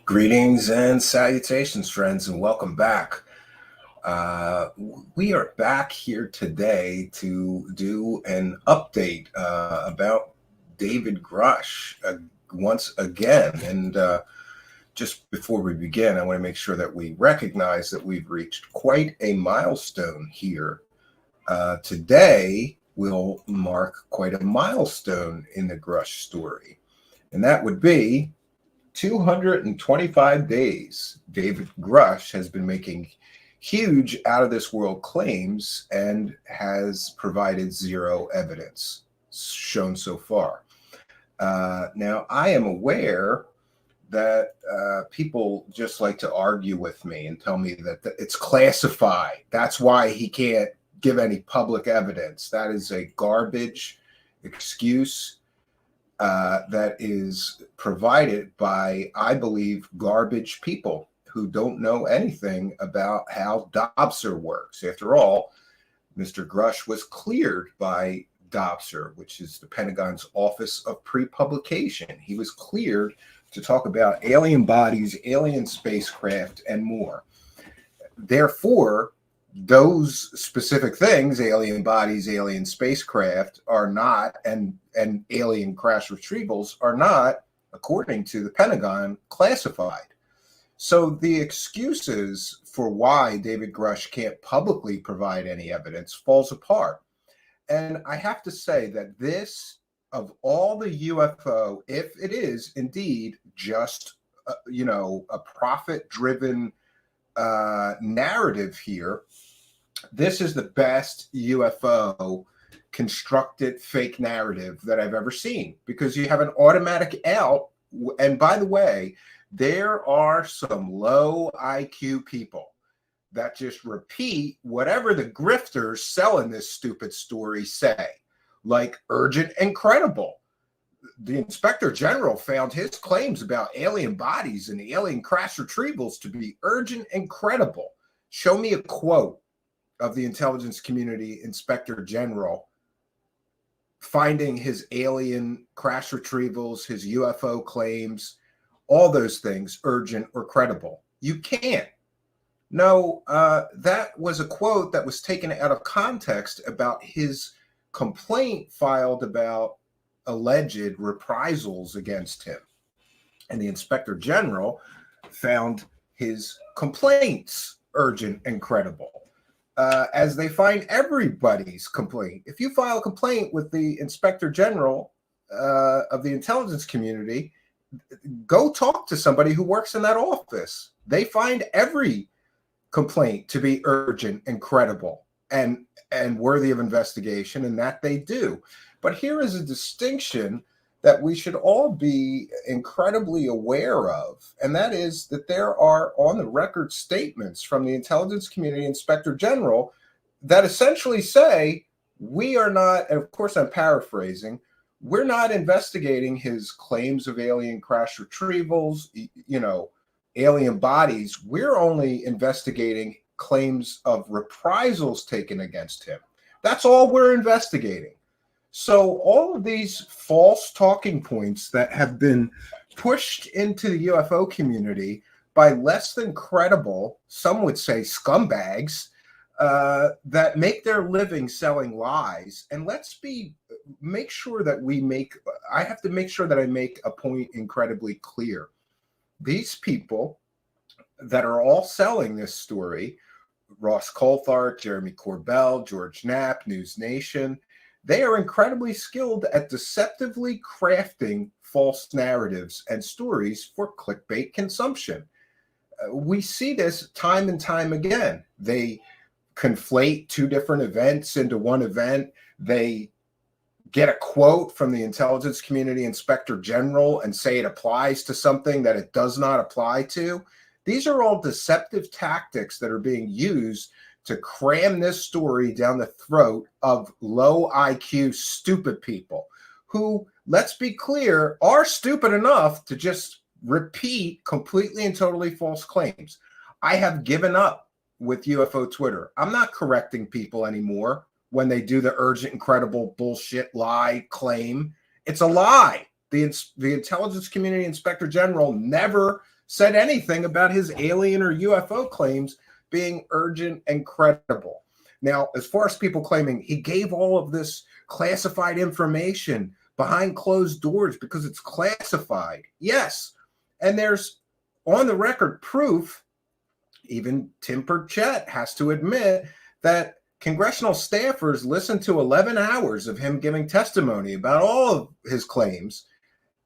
Greetings and salutations, friends, and welcome back. We are back here today to do an update about David Grusch once again. And just before we begin, I want to make sure that we recognize that we've reached quite a milestone here. Today will mark quite a milestone in the Grusch story, and that would be 225 days. David Grusch has been making huge out-of-this-world claims and has provided zero evidence shown so far. Now, I am aware that people just like to argue with me and tell me that it's classified. That's why he can't give any public evidence. That is a garbage excuse that is provided by, I believe, garbage people who don't know anything about how DOPSR works. After all, Mr. Grusch was cleared by DOPSR, which is the Pentagon's Office of Pre-Publication. He was cleared to talk about alien bodies, alien spacecraft, and more. Therefore, those specific things, alien bodies, alien spacecraft, are not, and alien crash retrievals are not, according to the Pentagon, classified. So the excuses for why David Grusch can't publicly provide any evidence falls apart. And I have to say that this, of all the UFO, if it is indeed just, a profit-driven narrative here, this is the best UFO constructed fake narrative that I've ever seen, because you have an automatic out. And by the way, there are some low IQ people that just repeat whatever the grifters selling this stupid story say, like urgent and credible. The Inspector General found his claims about alien bodies and the alien crash retrievals to be urgent and credible. Show me a quote of the intelligence community Inspector General finding his alien crash retrievals, his UFO claims, all those things urgent or credible. You can't. No, that was a quote that was taken out of context about his complaint filed about alleged reprisals against him. And the Inspector General found his complaints urgent and credible, as they find everybody's complaint. If you file a complaint with the Inspector General of the intelligence community, go talk to somebody who works in that office. They find every complaint to be urgent and credible and worthy of investigation, and that they do. But here is a distinction that we should all be incredibly aware of, and that is that there are on the record statements from the intelligence community inspector general that essentially say, we are not, and of course I'm paraphrasing, we're not investigating his claims of alien crash retrievals, alien bodies. We're only investigating claims of reprisals taken against him. That's all we're investigating. So all of these false talking points that have been pushed into the UFO community by less than credible, some would say scumbags, that make their living selling lies. And make sure that I have to make sure that I make a point incredibly clear. These people that are all selling this story, Ross Coulthart, Jeremy Corbell, George Knapp, News Nation, they are incredibly skilled at deceptively crafting false narratives and stories for clickbait consumption. We see this time and time again. They conflate two different events into one event. They get a quote from the intelligence community inspector general and say it applies to something that it does not apply to. These are all deceptive tactics that are being used to cram this story down the throat of low IQ, stupid people who, let's be clear, are stupid enough to just repeat completely and totally false claims. I have given up with UFO Twitter. I'm not correcting people anymore when they do the urgent, incredible bullshit lie claim. It's a lie. The intelligence community inspector general never said anything about his alien or UFO claims being urgent and credible. Now, as far as people claiming he gave all of this classified information behind closed doors because it's classified, yes. And there's on the record proof, even Tim Burchett has to admit that congressional staffers listened to 11 hours of him giving testimony about all of his claims,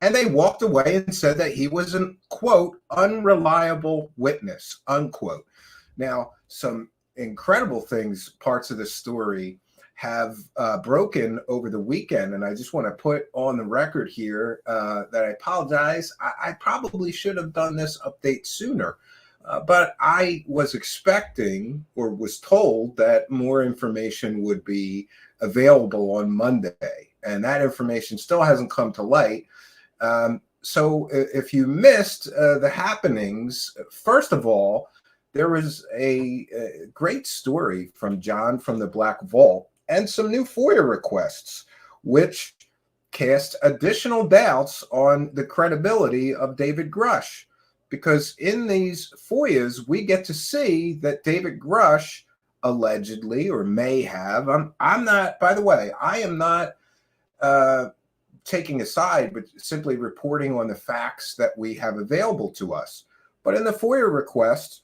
and they walked away and said that he was an, quote, unreliable witness, unquote. Now, some incredible parts of the story have broken over the weekend, and I just want to put on the record here that I apologize. I probably should have done this update sooner, but I was expecting or was told that more information would be available on Monday, and that information still hasn't come to light. So if you missed the happenings, first of all, there was a great story from John from the Black Vault and some new FOIA requests, which cast additional doubts on the credibility of David Grusch. Because in these FOIAs, we get to see that David Grusch allegedly or may have, I'm not, by the way, I am not taking a side, but simply reporting on the facts that we have available to us. But in the FOIA request,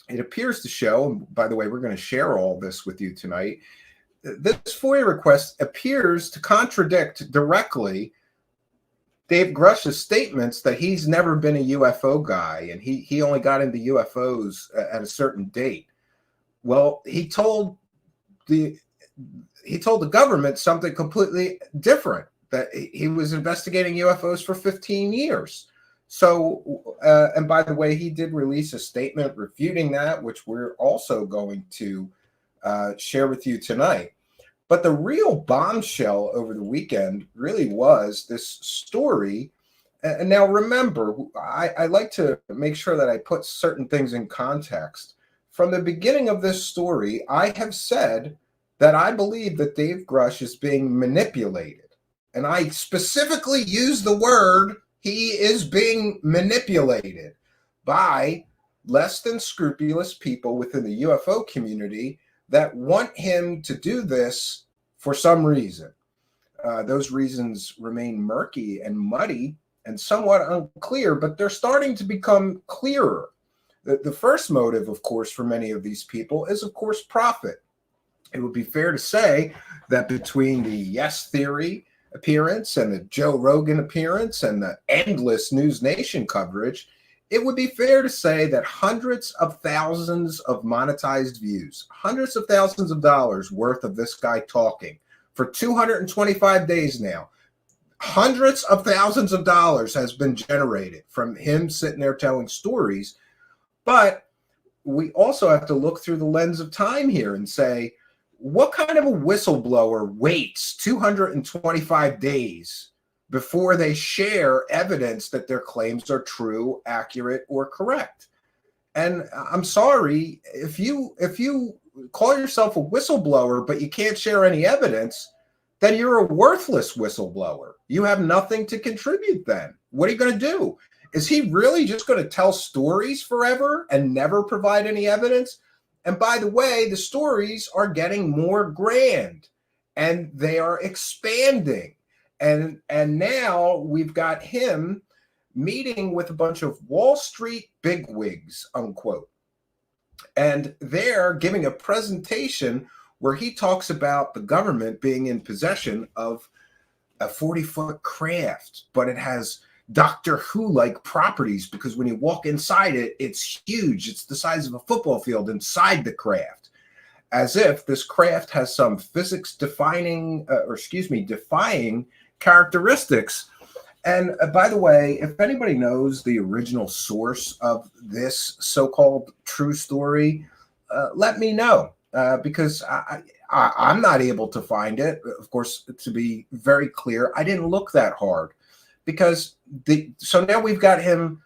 it appears to show, and by the way, we're going to share all this with you tonight, this FOIA request appears to contradict directly Dave Grusch's statements that he's never been a UFO guy and he only got into UFOs at a certain date. Well, he told the government something completely different, that he was investigating UFOs for 15 years. So, and by the way, he did release a statement refuting that, which we're also going to share with you tonight. But the real bombshell over the weekend really was this story. And now remember, I like to make sure that I put certain things in context. From the beginning of this story, I have said that I believe that Dave Grusch is being manipulated. And I specifically use the word, he is being manipulated by less than scrupulous people within the UFO community that want him to do this for some reason. Those reasons remain murky and muddy and somewhat unclear, but they're starting to become clearer. The first motive, of course, for many of these people is, of course, profit. It would be fair to say that between the yes theory appearance and the Joe Rogan appearance and the endless News Nation coverage, it would be fair to say that hundreds of thousands of monetized views, hundreds of thousands of dollars worth of this guy talking for 225 days now, hundreds of thousands of dollars has been generated from him sitting there telling stories. But we also have to look through the lens of time here and say, what kind of a whistleblower waits 225 days before they share evidence that their claims are true, accurate, or correct? And I'm sorry, if you call yourself a whistleblower, but you can't share any evidence, then you're a worthless whistleblower. You have nothing to contribute then. What are you going to do? Is he really just going to tell stories forever and never provide any evidence? And by the way, the stories are getting more grand and they are expanding. And now we've got him meeting with a bunch of Wall Street bigwigs, unquote. And they're giving a presentation where he talks about the government being in possession of a 40-foot craft, but it has Doctor Who-like properties because when you walk inside it, it's huge. It's the size of a football field inside the craft, as if this craft has some defying characteristics. And by the way, if anybody knows the original source of this so-called true story, let me know, because I'm not able to find it. Of course, to be very clear, I didn't look that hard. Because so now we've got him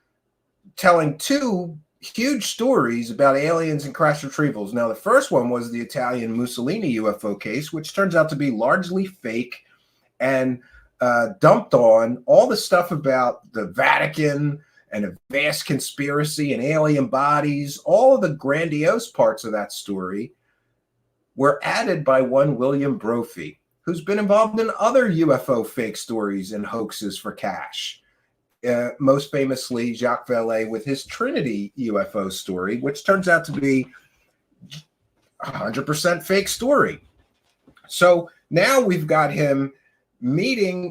telling two huge stories about aliens and crash retrievals. Now, the first one was the Italian Mussolini UFO case, which turns out to be largely fake and dumped on all the stuff about the Vatican and a vast conspiracy and alien bodies. All of the grandiose parts of that story were added by one William Brophy, who's been involved in other UFO fake stories and hoaxes for cash. Most famously, Jacques Vallée with his Trinity UFO story, which turns out to be 100% fake story. So now we've got him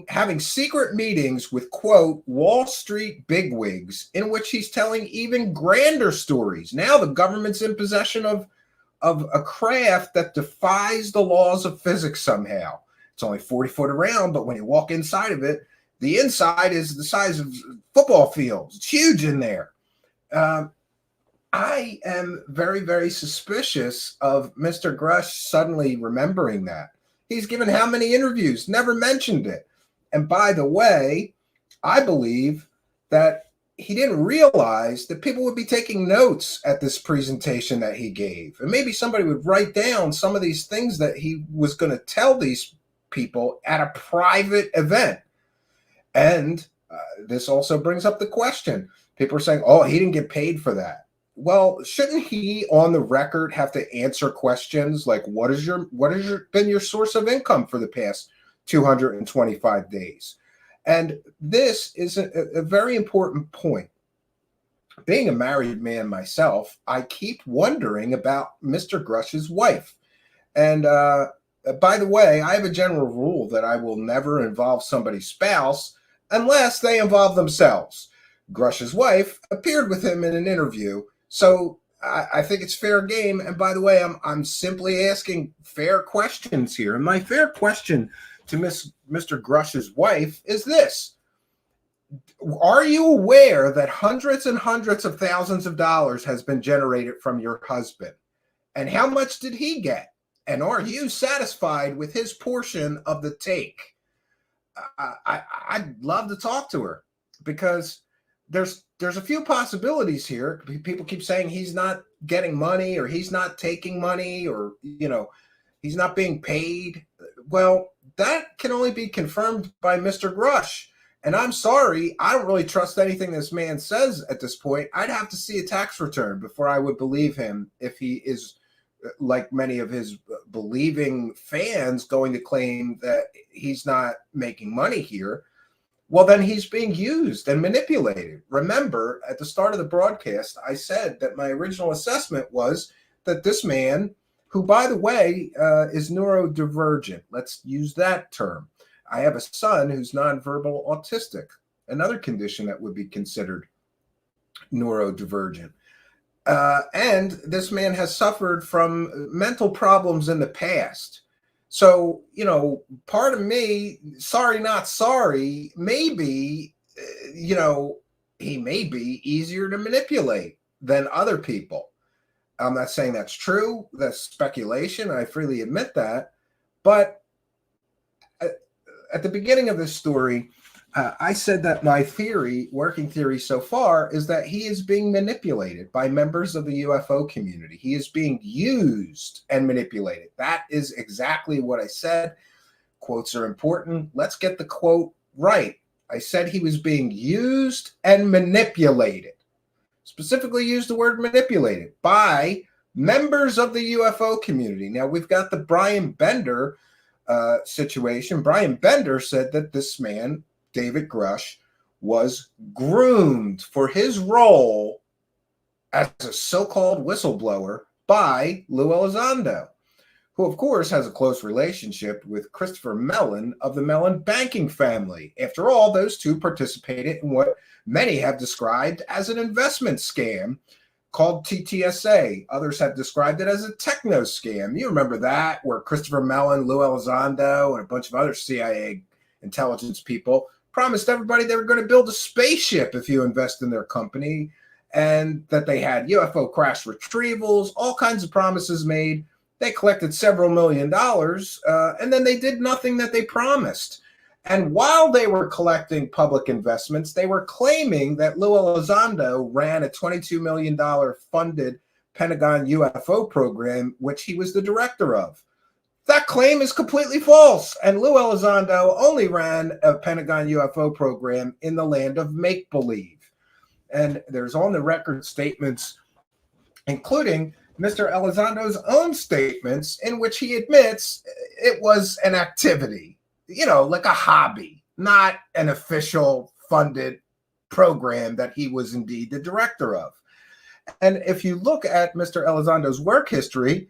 having secret meetings with, quote, Wall Street bigwigs, in which he's telling even grander stories. Now the government's in possession of a craft that defies the laws of physics somehow. It's only 40 foot around, but when you walk inside of it, the inside is the size of football fields. It's huge in there. I am very, very suspicious of Mr. Grusch suddenly remembering that. He's given how many interviews? Never mentioned it. And by the way, I believe that he didn't realize that people would be taking notes at this presentation that he gave. And maybe somebody would write down some of these things that he was going to tell these people at a private event. And this also brings up the question. People are saying, oh, he didn't get paid for that. Well, shouldn't he on the record have to answer questions like, what has been your source of income for the past 225 days? And this is a very important point. Being a married man myself, I keep wondering about Mr. Grusch's wife. And by the way, I have a general rule that I will never involve somebody's spouse unless they involve themselves. Grusch's wife appeared with him in an interview, so I think it's fair game. And by the way, I'm simply asking fair questions here. And my fair question to Mr. Grusch's wife is this. Are you aware that hundreds and hundreds of thousands of dollars has been generated from your husband? And how much did he get? And are you satisfied with his portion of the take? I'd love to talk to her, because there's a few possibilities here. People keep saying he's not getting money, or he's not taking money, or, he's not being paid. Well, that can only be confirmed by Mr. Grusch. And I'm sorry, I don't really trust anything this man says at this point. I'd have to see a tax return before I would believe him, if he is, like many of his believing fans, going to claim that he's not making money here. Well, then he's being used and manipulated. Remember, at the start of the broadcast, I said that my original assessment was that this man, who, by the way, is neurodivergent, let's use that term. I have a son who's nonverbal autistic, another condition that would be considered neurodivergent. And this man has suffered from mental problems in the past. So, part of me, sorry, not sorry, maybe, he may be easier to manipulate than other people. I'm not saying that's true. That's speculation. I freely admit that. But at the beginning of this story, I said that my working theory so far, is that he is being manipulated by members of the UFO community. He is being used and manipulated. That is exactly what I said. Quotes are important. Let's get the quote right. I said he was being used and manipulated. Specifically used the word manipulated by members of the UFO community. Now, we've got the Brian Bender situation. Brian Bender said that this man, David Grusch, was groomed for his role as a so-called whistleblower by Lou Elizondo, who, of course, has a close relationship with Christopher Mellon of the Mellon banking family. After all, those two participated in what many have described as an investment scam called TTSA. Others have described it as a techno scam. You remember that, where Christopher Mellon, Lou Elizondo, and a bunch of other CIA intelligence people promised everybody they were going to build a spaceship if you invest in their company, and that they had UFO crash retrievals, all kinds of promises made. They collected several $1 million, and then they did nothing that they promised. And while they were collecting public investments, they were claiming that Lou Elizondo ran a $22 million funded Pentagon UFO program, which he was the director of. That claim is completely false. And Lou Elizondo only ran a Pentagon UFO program in the land of make-believe. And there's on the record statements, including Mr. Elizondo's own statements, in which he admits it was an activity, like a hobby, not an official funded program that he was indeed the director of. And if you look at Mr. Elizondo's work history,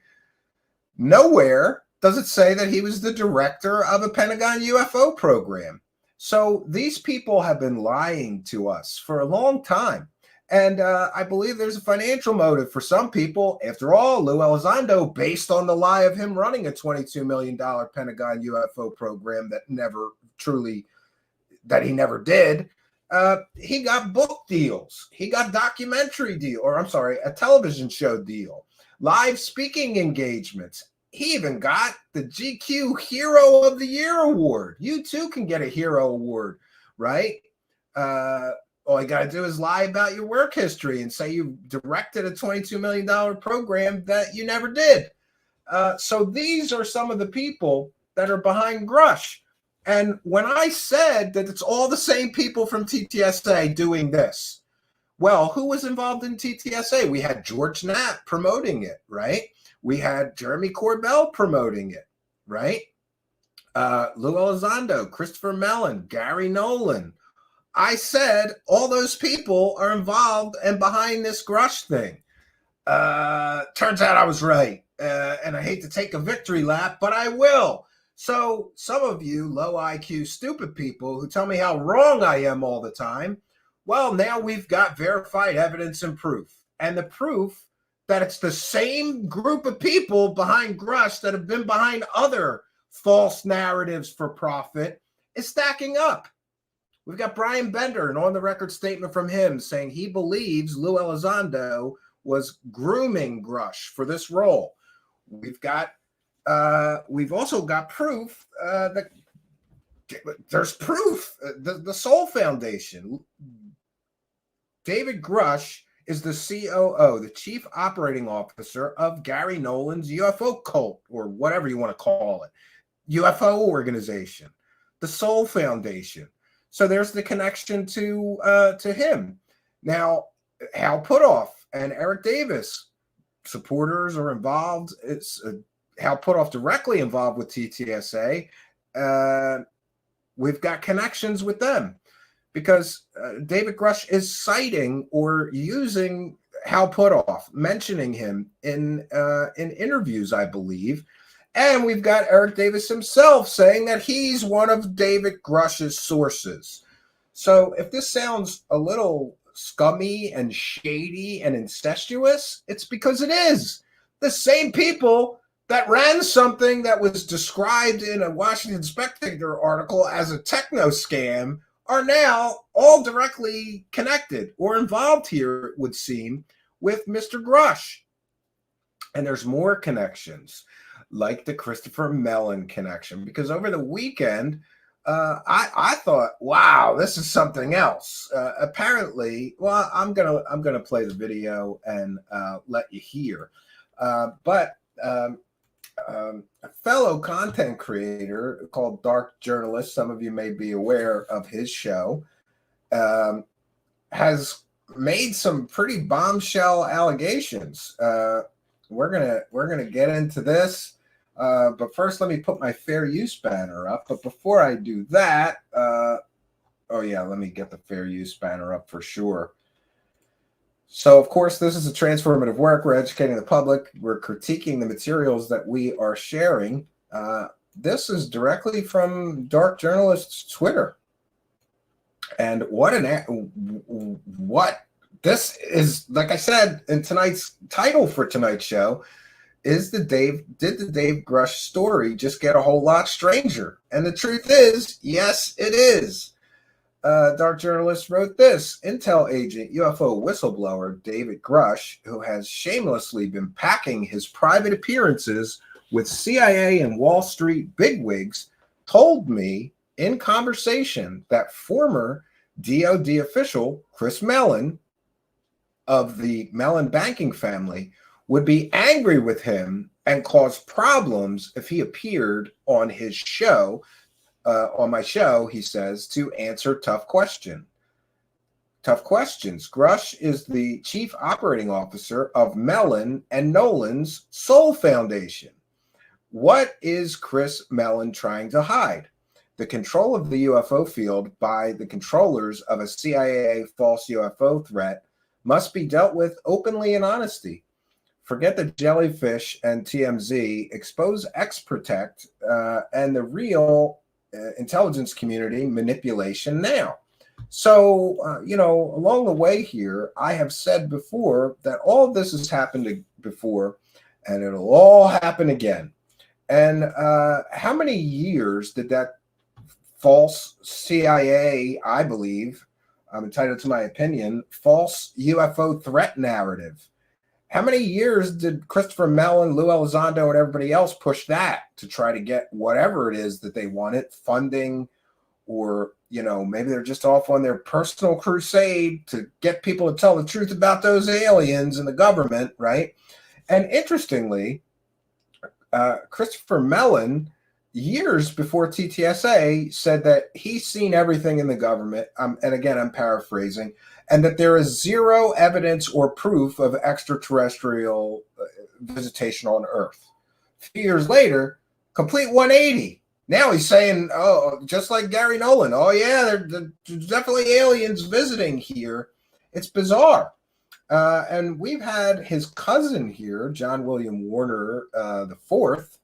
nowhere does it say that he was the director of a Pentagon UFO program. So these people have been lying to us for a long time. And I believe there's a financial motive for some people. After all, Lou Elizondo, based on the lie of him running a $22 million Pentagon UFO program that he never did, he got book deals. He got a television show deal, live speaking engagements. He even got the GQ Hero of the Year award. You too can get a hero award, right? All you got to do is lie about your work history and say you directed a $22 million program that you never did. So these are some of the people that are behind Grusch. And when I said that it's all the same people from TTSA doing this, well, who was involved in TTSA? We had George Knapp promoting it, right? We had Jeremy Corbell promoting it, right? Lou Elizondo, Christopher Mellon, Gary Nolan. I said all those people are involved and behind this Grusch thing. Turns out I was right. And I hate to take a victory lap, but I will. So some of you low IQ, stupid people who tell me how wrong I am all the time, well, now we've got verified evidence and proof. And the proof that it's the same group of people behind Grusch that have been behind other false narratives for profit is stacking up. We've got Brian Bender, an on-the-record statement from him saying he believes Lou Elizondo was grooming Grusch for this role. We've also got proof that there's proof. The Soul Foundation. David Grusch is the COO, the Chief Operating Officer of Gary Nolan's UFO cult, or whatever you want to call it, UFO organization, the Soul Foundation. So there's the connection to him. Now, Hal Puthoff and Eric Davis, supporters are involved. It's Hal Puthoff directly involved with TTSA. We've got connections with them because David Grusch is citing or using Hal Puthoff, mentioning him in interviews, I believe. And we've got Eric Davis himself saying that he's one of David Grusch's sources. So if this sounds a little scummy and shady and incestuous, it's because it is. The same people that ran something that was described in a Washington Spectator article as a techno scam are now all directly connected or involved here, it would seem, with Mr. Grusch. And there's more connections, like the Christopher Mellon connection, because over the weekend, I thought, wow, this is something else. Apparently, well, I'm gonna play the video and let you hear. But a fellow content creator called Dark Journalist, some of you may be aware of his show, has made some pretty bombshell allegations. We're gonna get into this, but first let me put my fair use banner up. But before I do that, oh yeah, let me get the fair use banner up for sure. So of course, this is a transformative work. We're educating the public. We're critiquing the materials that we are sharing. This is directly from Dark Journalist's Twitter. And what this is, like I said in tonight's title for tonight's show, did the Dave Grusch story just get a whole lot stranger? And the truth is, yes, it is. Dark Journalist wrote this: Intel agent, UFO whistleblower David Grusch, who has shamelessly been packing his private appearances with CIA and Wall Street bigwigs, told me in conversation that former DOD official Chris Mellon of the Mellon banking family would be angry with him and cause problems if he appeared on his show, on my show, he says, to answer tough questions. Grusch is the chief operating officer of Mellon and Nolan's Soul Foundation. What is Chris Mellon trying to hide? The control of the UFO field by the controllers of a CIA false UFO threat must be dealt with openly and honesty. Forget the jellyfish and TMZ, expose X-Protect and the real intelligence community manipulation now. So, along the way here, I have said before that all of this has happened before, and it'll all happen again. And how many years did that false CIA, I believe, I'm entitled to my opinion, false UFO threat narrative, how many years did Christopher Mellon, Lou Elizondo, and everybody else push that to try to get whatever it is that they wanted, funding, or, maybe they're just off on their personal crusade to get people to tell the truth about those aliens and the government, right? And interestingly, Christopher Mellon, years before TTSA, said that he's seen everything in the government, and again, I'm paraphrasing, and that there is zero evidence or proof of extraterrestrial visitation on Earth. A few years later, complete 180. Now he's saying, oh, just like Gary Nolan, oh yeah, there's definitely aliens visiting here. It's bizarre. And we've had his cousin here, John William Warner the Fourth,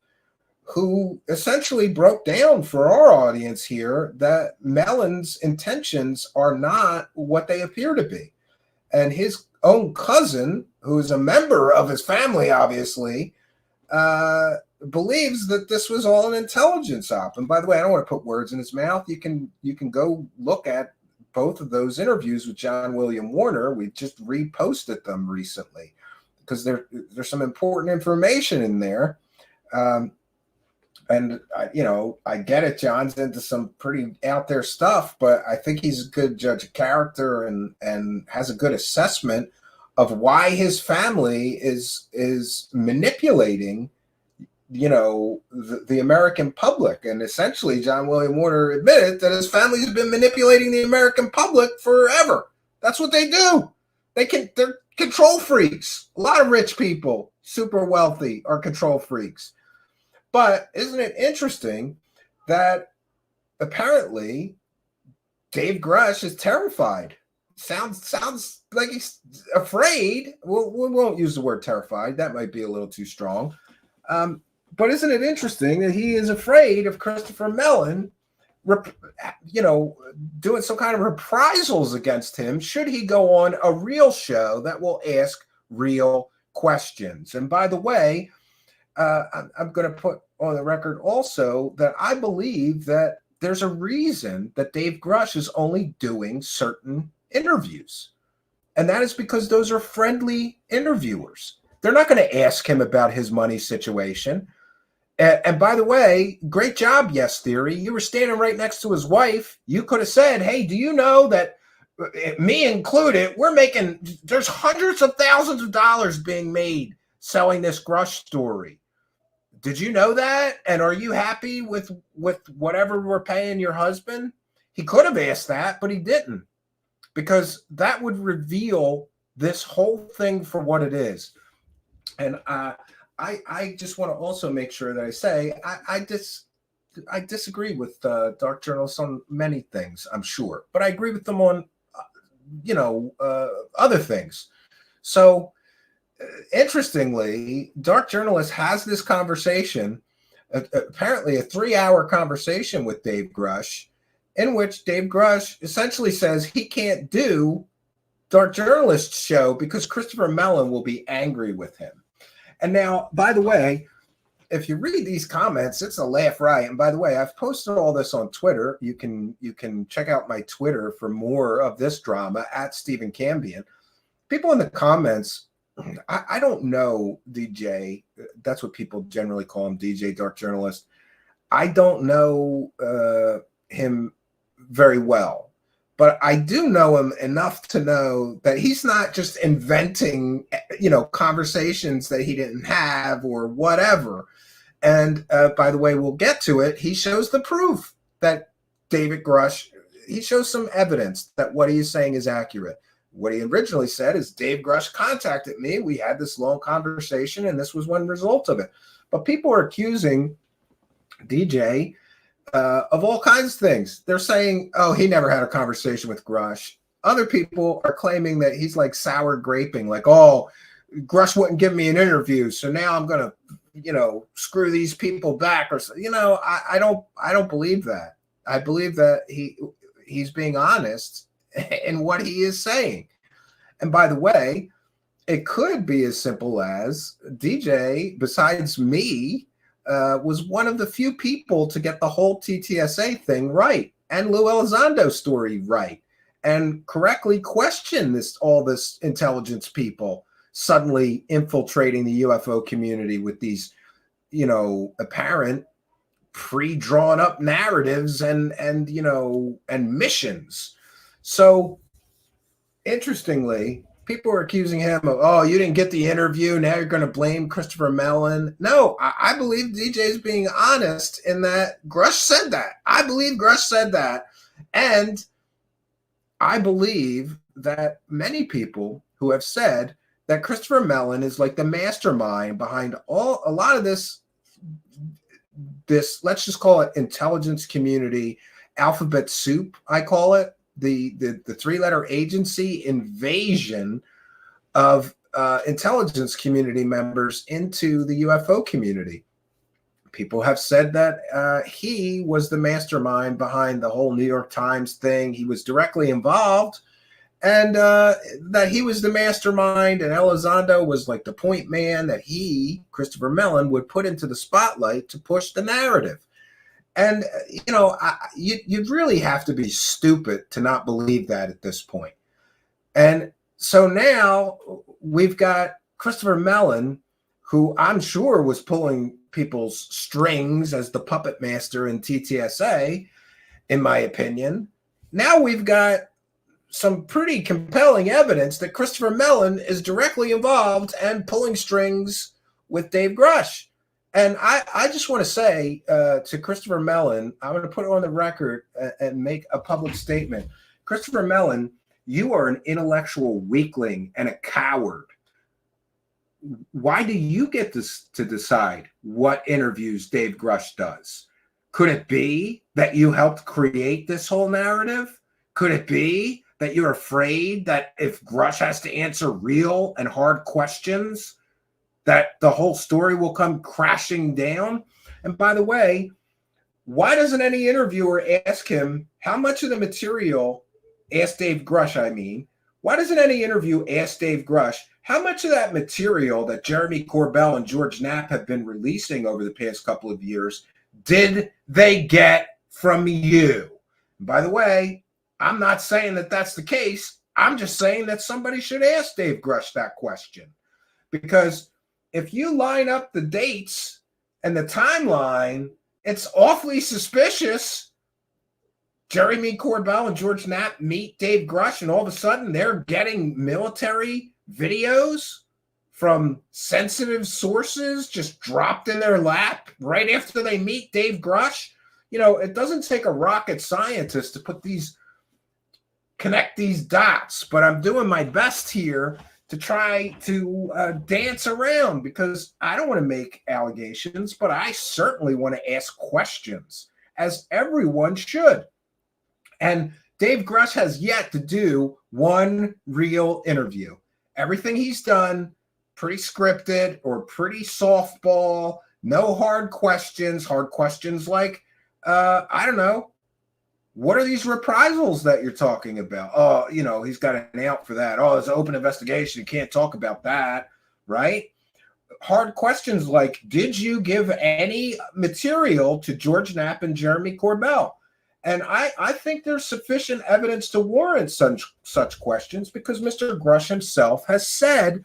who essentially broke down for our audience here that Mellon's intentions are not what they appear to be. And his own cousin, who is a member of his family, obviously, believes that this was all an intelligence op. And by the way, I don't want to put words in his mouth. You can go look at both of those interviews with John William Warner. We just reposted them recently because there's some important information in there. And I get it. John's into some pretty out there stuff, but I think he's a good judge of character and has a good assessment of why his family is manipulating, the American public. And essentially, John William Warner admitted that his family has been manipulating the American public forever. That's what they do. They're control freaks. A lot of rich people, super wealthy, are control freaks. But isn't it interesting that apparently Dave Grusch is terrified? Sounds like he's afraid. We won't use the word terrified. That might be a little too strong. But isn't it interesting that he is afraid of Christopher Mellon, doing some kind of reprisals against him should he go on a real show that will ask real questions? And by the way, I'm going to put on the record also that I believe that there's a reason that Dave Grusch is only doing certain interviews. And that is because those are friendly interviewers. They're not going to ask him about his money situation. And by the way, great job, Yes Theory. You were standing right next to his wife. You could have said, hey, do you know that, me included, there's hundreds of thousands of dollars being made selling this Grusch story. Did you know that? And are you happy with whatever we're paying your husband? He could have asked that, but he didn't, because that would reveal this whole thing for what it is. And I just want to also make sure that I say I disagree with dark journalists on many things, I'm sure, but I agree with them on other things. So interestingly, dark journalist has this conversation, apparently a 3-hour conversation with Dave Grusch, in which Dave Grusch essentially says he can't do dark journalist show because Christopher Mellon will be angry with him. And now, by the way, if you read these comments, it's a laugh riot. And by the way, I've posted all this on Twitter. You can check out my Twitter for more of this drama at Stephen Cambion. People in the comments, I don't know DJ. That's what people generally call him, DJ Dark Journalist. I don't know him very well. But I do know him enough to know that he's not just inventing, conversations that he didn't have or whatever. And by the way, we'll get to it. He shows the proof that David Grusch, he shows some evidence that what he is saying is accurate. What he originally said is Dave Grusch contacted me. We had this long conversation, and this was one result of it. But people are accusing DJ of all kinds of things. They're saying, oh, he never had a conversation with Grusch. Other people are claiming that he's like sour graping, like, oh, Grusch wouldn't give me an interview, so now I'm going to, screw these people back. Or I don't believe that. I believe that he's being honest in what he is saying. And by the way, it could be as simple as DJ, besides me, was one of the few people to get the whole TTSA thing right and Lou Elizondo story right and correctly question all this intelligence people suddenly infiltrating the UFO community with these, apparent pre-drawn up narratives and missions. So interestingly, people are accusing him of, oh, you didn't get the interview, now you're going to blame Christopher Mellon. No, I believe DJ's being honest in that Grusch said that. I believe Grusch said that. And I believe that many people who have said that Christopher Mellon is like the mastermind behind a lot of this, let's just call it intelligence community alphabet soup, I call it. The 3-letter agency invasion of intelligence community members into the UFO community. People have said that he was the mastermind behind the whole New York Times thing. He was directly involved, and that he was the mastermind, and Elizondo was like the point man that Christopher Mellon, would put into the spotlight to push the narrative. And, you'd really have to be stupid to not believe that at this point. And so now we've got Christopher Mellon, who I'm sure was pulling people's strings as the puppet master in TTSA, in my opinion. Now we've got some pretty compelling evidence that Christopher Mellon is directly involved and pulling strings with Dave Grusch. And I just want to say to Christopher Mellon, I'm going to put it on the record and make a public statement. Christopher Mellon, you are an intellectual weakling and a coward. Why do you get to decide what interviews Dave Grusch does? Could it be that you helped create this whole narrative? Could it be that you're afraid that if Grusch has to answer real and hard questions, that the whole story will come crashing down? And by the way, why doesn't any interviewer ask him how much of the material, ask Dave Grusch, I mean, why doesn't any interview ask Dave Grusch how much of that material that Jeremy Corbell and George Knapp have been releasing over the past couple of years did they get from you? And by the way, I'm not saying that that's the case. I'm just saying that somebody should ask Dave Grusch that question. Because if you line up the dates and the timeline, it's awfully suspicious. Jeremy Corbell and George Knapp meet Dave Grusch, and all of a sudden they're getting military videos from sensitive sources just dropped in their lap right after they meet Dave Grusch. It doesn't take a rocket scientist to connect these dots, but I'm doing my best here to try to dance around, because I don't want to make allegations, but I certainly want to ask questions, as everyone should. And Dave Grusch has yet to do one real interview. Everything he's done, pretty scripted or pretty softball, no hard questions like, I don't know, what are these reprisals that you're talking about? Oh, he's got an out for that. Oh, it's an open investigation. You can't talk about that, right? Hard questions like, did you give any material to George Knapp and Jeremy Corbell? And I think there's sufficient evidence to warrant such questions, because Mr. Grusch himself has said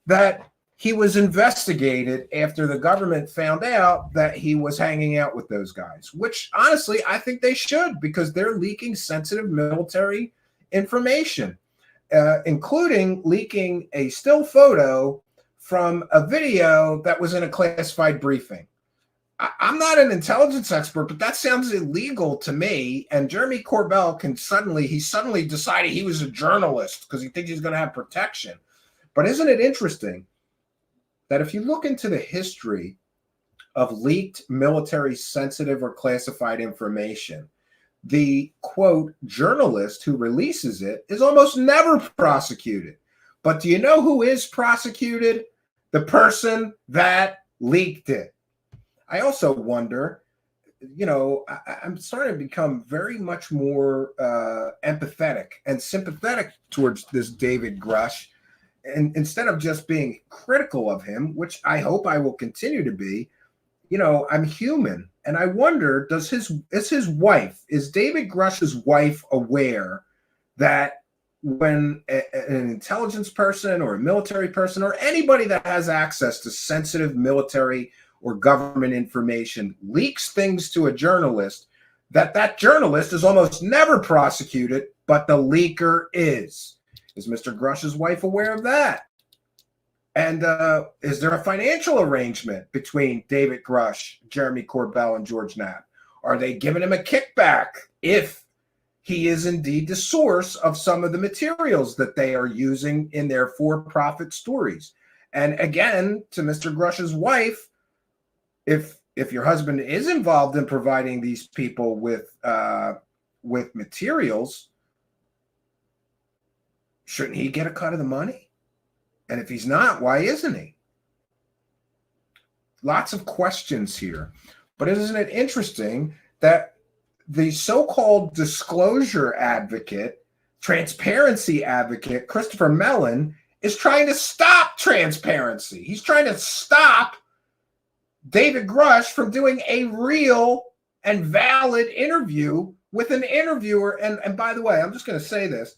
that he was investigated after the government found out that he was hanging out with those guys, which honestly, I think they should, because they're leaking sensitive military information, including leaking a still photo from a video that was in a classified briefing. I'm not an intelligence expert, but that sounds illegal to me. And Jeremy Corbell he suddenly decided he was a journalist because he thinks he's going to have protection. But isn't it interesting that if you look into the history of leaked military sensitive or classified information, the quote journalist who releases it is almost never prosecuted. But do you know who is prosecuted? The person that leaked it. I also wonder, I'm starting to become very much more empathetic and sympathetic towards this David Grusch. And instead of just being critical of him, which I hope I will continue to be, I'm human. And I wonder, is David Grusch's wife aware that when an intelligence person or a military person or anybody that has access to sensitive military or government information leaks things to a journalist, that journalist is almost never prosecuted, but the leaker is? Is Mr. Grusch's wife aware of that? And is there a financial arrangement between David Grusch, Jeremy Corbell, and George Knapp? Are they giving him a kickback if he is indeed the source of some of the materials that they are using in their for-profit stories? And again, to Mr. Grusch's wife, if your husband is involved in providing these people with materials, shouldn't he get a cut of the money? And if he's not, why isn't he? Lots of questions here. But isn't it interesting that the so-called disclosure advocate, transparency advocate, Christopher Mellon, is trying to stop transparency. He's trying to stop David Grusch from doing a real and valid interview with an interviewer. And by the way, I'm just going to say this.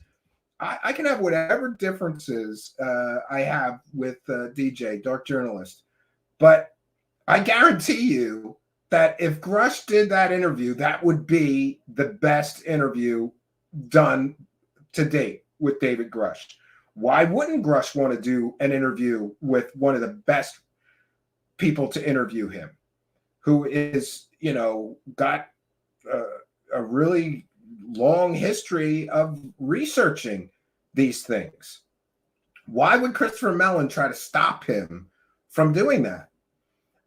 I can have whatever differences I have with DJ, Dark Journalist, but I guarantee you that if Grusch did that interview, that would be the best interview done to date with David Grusch. Why wouldn't Grusch want to do an interview with one of the best people to interview him, who is, got a really long history of researching these things? Why would Christopher Mellon try to stop him from doing that?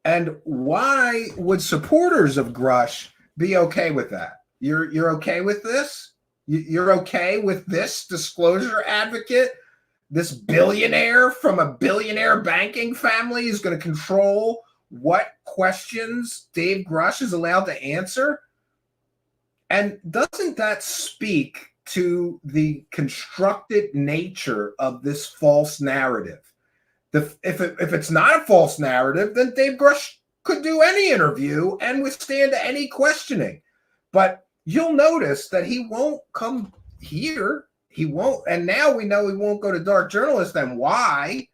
And why would supporters of Grusch be okay with that? You're okay with this? You're okay with this disclosure advocate this billionaire from a billionaire banking family is going to control what questions Dave Grusch is allowed to answer? And doesn't that speak to the constructed nature of this false narrative? If it's not a false narrative, then Dave Grusch could do any interview and withstand any questioning. But you'll notice that he won't come here. He won't. And now we know he won't go to Dark Journalist. And why?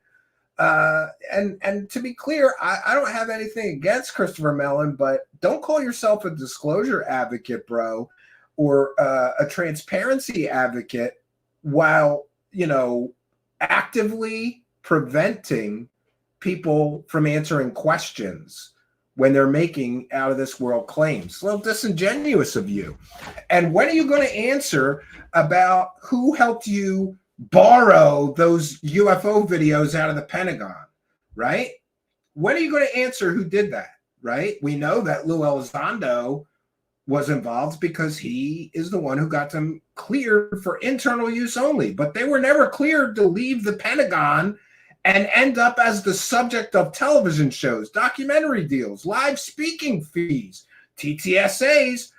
And to be clear, I don't have anything against Christopher Mellon, but don't call yourself a disclosure advocate, bro, or a transparency advocate while, actively preventing people from answering questions when they're making out of this world claims. A little disingenuous of you. And when are you going to answer about who helped you borrow those UFO videos out of the Pentagon, right? When are you going to answer who did that, right? We know that Lou Elizondo was involved because he is the one who got them cleared for internal use only, but they were never cleared to leave the Pentagon and end up as the subject of television shows, documentary deals, live speaking fees, TTSA's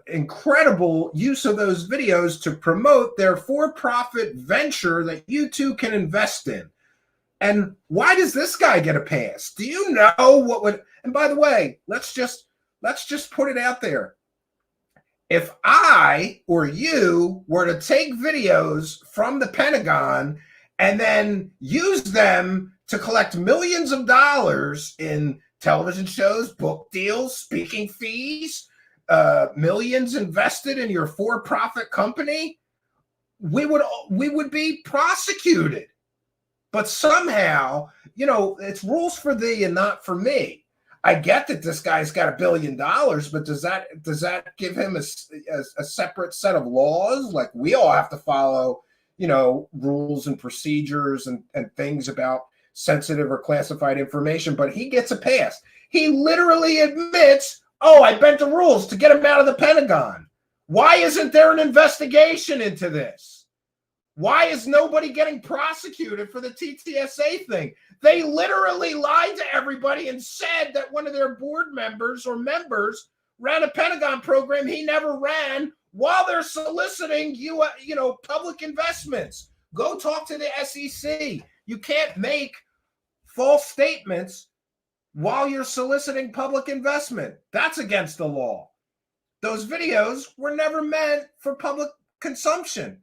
incredible use of those videos to promote their for-profit venture that you too can invest in. And why does this guy get a pass? Do you know what would? And by the way, let's just put it out there. If I or you were to take videos from the Pentagon and then use them to collect millions of dollars in television shows, book deals, speaking fees, millions invested in your for-profit company, we would be prosecuted. But somehow, it's rules for thee and not for me. I get that this guy's got $1 billion, but does that give him a separate set of laws? Like we all have to follow, rules and procedures and things about sensitive or classified information, but he gets a pass. He literally admits, I bent the rules to get him out of the Pentagon. Why isn't there an investigation into this? Why is nobody getting prosecuted for the TTSA thing? They literally lied to everybody and said that one of their board members ran a Pentagon program he never ran while they're soliciting public investments. Go talk to the SEC. You can't make false statements while you're soliciting public investment. That's against the law. Those videos were never meant for public consumption.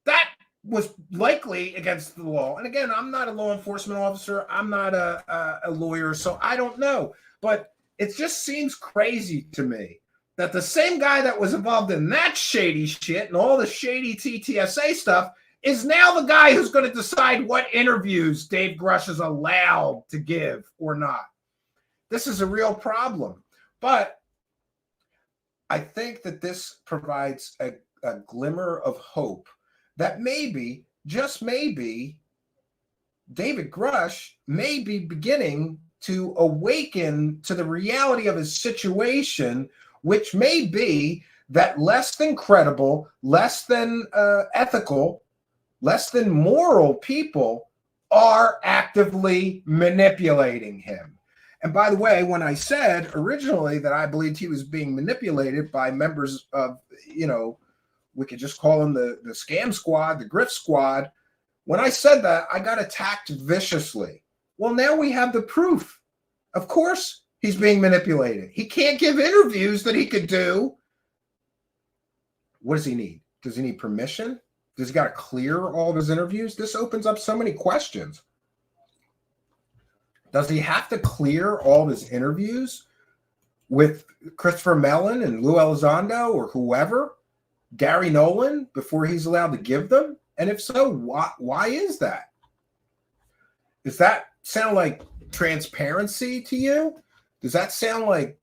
That was likely against the law. And again, I'm not a law enforcement officer. I'm not a lawyer, so I don't know. But it just seems crazy to me that the same guy that was involved in that shady shit and all the shady TTSA stuff is now the guy who's going to decide what interviews Dave Grusch is allowed to give or not. This is a real problem. But I think that this provides a glimmer of hope that maybe, just maybe, David Grusch may be beginning to awaken to the reality of his situation, which may be that less than credible, less than ethical, less than moral people are actively manipulating him. And by the way, when I said originally that I believed he was being manipulated by members of, we could just call him the scam squad, the grift squad. When I said that, I got attacked viciously. Well, now we have the proof. Of course, he's being manipulated. He can't give interviews that he could do. What does he need? Does he need permission? Does he got to clear all of his interviews? This opens up so many questions. Does he have to clear all of his interviews with Christopher Mellon and Lou Elizondo or whoever? Gary Nolan before he's allowed to give them? And if so, why is that? Does that sound like transparency to you? Does that sound like,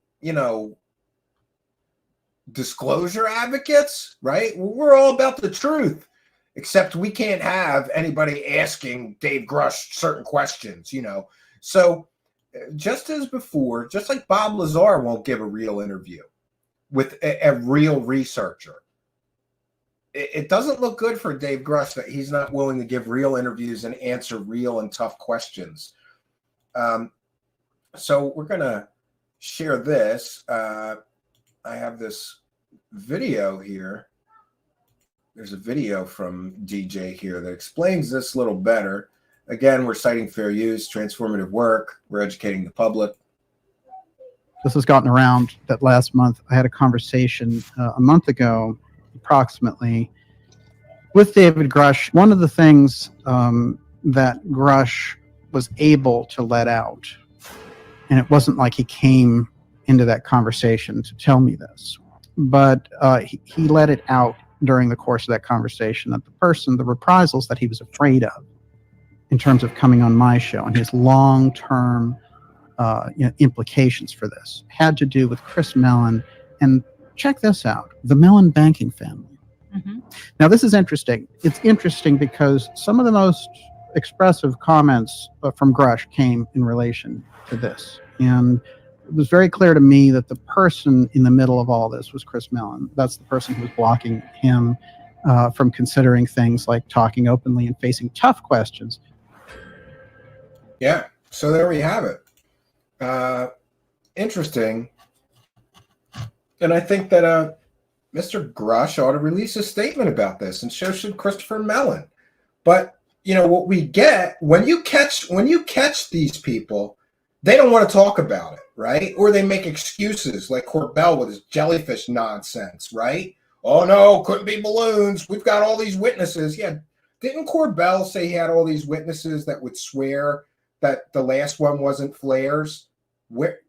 disclosure advocates, right? We're all about the truth, except we can't have anybody asking Dave Grusch certain questions, So just as before, just like Bob Lazar won't give a real interview with a real researcher, it doesn't look good for Dave Grusch that he's not willing to give real interviews and answer real and tough questions. So we're going to share this. I have this video here. There's a video from DJ here that explains this a little better. Again, we're citing fair use, transformative work. We're educating the public. This has gotten around that last month. I had a conversation a month ago, approximately, with David Grusch. One of the things that Grusch was able to let out, and it wasn't like he came into that conversation to tell me this, but he let it out during the course of that conversation, that the reprisals that he was afraid of in terms of coming on my show and his long-term implications for this had to do with Chris Mellon. And check this out, the Mellon banking family. Mm-hmm. Now, this is interesting. It's interesting because some of the most expressive comments from Grusch came in relation to this. And it was very clear to me that the person in the middle of all this was Chris Mellon. That's the person who was blocking him from considering things like talking openly and facing tough questions. Yeah, so there we have it. Interesting. And I think that Mr. Grusch ought to release a statement about this, and so should Christopher Mellon. But you know what we get when you catch these people, they don't want to talk about it, right? Or they make excuses like Corbell with his jellyfish nonsense, right? Oh no, couldn't be balloons. We've got all these witnesses. Yeah, didn't Corbell say he had all these witnesses that would swear that the last one wasn't flares? Where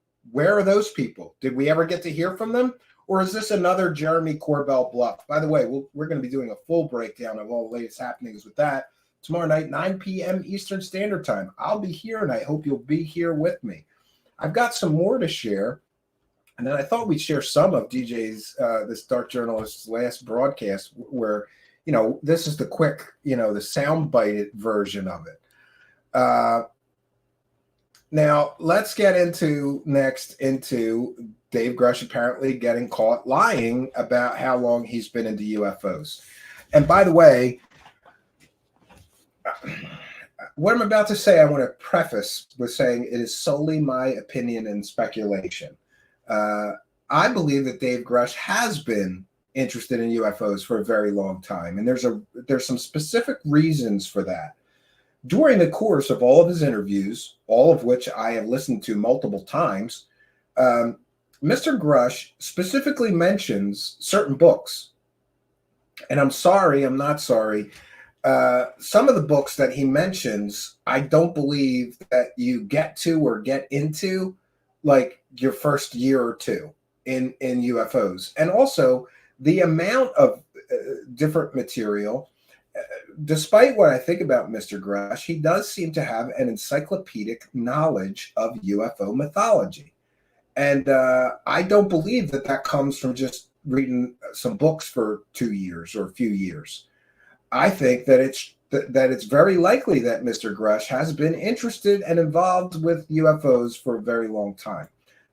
are those people? Did we ever get to hear from them? Or is this another Jeremy Corbell bluff? By the way, we're going to be doing a full breakdown of all the latest happenings with that tomorrow night, 9 p.m. Eastern Standard Time. I'll be here, and I hope you'll be here with me. I've got some more to share, and then I thought we'd share some of DJ's, this Dark Journalist's last broadcast, where, you know, this is the quick, you know, the soundbite version of it. Now, let's get into Dave Grusch apparently getting caught lying about how long he's been into UFOs. And by the way, what I'm about to say, I want to preface with saying it is solely my opinion and speculation. I believe that Dave Grusch has been interested in UFOs for a very long time, and there's some specific reasons for that. During the course of all of his interviews, all of which I have listened to multiple times, Mr. Grusch specifically mentions certain books. And I'm not sorry. Some of the books that he mentions, I don't believe that you get to or get into like your first year or two in UFOs. And also the amount of different material. Despite what I think about Mr. Grusch, he does seem to have an encyclopedic knowledge of UFO mythology. And I don't believe that comes from just reading some books for 2 years or a few years. I think that it's very likely that Mr. Grusch has been interested and involved with UFOs for a very long time.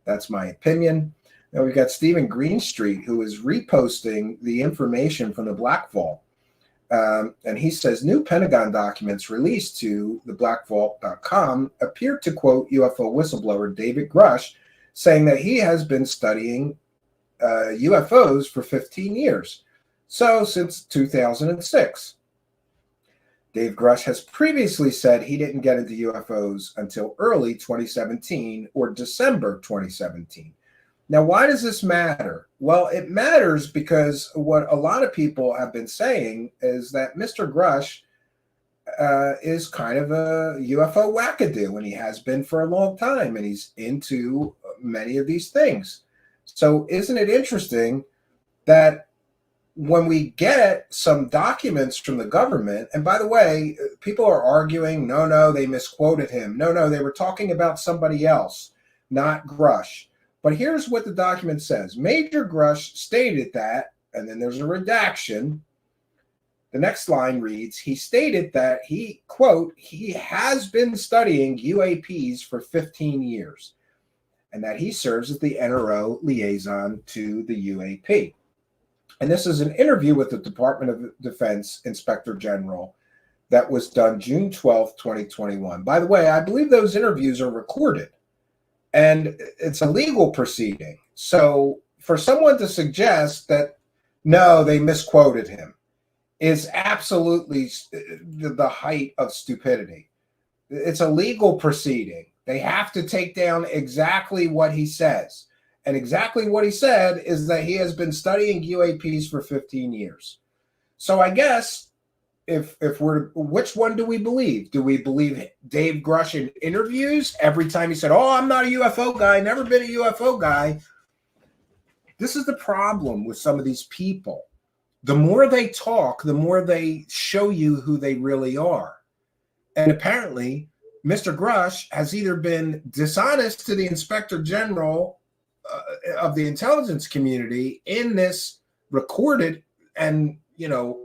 That's my opinion. Now we've got Stephen Greenstreet, who is reposting the information from the Black Vault. And he says new Pentagon documents released to the blackvault.com appear to quote UFO whistleblower David Grusch, saying that he has been studying UFOs for 15 years. So since 2006. Dave Grusch has previously said he didn't get into UFOs until early 2017 or December 2017. Now, why does this matter? Well, it matters because what a lot of people have been saying is that Mr. Grusch is kind of a UFO wackadoo, and he has been for a long time, and he's into many of these things. So isn't it interesting that when we get some documents from the government, and by the way, people are arguing, no, they misquoted him. No, they were talking about somebody else, not Grusch. But here's what the document says. Major Grusch stated that, and then there's a redaction. The next line reads, he stated that he, quote, he has been studying UAPs for 15 years, and that he serves as the NRO liaison to the UAP. And this is an interview with the Department of Defense Inspector General that was done June 12th, 2021. By the way, I believe those interviews are recorded, and it's a legal proceeding. So for someone to suggest that, no, they misquoted him, is absolutely the height of stupidity. It's a legal proceeding. They have to take down exactly what he says. And exactly what he said is that he has been studying UAPs for 15 years. So I guess if we're, which one do we believe? Do we believe Dave Grusch in interviews every time he said, "Oh, I'm not a UFO guy, never been a UFO guy"? This is the problem with some of these people. The more they talk, the more they show you who they really are. And apparently, Mr. Grusch has either been dishonest to the Inspector General of the intelligence community in this recorded and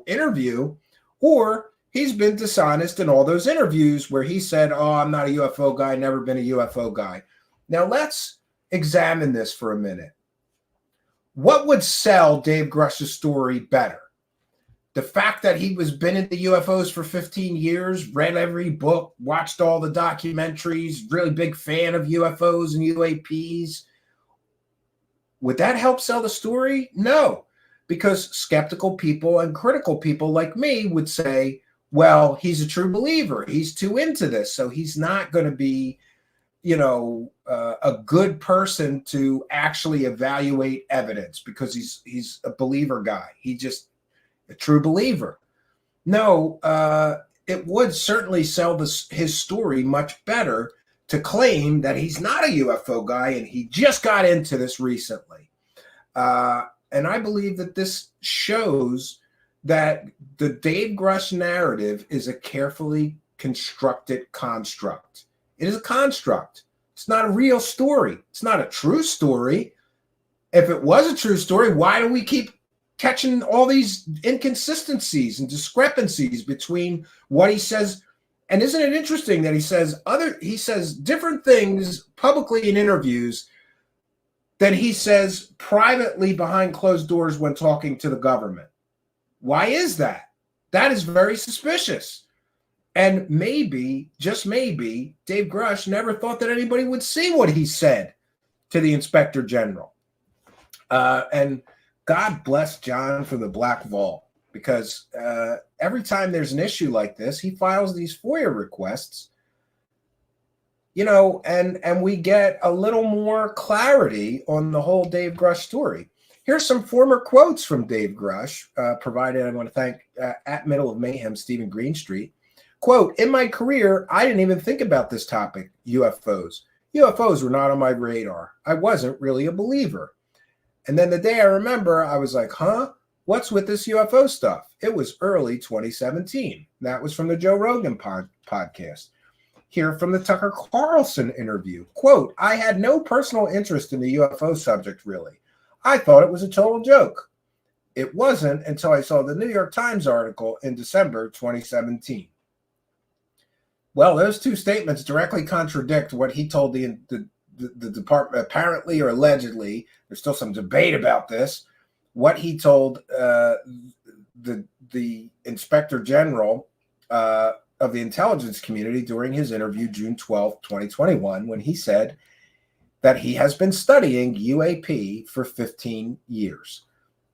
interview, or he's been dishonest in all those interviews where he said, "Oh, I'm not a UFO guy, never been a UFO guy." Now let's examine this for a minute. What would sell Dave Grusch's story better? The fact that he was been into UFOs for 15 years, read every book, watched all the documentaries, really big fan of UFOs and UAPs. Would that help sell the story? No, because skeptical people and critical people like me would say, well, he's a true believer. He's too into this, so he's not going to be, a good person to actually evaluate evidence because he's a believer guy. He just a true believer. No, it would certainly sell his story much better to claim that he's not a UFO guy and he just got into this recently. And I believe that this shows that the Dave Grusch narrative is a carefully constructed construct. It is a construct. It's not a real story. It's not a true story. If it was a true story, why do we keep catching all these inconsistencies and discrepancies between what he says? And isn't it interesting that he says different things publicly in interviews than he says privately behind closed doors when talking to the government? Why is that? That is very suspicious. And maybe, just maybe, Dave Grusch never thought that anybody would see what he said to the Inspector General. And God bless John for the Black Vault, because every time there's an issue like this, he files these FOIA requests, and we get a little more clarity on the whole Dave Grusch story. Here's some former quotes from Dave Grusch, provided. I want to thank at Middle of Mayhem, Stephen Greenstreet. Quote, "In my career, I didn't even think about this topic, UFOs. UFOs were not on my radar. I wasn't really a believer. And then the day I remember, I was like, huh? What's with this UFO stuff? It was early 2017. That was from the Joe Rogan podcast. Here from the Tucker Carlson interview. Quote, "I had no personal interest in the UFO subject, really. I thought it was a total joke. It wasn't until I saw the New York Times article in December 2017. Well, those two statements directly contradict what he told the department, apparently or allegedly. There's still some debate about this. What he told the Inspector General of the intelligence community during his interview June 12th, 2021, when he said that he has been studying UAP for 15 years.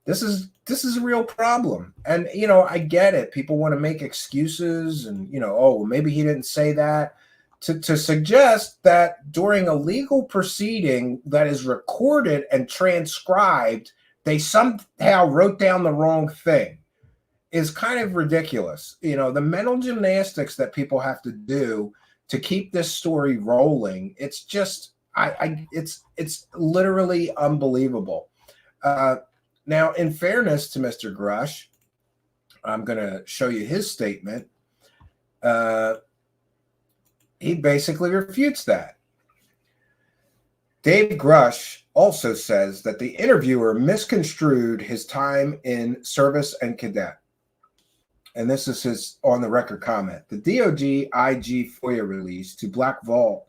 This is a real problem. And, I get it. People want to make excuses and, oh, maybe he didn't say that. To suggest that during a legal proceeding that is recorded and transcribed, they somehow wrote down the wrong thing is kind of ridiculous. The mental gymnastics that people have to do to keep this story rolling, it's just, it's literally unbelievable. Now, in fairness to Mr. Grusch, I'm going to show you his statement. He basically refutes that. Dave Grusch also says that the interviewer misconstrued his time in service and cadet. And this is his on-the-record comment. The DOD IG FOIA release to Black Vault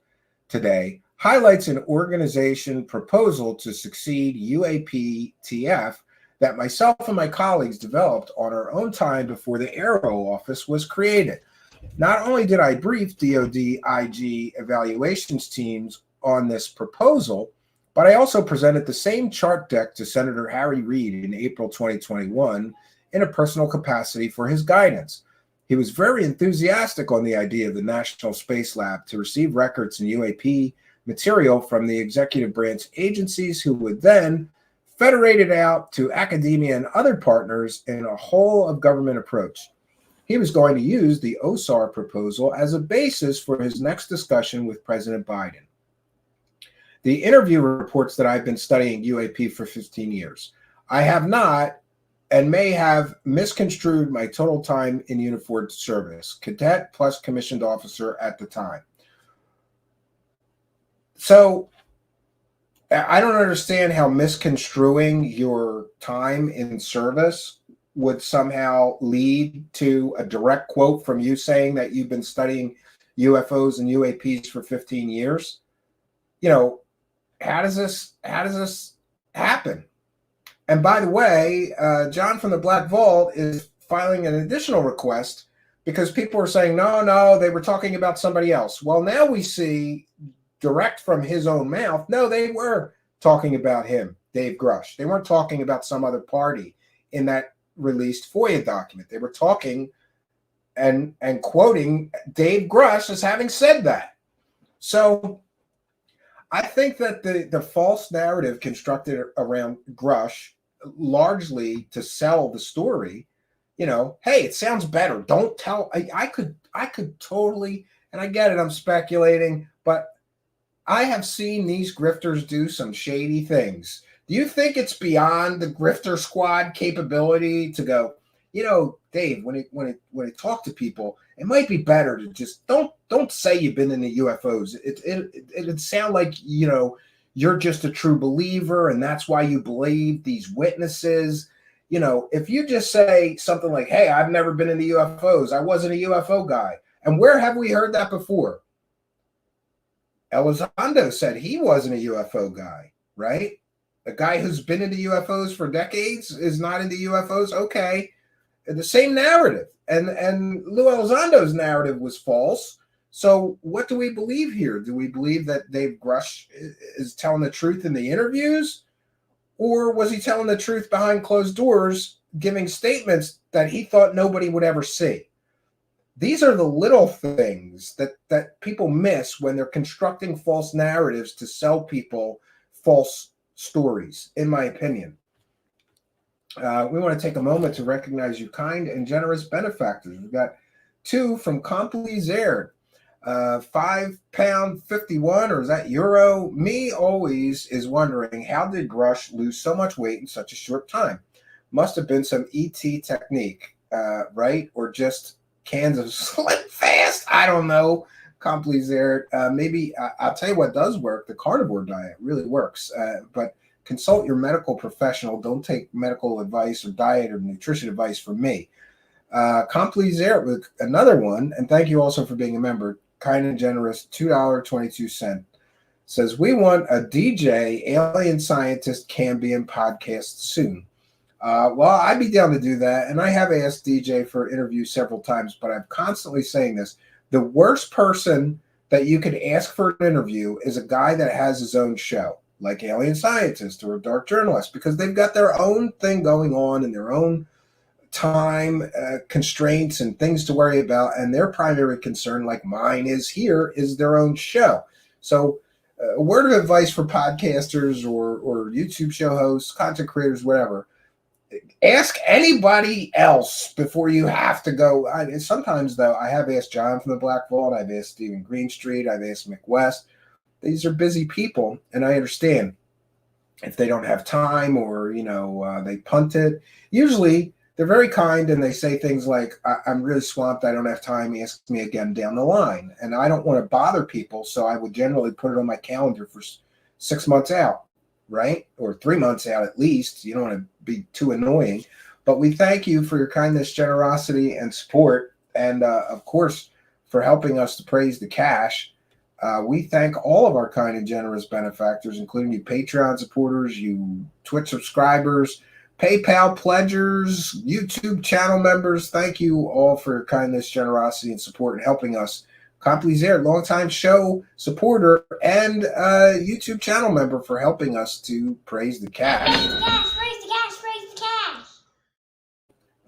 today highlights an organization proposal to succeed UAPTF that myself and my colleagues developed on our own time before the Aero Office was created. Not only did I brief DoD IG evaluations teams on this proposal, but I also presented the same chart deck to Senator Harry Reid in April 2021 in a personal capacity for his guidance. He was very enthusiastic on the idea of the National Space Lab to receive records and UAP material from the executive branch agencies, who would then federate it out to academia and other partners in a whole of government approach. He was going to use the OSAR proposal as a basis for his next discussion with President Biden. The interview reports that I've been studying UAP for 15 years. I have not and may have misconstrued my total time in uniformed service, cadet plus commissioned officer at the time. So I don't understand how misconstruing your time in service would somehow lead to a direct quote from you saying that you've been studying UFOs and UAPs for 15 years. You know, how does this happen? And by the way, John from the Black Vault is filing an additional request because people are saying, no, they were talking about somebody else. Well, now we see direct from his own mouth, no, they were talking about him, Dave Grusch. They weren't talking about some other party in that released FOIA document. They were talking and quoting Dave Grusch as having said that. So I think that the false narrative constructed around Grusch, largely to sell the story, you know, hey, it sounds better. Don't tell. I could totally, and I get it, I'm speculating, but I have seen these grifters do some shady things. Do you think it's beyond the grifter squad capability to go, you know, Dave, when it talk to people, it might be better to just don't say you've been in the UFOs. It'd sound like, you know, you're just a true believer and that's why you believe these witnesses. You know, if you just say something like, hey, I've never been in the UFOs, I wasn't a UFO guy. And where have we heard that before? Elizondo said he wasn't a UFO guy, right? A guy who's been into UFOs for decades is not into UFOs. Okay. The same narrative. And Lou Elizondo's narrative was false. So what do we believe here? Do we believe that Dave Grusch is telling the truth in the interviews? Or was he telling the truth behind closed doors, giving statements that he thought nobody would ever see? These are the little things that people miss when they're constructing false narratives to sell people false stories, in my opinion. We want to take a moment to recognize you kind and generous benefactors. We've got two from Complizer, £5.51, or is that euro? Me always is wondering, how did Grusch lose so much weight in such a short time? Must have been some ET technique, right? Or just cans of Slim Fast. I don't know. Complizer. Maybe I'll tell you what does work. The carnivore diet really works. But consult your medical professional. Don't take medical advice or diet or nutrition advice from me. Complizer with another one. And thank you also for being a member. Kind and generous. $2.22. Says, we want a DJ alien scientist Cambian podcast soon. Well, I'd be down to do that. And I have asked DJ for interviews several times, but I'm constantly saying this. The worst person that you could ask for an interview is a guy that has his own show, like Alien Scientist or a Dark Journalist, because they've got their own thing going on and their own time constraints and things to worry about. And their primary concern, like mine is here, is their own show. So a word of advice for podcasters or YouTube show hosts, content creators, whatever. Ask anybody else before you have to go. Sometimes, though, I have asked John from the Black Vault. I've asked Stephen Greenstreet. I've asked Mick West. These are busy people, and I understand if they don't have time or, you know, they punt it. Usually, they're very kind, and they say things like, I'm really swamped. I don't have time. Ask me again down the line. And I don't want to bother people, so I would generally put it on my calendar for 6 months out. Right? Or 3 months out at least. You don't want to be too annoying. But we thank you for your kindness, generosity, and support. And, of course, for helping us to praise the cash. We thank all of our kind and generous benefactors, including you Patreon supporters, you Twitch subscribers, PayPal pledgers, YouTube channel members, thank you all for your kindness, generosity, and support in helping us. Complizer, longtime show supporter and YouTube channel member, for helping us to praise the cash. Praise the cash, praise the cash, praise the cash.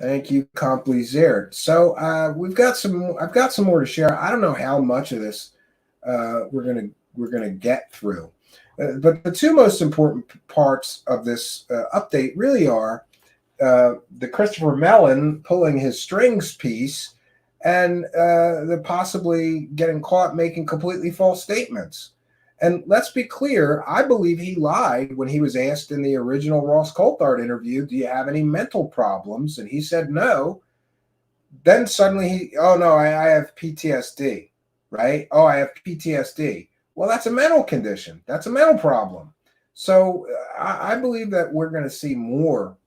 Thank you, Complizer. So I've got some more to share. I don't know how much of this we're gonna get through. But the two most important parts of this update really are the Christopher Mellon pulling his strings piece and the possibly getting caught making completely false statements. And let's be clear, I believe he lied when he was asked in the original Ross Coulthard interview, do you have any mental problems? And he said no. Then suddenly oh no, I have PTSD, right? Oh, I have PTSD. Well, that's a mental condition. That's a mental problem. So I believe that we're going to see more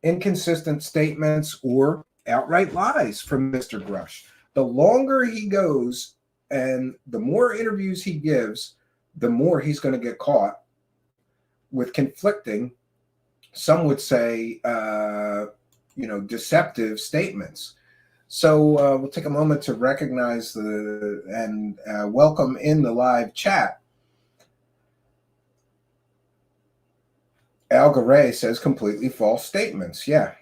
inconsistent statements or outright lies from Mr. Grusch. The longer he goes and the more interviews he gives, the more he's going to get caught with conflicting, some would say, deceptive statements. So we'll take a moment to recognize and welcome in the live chat. Al Garay says completely false statements. Yeah.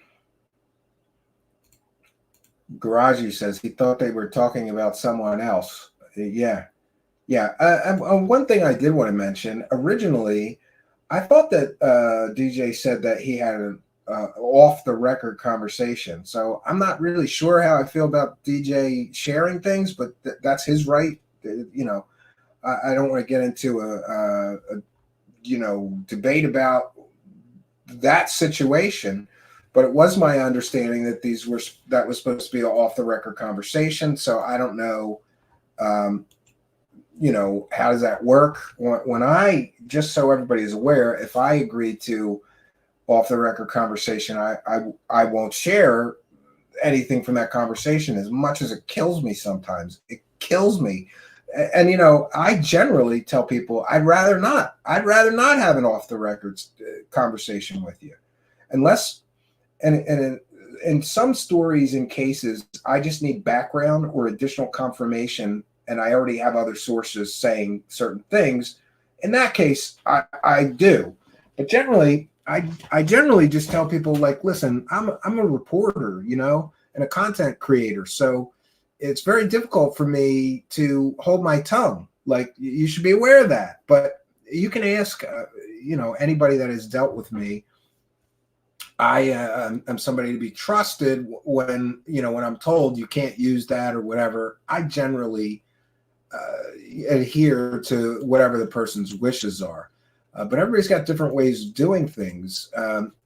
Garaji says he thought they were talking about someone else. Yeah. One thing I did want to mention, originally, I thought that DJ said that he had an off-the-record conversation. So I'm not really sure how I feel about DJ sharing things, but that's his right. I don't want to get into a debate about that situation. But it was my understanding that that was supposed to be an off-the-record conversation. So I don't know. How does that work? When I, just so everybody is aware, if I agree to off-the-record conversation, I won't share anything from that conversation, as much as it kills me sometimes. It kills me. And, I generally tell people I'd rather not have an off-the-record conversation with you. Unless, and in some stories and cases, I just need background or additional confirmation, and I already have other sources saying certain things. In that case, I do. But generally, I generally just tell people, like, listen, I'm a reporter, and a content creator. So it's very difficult for me to hold my tongue. Like, you should be aware of that. But you can ask, anybody that has dealt with me. I am somebody to be trusted when I'm told you can't use that or whatever. I generally adhere to whatever the person's wishes are. But everybody's got different ways of doing things.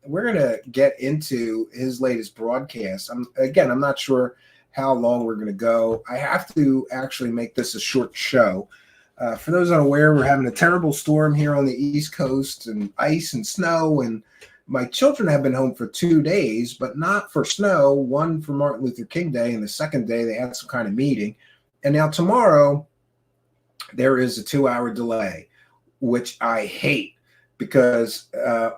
We're going to get into his latest broadcast. I'm not sure how long we're going to go. I have to actually make this a short show. For those unaware, we're having a terrible storm here on the East Coast, and ice and snow, and my children have been home for 2 days, but not for snow. One for Martin Luther King Day, and the second day they had some kind of meeting. And now tomorrow, there is a 2-hour delay, which I hate, because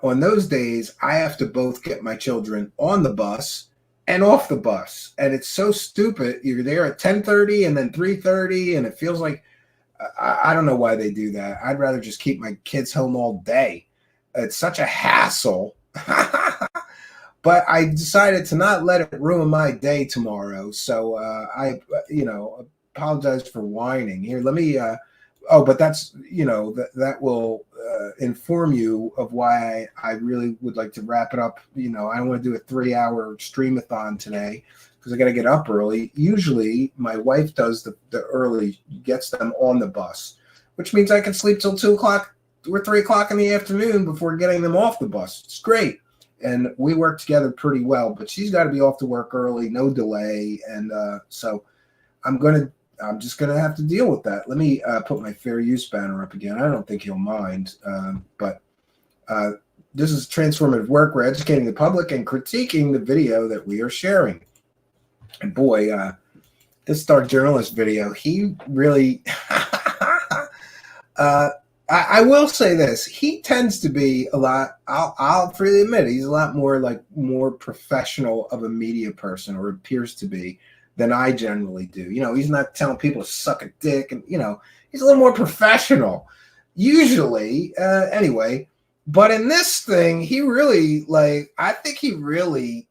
on those days, I have to both get my children on the bus and off the bus. And it's so stupid. You're there at 10:30 and then 3:30, and it feels like, I don't know why they do that. I'd rather just keep my kids home all day. It's such a hassle. But I decided to not let it ruin my day tomorrow. So I apologize for whining here. Let me, but that's, that will inform you of why I really would like to wrap it up. I don't want to do a 3-hour streamathon today because I got to get up early. Usually my wife does the early, gets them on the bus, which means I can sleep till 2 o'clock or 3 o'clock in the afternoon before getting them off the bus. It's great. And we work together pretty well, but she's got to be off to work early, no delay. And so I'm just going to have to deal with that. Let me put my fair use banner up again. I don't think he'll mind. But this is transformative work. We're educating the public and critiquing the video that we are sharing. And boy, this Stark Journalist video, he really, I will say this: he tends to be a lot. I'll freely admit he's a lot more professional of a media person, or appears to be, than I generally do. He's not telling people to suck a dick, and he's a little more professional, usually. Anyway, but in this thing, he really I think he really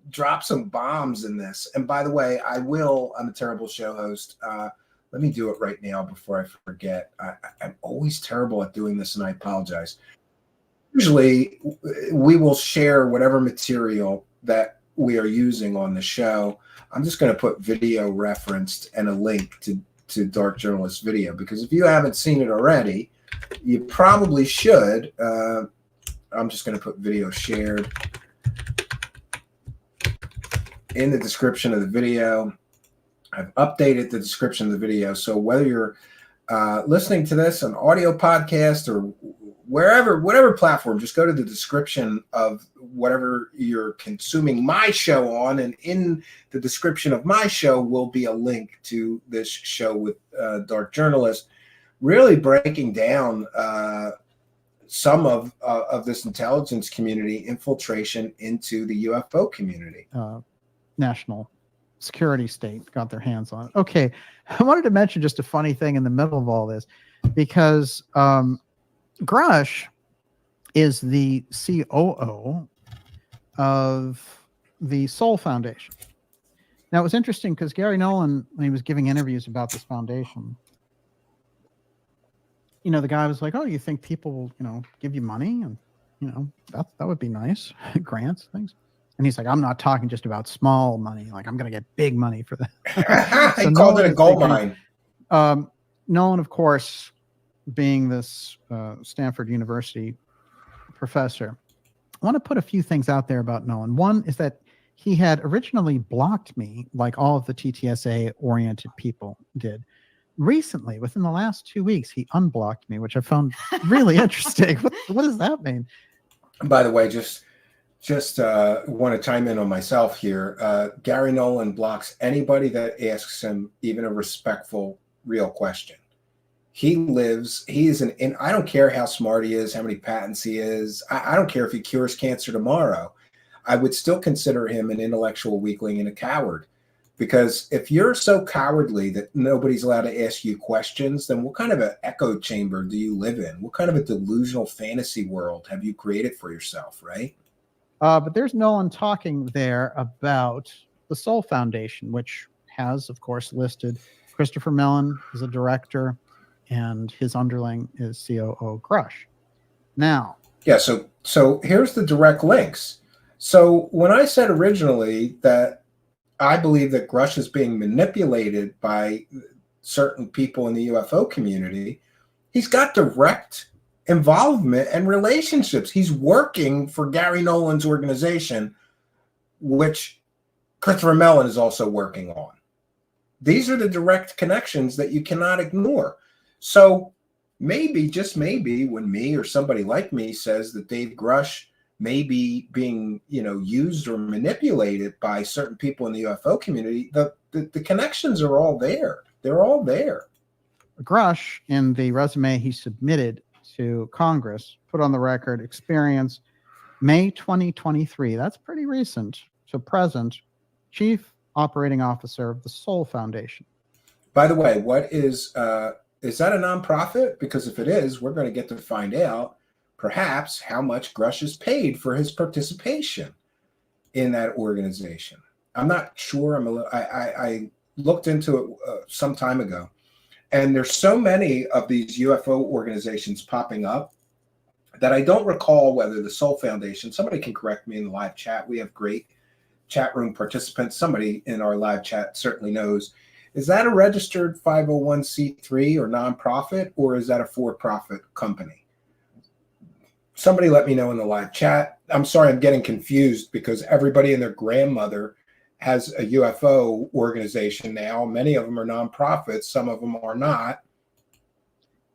dropped some bombs in this. And by the way, I'm a terrible show host. Let me do it right now before I forget. I'm always terrible at doing this, and I apologize. Usually, we will share whatever material that we are using on the show. I'm just going to put video referenced and a link to Dark Journalist video, because if you haven't seen it already, you probably should. I'm just going to put video shared in the description of the video. I've updated the description of the video, so whether you're listening to this on audio podcast or whatever platform, just go to the description of whatever you're consuming my show on, and in the description of my show will be a link to this show with Dark Journalist, really breaking down some of this intelligence community infiltration into the UFO community. National security state got their hands on it. Okay, I wanted to mention just a funny thing in the middle of all this, because Grusch is the COO of the Soul Foundation. Now, it was interesting because Gary Nolan, when he was giving interviews about this foundation, the guy was like, "Oh, you think people will, give you money? And, that would be nice. Grants, things." And he's like, "I'm not talking just about small money. I'm going to get big money for that." He called it a gold mine. Nolan, of course, being this Stanford University professor, I want to put a few things out there about Nolan. One is that he had originally blocked me, like all of the TTSA-oriented people did. Recently, within the last 2 weeks, he unblocked me, which I found really interesting. What does that mean? By the way, just want to chime in on myself here. Gary Nolan blocks anybody that asks him even a respectful, real question. I don't care how smart he is, how many patents he is. I don't care if he cures cancer tomorrow. I would still consider him an intellectual weakling and a coward. Because if you're so cowardly that nobody's allowed to ask you questions, then what kind of an echo chamber do you live in? What kind of a delusional fantasy world have you created for yourself, right? But there's Nolan talking there about the Soul Foundation, which has, of course, listed Christopher Mellon as a director, and his underling is COO Grusch. Now, yeah. So here's the direct links. So when I said originally that I believe that Grusch is being manipulated by certain people in the UFO community, he's got direct involvement and relationships. He's working for Gary Nolan's organization, which Christopher Mellon is also working on. These are the direct connections that you cannot ignore. So maybe, just maybe, when me or somebody like me says that Dave Grusch may be being, used or manipulated by certain people in the UFO community, the connections are all there. They're all there. Grusch, in the resume he submitted to Congress, put on the record experience May 2023. That's pretty recent. So present, Chief Operating Officer of the Soul Foundation. By the way, what is that a nonprofit? Because if it is, we're going to get to find out perhaps how much Grusch is paid for his participation in that organization. I'm not sure. I looked into it some time ago, and there's so many of these UFO organizations popping up that I don't recall whether the Soul Foundation, somebody can correct me in the live chat. We have great chat room participants. Somebody in our live chat certainly knows. Is that a registered 501c3 or nonprofit, or is that a for-profit company? Somebody let me know in the live chat. I'm sorry, I'm getting confused because everybody and their grandmother has a UFO organization now. Many of them are nonprofits. Some of them are not.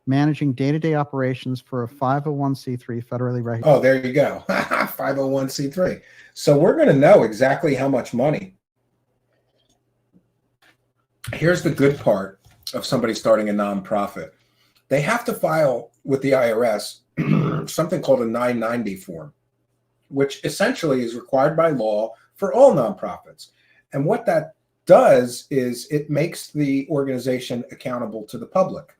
Managing day-to-day operations for a 501c3 federally recognized. Oh, there you go. 501c3. So we're going to know exactly how much money. Here's the good part of somebody starting a nonprofit. they have to file with the IRS something called a 990 form, which essentially is required by law for all nonprofits. And what that does is it makes the organization accountable to the public.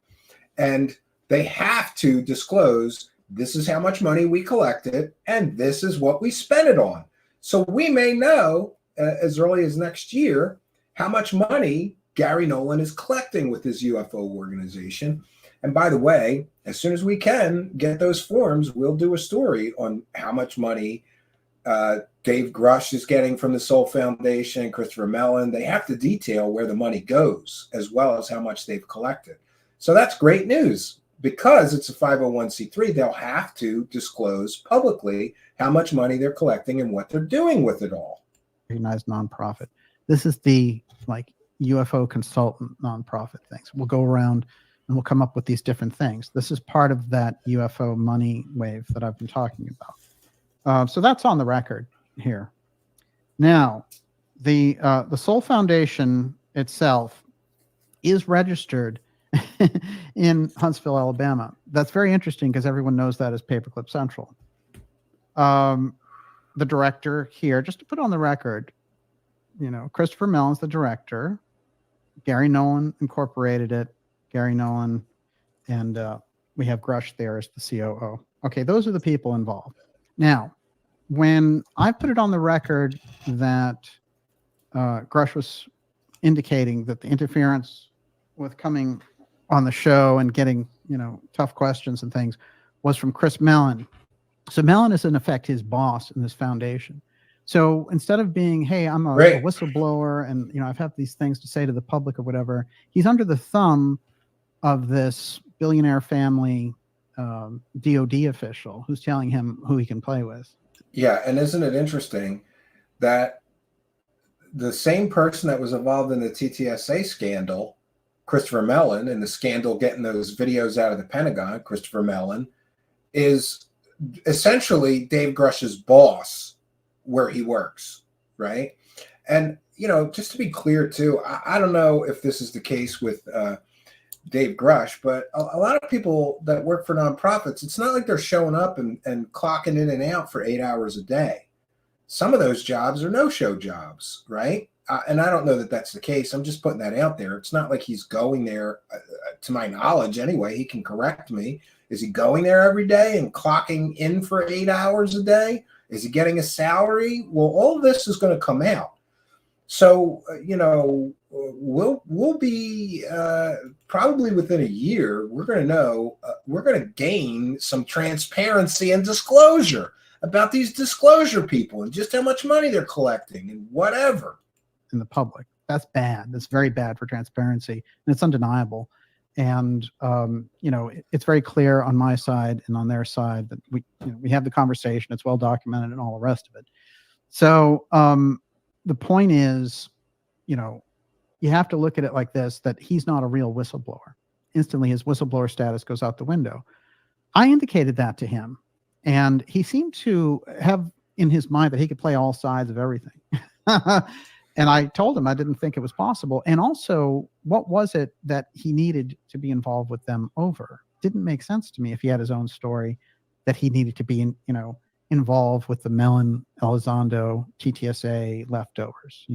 And they have to disclose, this is how much money we collected, and this is what we spent it on. So we may know as early as next year how much money Gary Nolan is collecting with his UFO organization. And by the way, as soon as we can get those forms, we'll do a story on how much money Dave Grusch is getting from the Soul Foundation, Christopher Mellon. They have to detail where the money goes, as well as how much they've collected. So that's great news. Because it's a 501c3, they'll have to disclose publicly how much money they're collecting and what they're doing with it all. Recognized nonprofit. This is the UFO consultant nonprofit things. We'll go around and we'll come up with these different things. This is part of that UFO money wave that I've been talking about. So that's on the record here. Now, the Soul Foundation itself is registered in Huntsville, Alabama. That's very interesting because everyone knows that as Paperclip Central. The director here, just to put on the record, Christopher Mellon's the director. Gary Nolan incorporated it. Gary Nolan, and we have Grusch there as the COO. Okay, those are the people involved. Now, when I put it on the record that Grusch was indicating that the interference with coming on the show and getting, tough questions and things was from Chris Mellon. So Mellon is in effect his boss in this foundation. So instead of being, hey, I'm a whistleblower and, I've had these things to say to the public or whatever, he's under the thumb of this billionaire family DOD official who's telling him who he can play with. Yeah. And isn't it interesting that the same person that was involved in the TTSA scandal, Christopher Mellon, and the scandal getting those videos out of the Pentagon, Christopher Mellon, is essentially Dave Grusch's boss where he works, right? And, just to be clear too, I don't know if this is the case with Dave Grusch, but a lot of people that work for nonprofits, it's not like they're showing up and clocking in and out for 8 hours a day. Some of those jobs are no-show jobs, right? And I don't know that that's the case. I'm just putting that out there. It's not like he's going there, to my knowledge anyway. He can correct me. Is he going there every day and clocking in for 8 hours a day? Is he getting a salary? Well, all this is going to come out. So, we'll be probably within a year, we're going to know, we're going to gain some transparency and disclosure about these disclosure people and just how much money they're collecting and whatever. In the public. That's bad. That's very bad for transparency, and it's undeniable. And it's very clear on my side and on their side that we have the conversation. It's well documented and all the rest of it. So the point is, you have to look at it like this: that he's not a real whistleblower. Instantly, his whistleblower status goes out the window. I indicated that to him, and he seemed to have in his mind that he could play all sides of everything. And I told him I didn't think it was possible. And also, what was it that he needed to be involved with them over? Didn't make sense to me if he had his own story that he needed to be, involved with the Mellon Elizondo TTSA leftovers,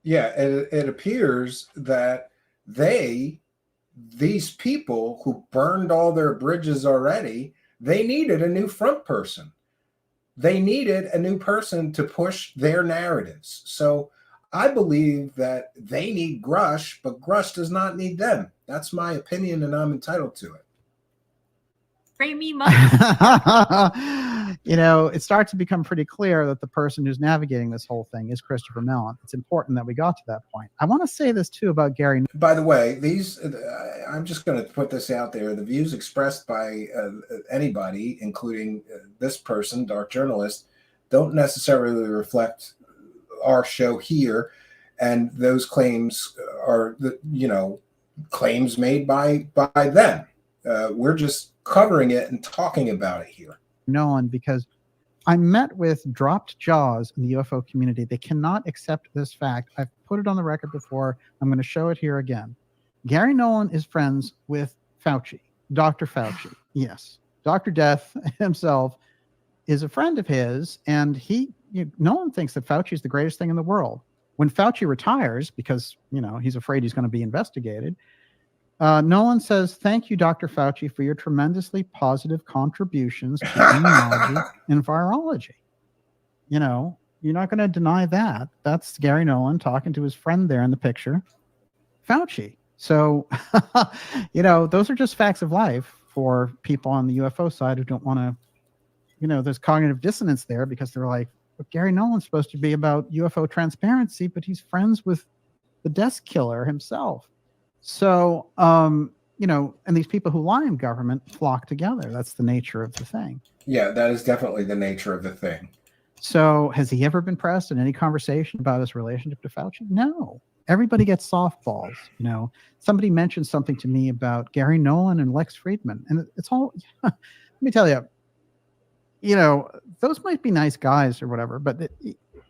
Yeah, it appears that these people who burned all their bridges already, they needed a new front person. They needed a new person to push their narratives. So I believe that they need Grusch, but Grusch does not need them. That's my opinion, and I'm entitled to it. Frame me money. It starts to become pretty clear that the person who's navigating this whole thing is Christopher Mellon. It's important that we got to that point. I want to say this too about Gary. By the way, I'm just going to put this out there. The views expressed by anybody, including this person, Dark Journalist, don't necessarily reflect our show here. And those claims are, claims made by them. We're just covering it and talking about it here. Nolan, because I met with dropped jaws in the UFO community. They cannot accept this fact. I've put it on the record before. I'm going to show it here again. Gary Nolan is friends with Fauci. Dr. Fauci. Yes. Dr. Death himself is a friend of his, and Nolan thinks that Fauci is the greatest thing in the world. When Fauci retires, because he's afraid he's going to be investigated, Nolan says, "Thank you, Dr. Fauci, for your tremendously positive contributions to immunology and virology." You're not going to deny that. That's Gary Nolan talking to his friend there in the picture, Fauci. So, those are just facts of life for people on the UFO side who don't want to, there's cognitive dissonance there because they're like, but Gary Nolan's supposed to be about UFO transparency, but he's friends with the desk killer himself. So, and these people who lie in government flock together. That's the nature of the thing. Yeah, that is definitely the nature of the thing. So has he ever been pressed in any conversation about his relationship to Fauci? No. Everybody gets softballs. Somebody mentioned something to me about Gary Nolan and Lex Friedman. And it's all, let me tell you, those might be nice guys or whatever, but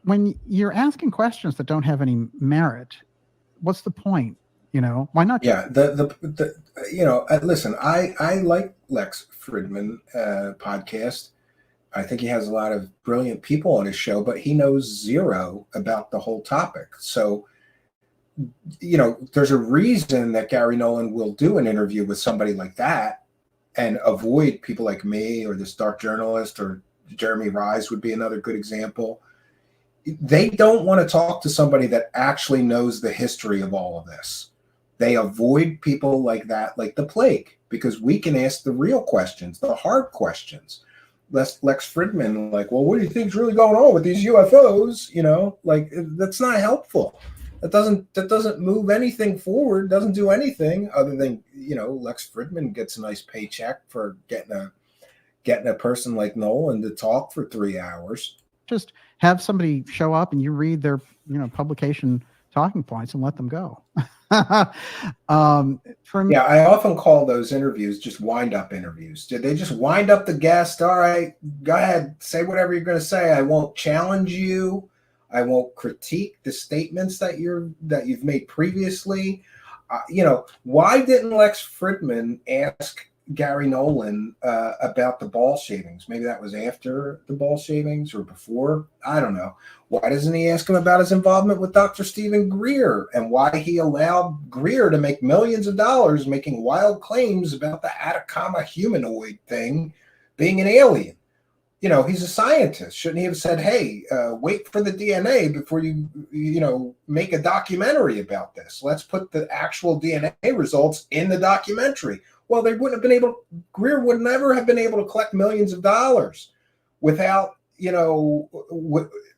when you're asking questions that don't have any merit, what's the point? Why not? Yeah, listen, I like Lex Friedman podcast. I think he has a lot of brilliant people on his show, but he knows zero about the whole topic. So, there's a reason that Gary Nolan will do an interview with somebody like that and avoid people like me or this dark journalist, or Jeremy Rise would be another good example. They don't want to talk to somebody that actually knows the history of all of this. They avoid people like that, like the plague, because we can ask the real questions, the hard questions. Lex Friedman, like, well, what do you think's really going on with these UFOs? That's not helpful. That doesn't move anything forward. Doesn't do anything other than Lex Friedman gets a nice paycheck for getting a person like Nolan to talk for 3 hours. Just have somebody show up and you read their publication talking points and let them go. Yeah, I often call those interviews just wind-up interviews. Did they just wind up the guest? All right, go ahead, say whatever you're going to say. I won't challenge you. I won't critique the statements that you've made previously. Why didn't Lex Friedman ask Gary Nolan about the ball shavings? Maybe that was after the ball shavings or before. I don't know. Why doesn't he ask him about his involvement with Dr. Stephen Greer and why he allowed Greer to make millions of dollars making wild claims about the Atacama humanoid thing being an alien? He's a scientist. Shouldn't he have said, hey, wait for the DNA before you make a documentary about this? Let's put the actual DNA results in the documentary. Well, they wouldn't have been able, Greer would never have been able to collect millions of dollars without,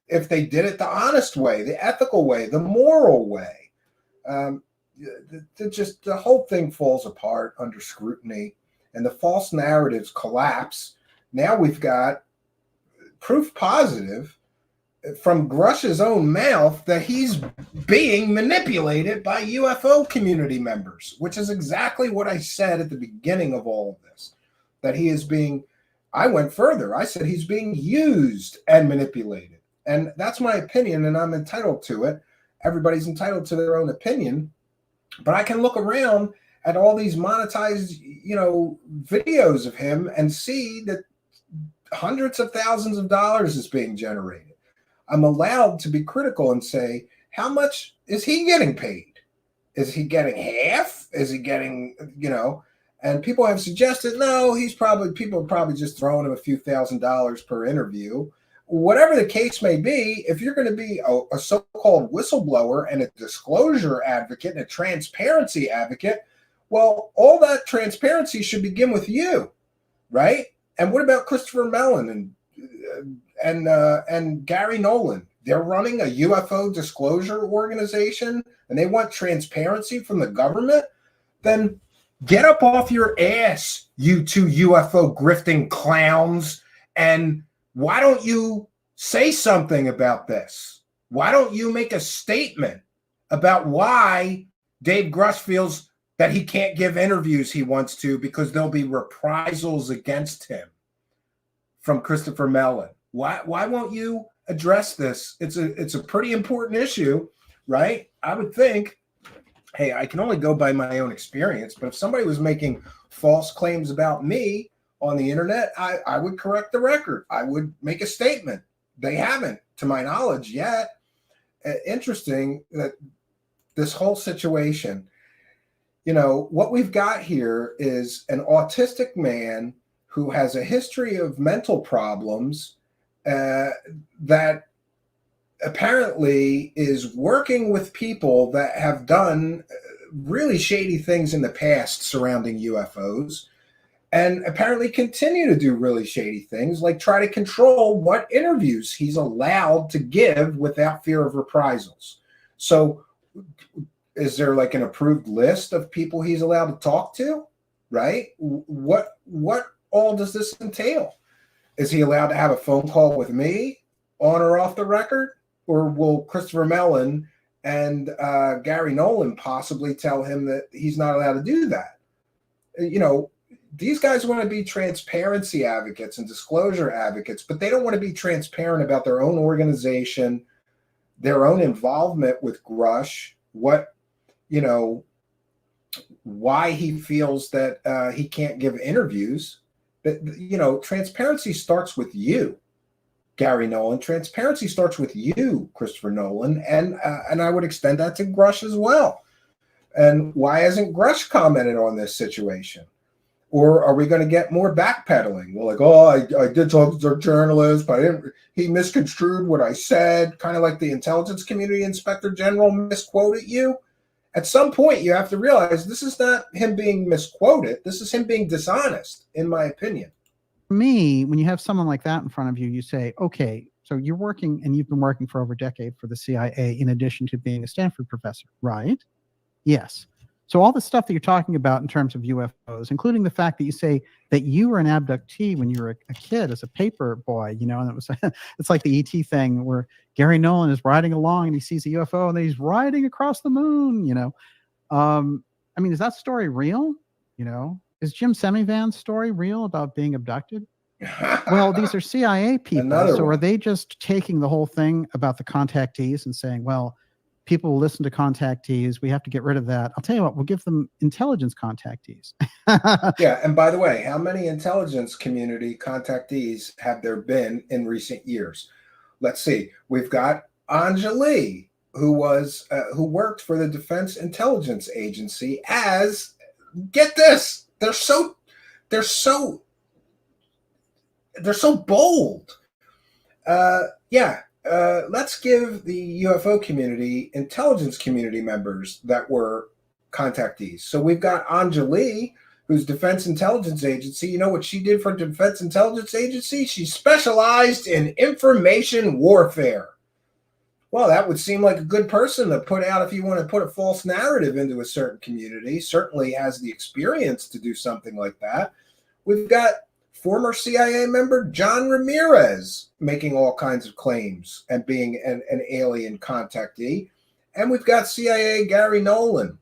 if they did it the honest way, the ethical way, the moral way. The whole thing falls apart under scrutiny and the false narratives collapse. Now we've got proof positive from Grusch's own mouth that he's being manipulated by UFO community members, which is exactly what I said at the beginning of all of this, that he is being, I went further. I said he's being used and manipulated. And that's my opinion, and I'm entitled to it. Everybody's entitled to their own opinion. But I can look around at all these monetized, videos of him and see that hundreds of thousands of dollars is being generated. I'm allowed to be critical and say, how much is he getting paid? Is he getting half? Is he getting, and people have suggested, no, people are probably just throwing him a few $1,000s per interview. Whatever the case may be, if you're going to be a so-called whistleblower and a disclosure advocate and a transparency advocate, well, all that transparency should begin with you, right? And what about Christopher Mellon and Gary Nolan? They're running a UFO disclosure organization and they want transparency from the government. Then get up off your ass, you two UFO grifting clowns, and why don't you say something about this? Why don't you make a statement about why Dave Grusch feels that he can't give interviews he wants to because there'll be reprisals against him from Christopher Mellon? Why won't you address this? It's a pretty important issue, right? I would think. hey, I can only go by my own experience, but if somebody was making false claims about me on the internet, I would correct the record. I would make a statement. They haven't, to my knowledge, yet. Interesting that this whole situation, what we've got here is an autistic man who has a history of mental problems that apparently is working with people that have done really shady things in the past surrounding UFOs, and apparently continue to do really shady things, like try to control what interviews he's allowed to give without fear of reprisals. So is there like an approved list of people he's allowed to talk to, right? What all does this entail? Is he allowed to have a phone call with me on or off the record? Or will Christopher Mellon and Gary Nolan possibly tell him that he's not allowed to do that? These guys want to be transparency advocates and disclosure advocates, but they don't want to be transparent about their own organization, their own involvement with Grusch, why he feels that he can't give interviews. Transparency starts with you, Gary Nolan. Transparency starts with you, Christopher Nolan, and I would extend that to Grusch as well. And why hasn't Grusch commented on this situation? Or are we going to get more backpedaling? Well, like, I did talk to a journalist, but he misconstrued what I said, kind of like the intelligence community inspector general misquoted you. At some point, you have to realize this is not him being misquoted. This is him being dishonest, in my opinion. For me, when you have someone like that in front of you, you say, okay, so you've been working for over a decade for the CIA in addition to being a Stanford professor, right? Yes. So all the stuff that you're talking about in terms of UFOs, including the fact that you say that you were an abductee when you were a kid as a paper boy, and it was it's like the ET thing where Gary Nolan is riding along and he sees a UFO and then he's riding across the moon, is that story real? Is Jim Semivan's story real about being abducted? Well, these are CIA people. Are they just taking the whole thing about the contactees and saying, well, people will listen to contactees, we have to get rid of that. I'll tell you what, we'll give them intelligence contactees. Yeah, and by the way, how many intelligence community contactees have there been in recent years? Let's see. We've got Anjali, who worked for the Defense Intelligence Agency as, get this, they're so bold. Let's give the UFO community intelligence community members that were contactees. So we've got Anjali, who's Defense Intelligence Agency. You know what she did for Defense Intelligence Agency? She specialized in information warfare. Well, that would seem like a good person to put out if you want to put a false narrative into a certain community. Certainly has the experience to do something like that. We've got former CIA member John Ramirez making all kinds of claims and being an alien contactee. And we've got CIA Gary Nolan,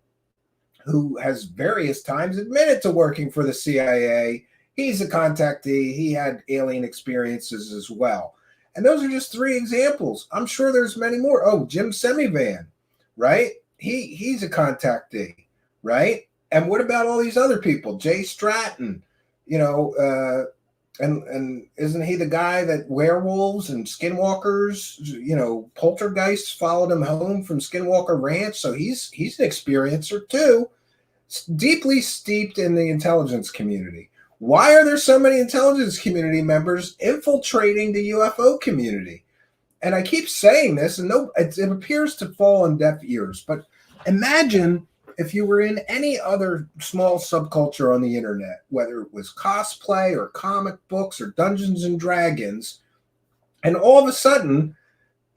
who has various times admitted to working for the CIA. He's a contactee. He had alien experiences as well. And those are just 3 examples. I'm sure there's many more. Oh, Jim Semivan, right? He's a contactee, right? And what about all these other people? Jay Stratton, and isn't he the guy that werewolves and skinwalkers, poltergeists followed him home from Skinwalker Ranch? So he's an experiencer too, deeply steeped in the intelligence community. Why are there so many intelligence community members infiltrating the UFO community? And I keep saying this, and it appears to fall on deaf ears, but imagine if you were in any other small subculture on the internet, whether it was cosplay or comic books or Dungeons and Dragons, and all of a sudden,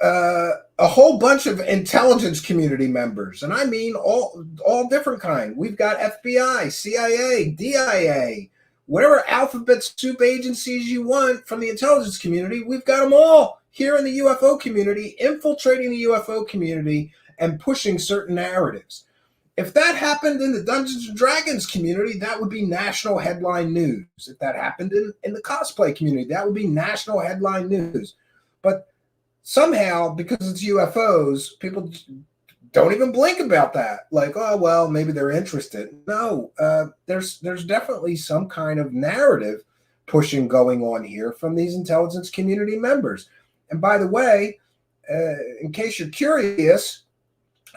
a whole bunch of intelligence community members, and I mean all different kind. We've got FBI, CIA, DIA, whatever alphabet soup agencies you want from the intelligence community, we've got them all here in the UFO community, infiltrating the UFO community and pushing certain narratives. If that happened in the Dungeons and Dragons community, that would be national headline news. If that happened in the cosplay community, that would be national headline news. But somehow, because it's UFOs, people don't even blink about that. Like, oh, well, maybe they're interested. No, there's definitely some kind of narrative pushing going on here from these intelligence community members. And by the way, in case you're curious,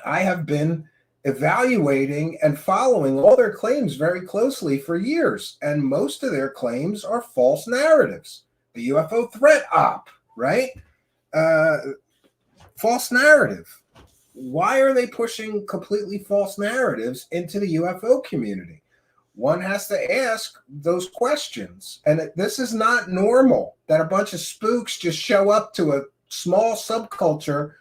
I have been evaluating and following all their claims very closely for years, and most of their claims are false narratives. The UFO threat op, right? False narrative. Why are they pushing completely false narratives into the UFO community? One has to ask those questions. And this is not normal that a bunch of spooks just show up to a small subculture,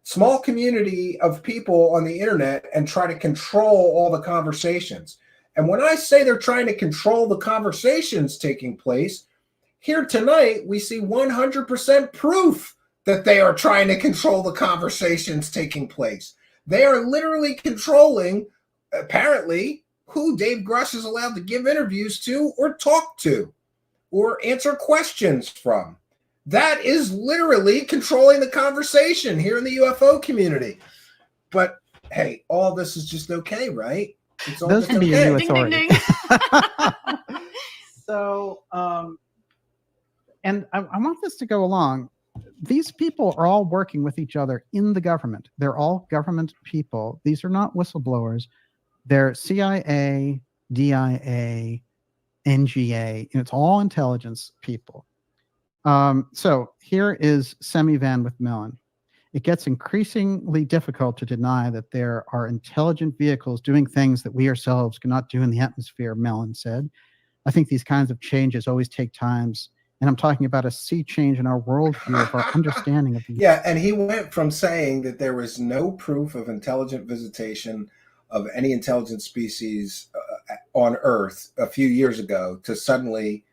small community of people on the internet and try to control all the conversations. And when I say they're trying to control the conversations taking place, here tonight we see 100% proof that they are trying to control the conversations taking place. They are literally controlling, apparently, who Dave Grusch is allowed to give interviews to or talk to or answer questions from. That is literally controlling the conversation here in the UFO community. But hey, all this is just okay, right? It's all Those just can be okay. a new Ding, ding, authority. ding. So, and I want this to go along. These people are all working with each other in the government. They're all government people. These are not whistleblowers. They're CIA, DIA, NGA. It's all intelligence people. So here is Semi-Van with Mellon. It gets increasingly difficult to deny that there are intelligent vehicles doing things that we ourselves cannot do in the atmosphere, Mellon said. I think these kinds of changes always take times. And I'm talking about a sea change in our worldview of our understanding of the Yeah, and he went from saying that there was no proof of intelligent visitation of any intelligent species on Earth a few years ago to suddenly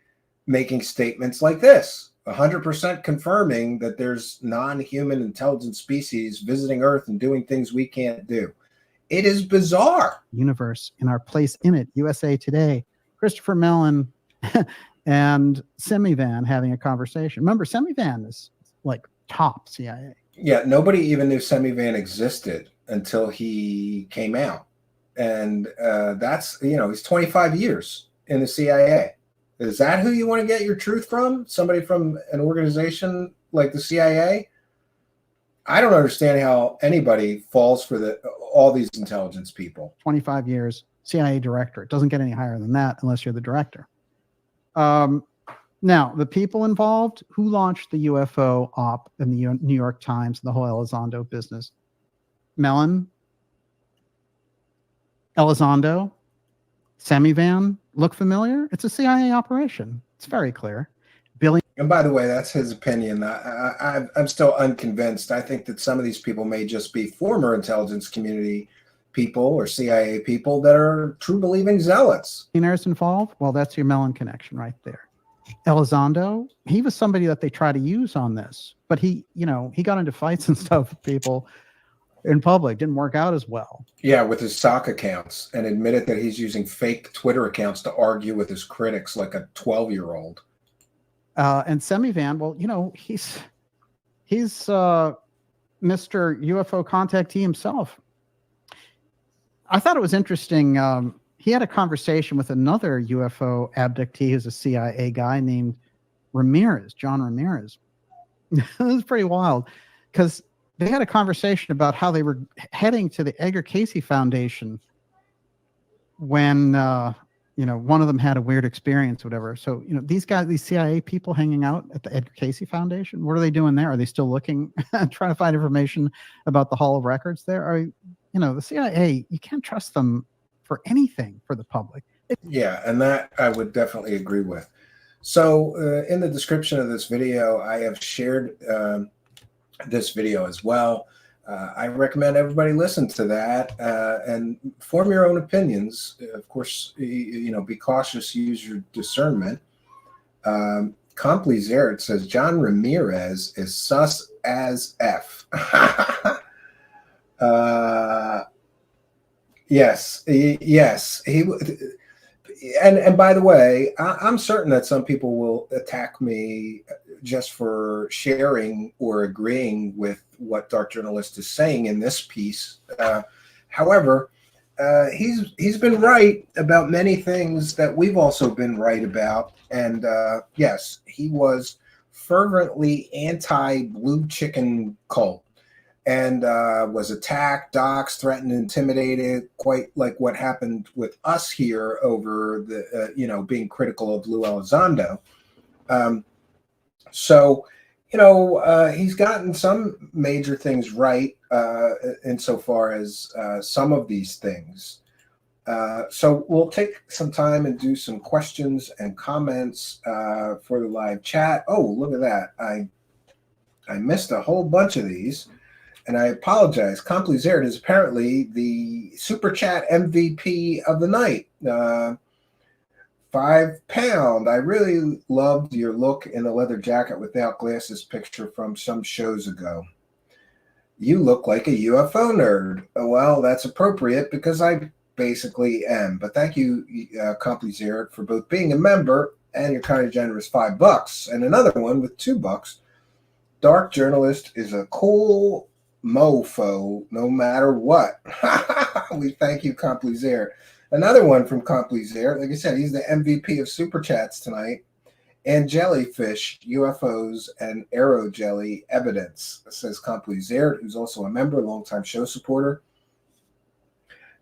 making statements like this, 100% confirming that there's non-human intelligent species visiting Earth and doing things we can't do. It is bizarre. universe and our place in it. USA Today, Christopher Mellon and Semi-Van having a conversation. Remember, Semi-Van is like top CIA. Yeah, nobody even knew Semi-Van existed until he came out. And that's, he's 25 years in the CIA. Is that who you want to get your truth from? Somebody from an organization like the CIA? I don't understand how anybody falls for all these intelligence people. 25 years, CIA director. It doesn't get any higher than that unless you're the director. Now, the people involved, who launched the UFO op in the New York Times, the whole Elizondo business? Mellon, Elizondo, Semi-Van, look familiar? It's a CIA operation. It's very clear. Billy. And by the way, that's his opinion. I'm still unconvinced. I think that some of these people may just be former intelligence community people or CIA people that are true believing zealots. Millionaires involved? Well, that's your Mellon connection right there. Elizondo, he was somebody that they try to use on this, but he got into fights and stuff with people in public. Didn't work out as well. Yeah, with his sock accounts, and admitted that he's using fake Twitter accounts to argue with his critics like a 12-year-old. And Semi-Van, well, he's Mr. UFO contactee himself. I thought it was interesting. He had a conversation with another UFO abductee who's a CIA guy named John Ramirez. It was pretty wild because they had a conversation about how they were heading to the Edgar Cayce Foundation when, one of them had a weird experience, whatever. So, these CIA people hanging out at the Edgar Cayce Foundation, what are they doing there? Are they still looking, trying to find information about the Hall of Records there? The CIA, you can't trust them for anything for the public. Yeah, and that I would definitely agree with. So in the description of this video, I have shared this video as well. I recommend everybody listen to that and form your own opinions. Of course, be cautious, use your discernment. Comply Zeret says John Ramirez is sus as F. Yes. and by the way, I'm certain that some people will attack me just for sharing or agreeing with what Dark Journalist is saying in this piece. However, he's been right about many things that we've also been right about. And yes, he was fervently anti-blue chicken cult and was attacked, doxxed, threatened, intimidated, quite like what happened with us here over the, being critical of Lou Elizondo. So, he's gotten some major things right insofar as some of these things. So we'll take some time and do some questions and comments for the live chat. Oh, look at that. I missed a whole bunch of these. And I apologize. Complizert is apparently the Super Chat MVP of the night. £5. I really loved your look in the leather jacket without glasses picture from some shows ago. You look like a UFO nerd. Well, that's appropriate because I basically am. But thank you, Complizert, for both being a member and your kind of generous $5. And another one with $2. Dark Journalist is a cool mofo no matter what. We thank you, Complizert. Another one from Complizert. Like I said, he's the MVP of Super Chats tonight. And jellyfish, UFOs, and aerojelly evidence, says Complizert, who's also a member, longtime show supporter.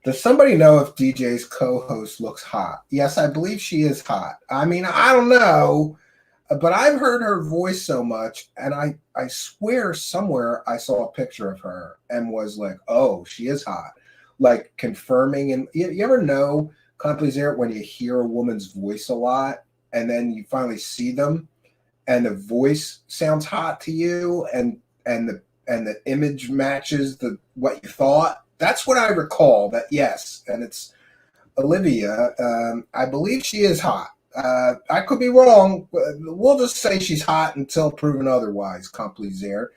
Does somebody know if DJ's co-host looks hot? Yes, I believe she is hot. I mean, I don't know, but I've heard her voice so much, and I swear somewhere I saw a picture of her and was like, oh, she is hot. Like confirming. And you ever know, Complizert, when you hear a woman's voice a lot and then you finally see them and the voice sounds hot to you and the image matches what you thought? That's what I recall. That, yes, and it's Olivia. I believe she is hot. I could be wrong. We'll just say she's hot until proven otherwise, Complizert.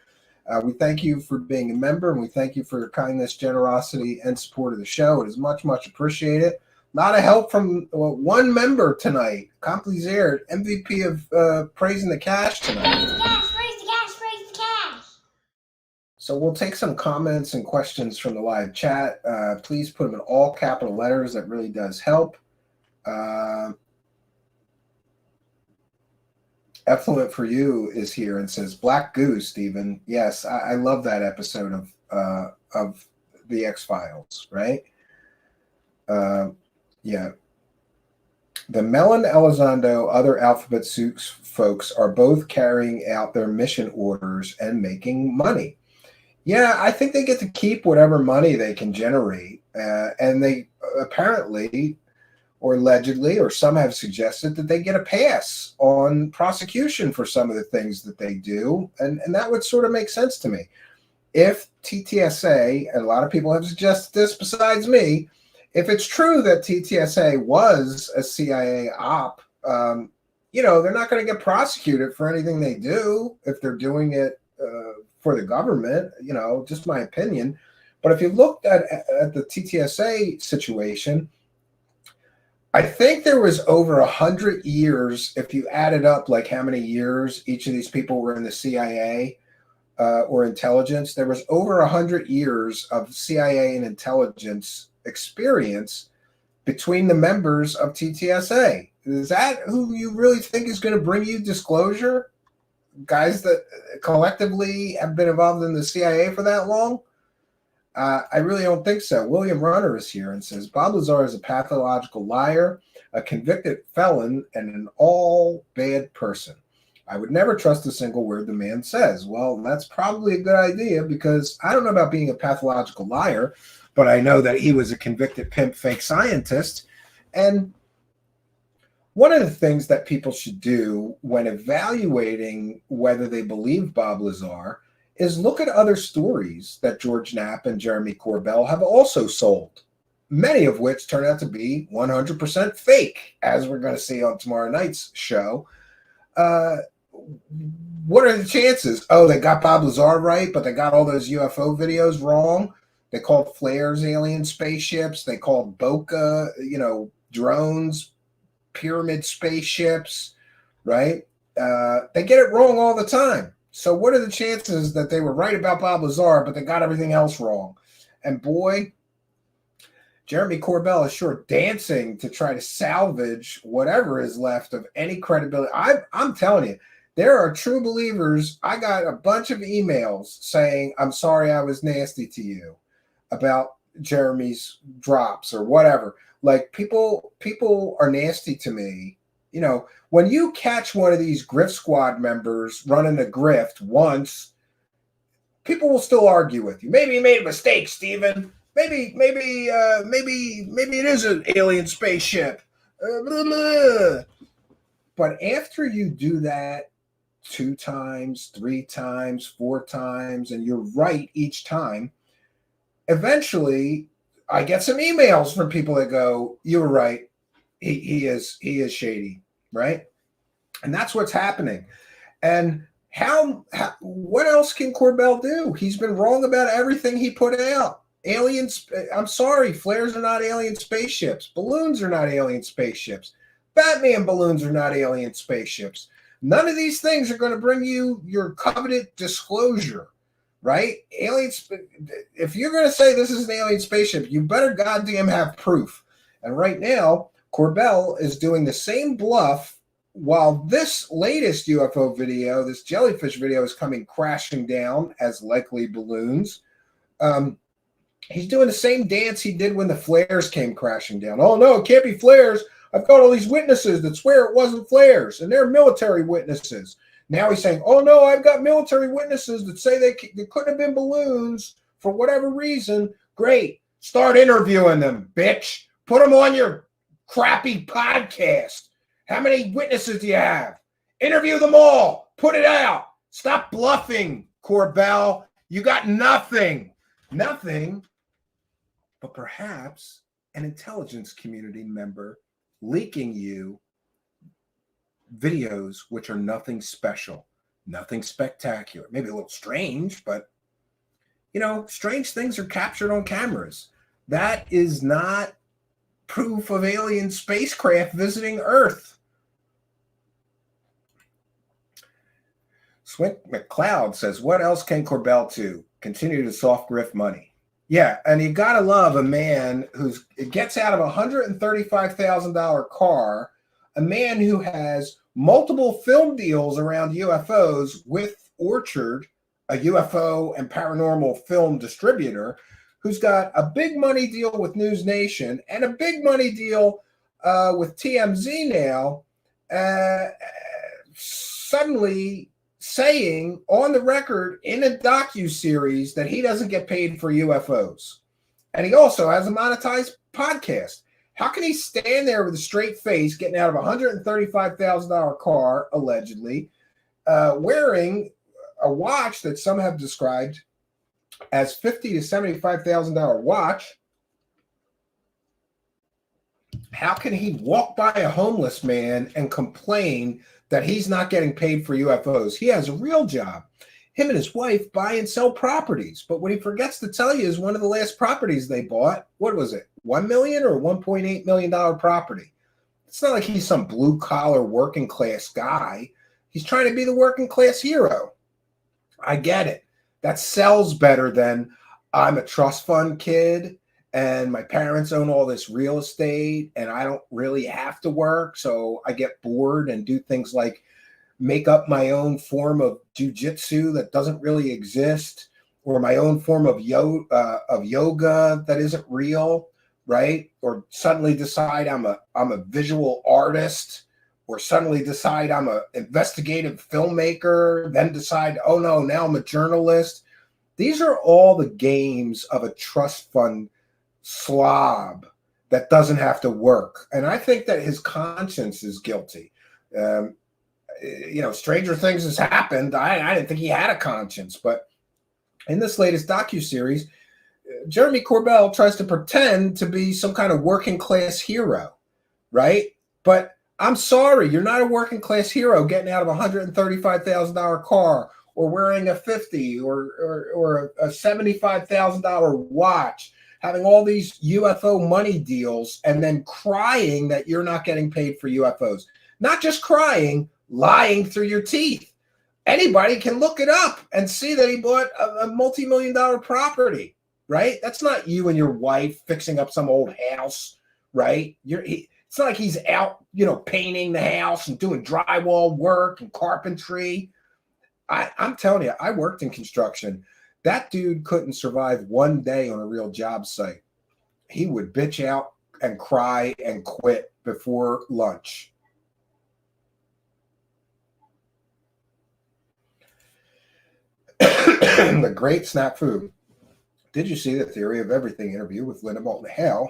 We thank you for being a member, and we thank you for your kindness, generosity, and support of the show. It is much, much appreciated. A lot of help from one member tonight, Complizert, MVP of Praising the Cash tonight. Praise the cash, praise the cash, praise the cash. So we'll take some comments and questions from the live chat. Please put them in all capital letters. That really does help. Effluent for You is here and says, Black Goose, Stephen. Yes, I love that episode of the X-Files, right? Yeah. The Mellon Elizondo, other Alphabet Soup folks are both carrying out their mission orders and making money. Yeah, I think they get to keep whatever money they can generate. And they apparently, or allegedly, or some have suggested that they get a pass on prosecution for some of the things that they do. And that would sort of make sense to me. If TTSA, and a lot of people have suggested this besides me, if it's true that TTSA was a CIA op, they're not going to get prosecuted for anything they do if they're doing it for the government, just my opinion. But if you looked at the TTSA situation, I think there was over 100 years, if you added up like how many years each of these people were in the CIA or intelligence, there was over 100 years of CIA and intelligence experience between the members of TTSA. Is that who you really think is going to bring you disclosure? Guys that collectively have been involved in the CIA for that long? I really don't think so. William Runner is here and says, Bob Lazar is a pathological liar, a convicted felon, and an all bad person. I would never trust a single word the man says. Well, that's probably a good idea because I don't know about being a pathological liar, but I know that he was a convicted pimp fake scientist. And one of the things that people should do when evaluating whether they believe Bob Lazar is look at other stories that George Knapp and Jeremy Corbell have also sold, many of which turn out to be 100% fake, as we're going to see on tomorrow night's show. What are the chances? Oh, they got Bob Lazar right, but they got all those UFO videos wrong. They called flares alien spaceships. They called Boca, drones, pyramid spaceships, right? They get it wrong all the time. So what are the chances that they were right about Bob Lazar, but they got everything else wrong? And boy, Jeremy Corbell is sure dancing to try to salvage whatever is left of any credibility. I'm telling you, there are true believers. I got a bunch of emails saying, I'm sorry I was nasty to you about Jeremy's drops or whatever. Like people are nasty to me. You know, when you catch one of these grift squad members running a grift once, people will still argue with you. Maybe you made a mistake, Steven. Maybe it is an alien spaceship. Blah, blah. But after you do that 2 times, 3 times, 4 times, and you're right each time, eventually I get some emails from people that go, "You were right. He is shady," right? And that's what's happening. And how what else can Corbell do? He's been wrong about everything he put out. Aliens, I'm sorry, flares are not alien spaceships. Balloons are not alien spaceships. Batman balloons are not alien spaceships. None of these things are going to bring you your coveted disclosure, right? Aliens, if you're going to say this is an alien spaceship, you better goddamn have proof. And right now, Corbell is doing the same bluff while this latest UFO video, this jellyfish video, is coming crashing down as likely balloons. He's doing the same dance he did when the flares came crashing down. Oh, no, it can't be flares. I've got all these witnesses that swear it wasn't flares, and they're military witnesses. Now he's saying, oh, no, I've got military witnesses that say they couldn't have been balloons for whatever reason. Great. Start interviewing them, bitch. Put them on your crappy podcast. How many witnesses do you have? Interview them all. Put it out. Stop bluffing, Corbell. You got nothing. Nothing but perhaps an intelligence community member leaking you videos which are nothing special, nothing spectacular, maybe a little strange, but you know, strange things are captured on cameras. That is not proof of alien spacecraft visiting Earth. Swint McLeod says, what else can Corbell do? Continue to soft grift money. Yeah, and you got to love a man who gets out of a $135,000 car, a man who has multiple film deals around UFOs with Orchard, a UFO and paranormal film distributor, who's got a big money deal with News Nation and a big money deal with TMZ now, suddenly saying on the record in a docuseries that he doesn't get paid for UFOs. And he also has a monetized podcast. How can he stand there with a straight face getting out of a $135,000 car, allegedly, wearing a watch that some have described as $50,000 to $75,000 watch? How can he walk by a homeless man and complain that he's not getting paid for UFOs? He has a real job. Him and his wife buy and sell properties. But what he forgets to tell you is one of the last properties they bought, what was it, $1 million or $1.8 million property? It's not like he's some blue-collar working class guy. He's trying to be the working class hero. I get it. That sells better than I'm a trust fund kid and my parents own all this real estate and I don't really have to work, so I get bored and do things like make up my own form of jujitsu that doesn't really exist, or my own form of yoga that isn't real, right? Or suddenly decide I'm a visual artist, or suddenly decide I'm an investigative filmmaker, then decide, oh no, now I'm a journalist. These are all the games of a trust fund slob that doesn't have to work. And I think that his conscience is guilty. Stranger things has happened. I didn't think he had a conscience, but in this latest docuseries, Jeremy Corbell tries to pretend to be some kind of working class hero, right? But I'm sorry, you're not a working class hero getting out of a $135,000 car or wearing a $50,000 or a $75,000 watch. having all these UFO money deals and then crying that you're not getting paid for UFOs. Not just crying, lying through your teeth. Anybody can look it up and see that he bought a multi-million-dollar property, right? That's not you and your wife fixing up some old house, right? It's not like he's out, painting the house and doing drywall work and carpentry. I'm telling you, I worked in construction. That dude couldn't survive one day on a real job site. He would bitch out and cry and quit before lunch. The great snack food. Did you see the Theory of Everything interview with Linda Moulton Howe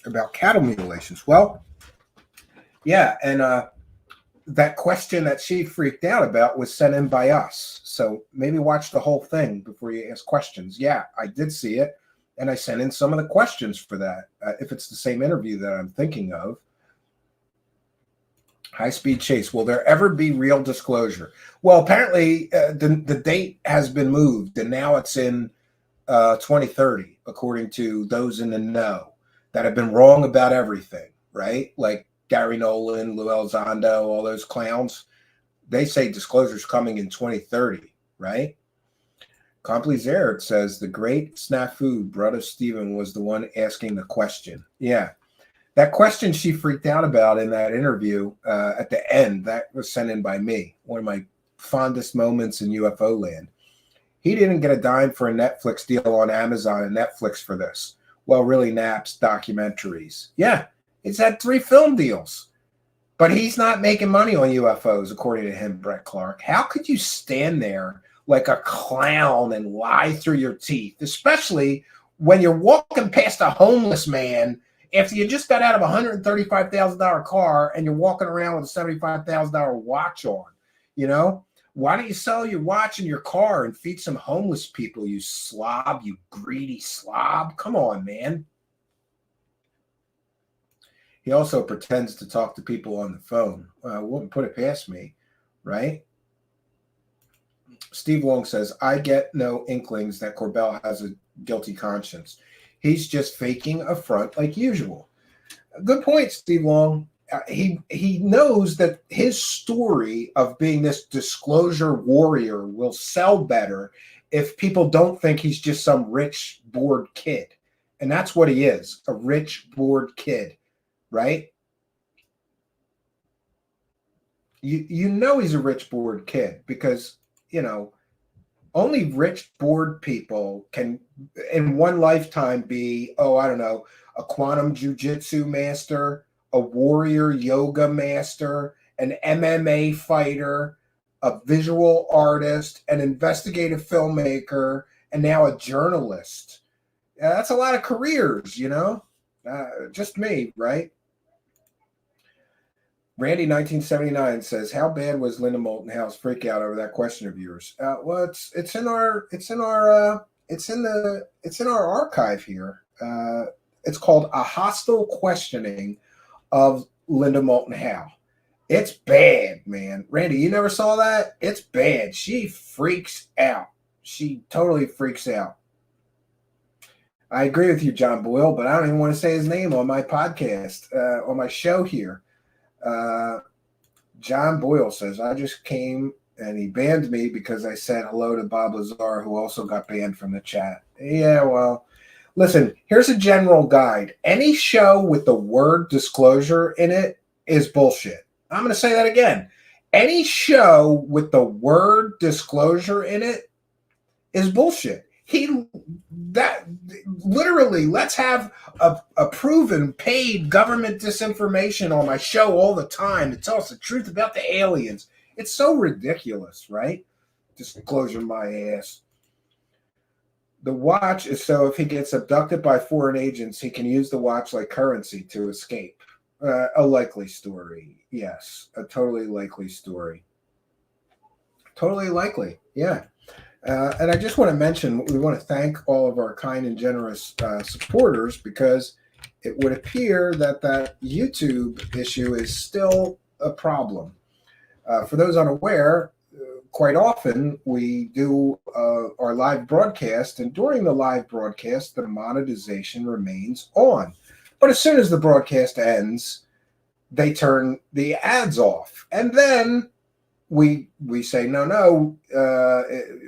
about cattle mutilations? Well, yeah, and that question that she freaked out about was sent in by us. So maybe watch the whole thing before you ask questions. Yeah, I did see it, and I sent in some of the questions for that, if it's the same interview that I'm thinking of. High-speed chase. Will there ever be real disclosure? Well, apparently the date has been moved, and now it's in 2030, according to those in the know that have been wrong about everything, right? Like Gary Nolan, Lou Elizondo, all those clowns. They say disclosure's coming in 2030, right? Complizer says the great snafu, brother Stephen, was the one asking the question. Yeah. That question she freaked out about in that interview at the end, that was sent in by me, one of my fondest moments in UFO land. He didn't get a dime for a Netflix deal on Amazon and Netflix for this. Well, really, Naps documentaries. Yeah, he's had 3 film deals, but he's not making money on UFOs, according to him, Brett Clark. How could you stand there like a clown and lie through your teeth, especially when you're walking past a homeless man after you just got out of a $135,000 car and you're walking around with a $75,000 watch on? Why don't you sell your watch and your car and feed some homeless people, you slob, you greedy slob? Come on, man. He also pretends to talk to people on the phone. Wouldn't put it past me, right? Steve Long says, I get no inklings that Corbell has a guilty conscience. He's just faking a front like usual. Good point, Steve Long. He knows that his story of being this disclosure warrior will sell better if people don't think he's just some rich, bored kid. And that's what he is, a rich, bored kid, right? You know he's a rich, bored kid because, only rich, bored people can, in one lifetime, be, a quantum jujitsu master, a warrior yoga master, an MMA fighter, a visual artist, an investigative filmmaker, and now a journalist. That's a lot of careers, just me, right? Randy 1979 says, "How bad was Linda Moulton Howe's freak out over that question of yours?" Well, it's in our archive here. It's called A Hostile Questioning of Linda Moulton Howe. It's bad, man. Randy, you never saw that? It's bad. She freaks out. She totally freaks out. I agree with you, John Boyle, but I don't even want to say his name on my podcast, on my show here. John Boyle says, I just came and he banned me because I said hello to Bob Lazar, who also got banned from the chat. Yeah, well, listen, here's a general guide. Any show with the word disclosure in it is bullshit. I'm going to say that again. Any show with the word disclosure in it is bullshit. Let's have a proven paid government disinformation on my show all the time to tell us the truth about the aliens. It's so ridiculous, right? Disclosure my ass. The watch is so if he gets abducted by foreign agents, he can use the watch like currency to escape. A likely story. Yes, a totally likely story. Totally likely. Yeah. And I just want to mention, we want to thank all of our kind and generous supporters because it would appear that YouTube issue is still a problem. For those unaware, quite often we do our live broadcast, and during the live broadcast, the monetization remains on. But as soon as the broadcast ends, they turn the ads off, and then we say no,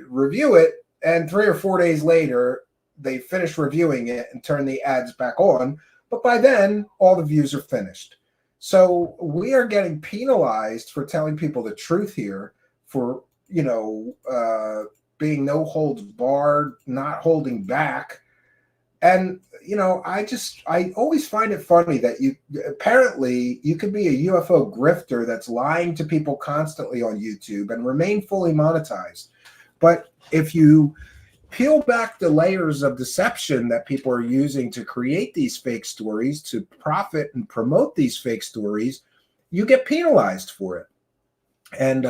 review it, and 3 or 4 days later they finish reviewing it and turn the ads back on, but by then all the views are finished. So we are getting penalized for telling people the truth here, for being no holds barred, not holding back. And I always find it funny that you could be a UFO grifter that's lying to people constantly on YouTube and remain fully monetized. But if you peel back the layers of deception that people are using to create these fake stories, to profit and promote these fake stories, you get penalized for it. And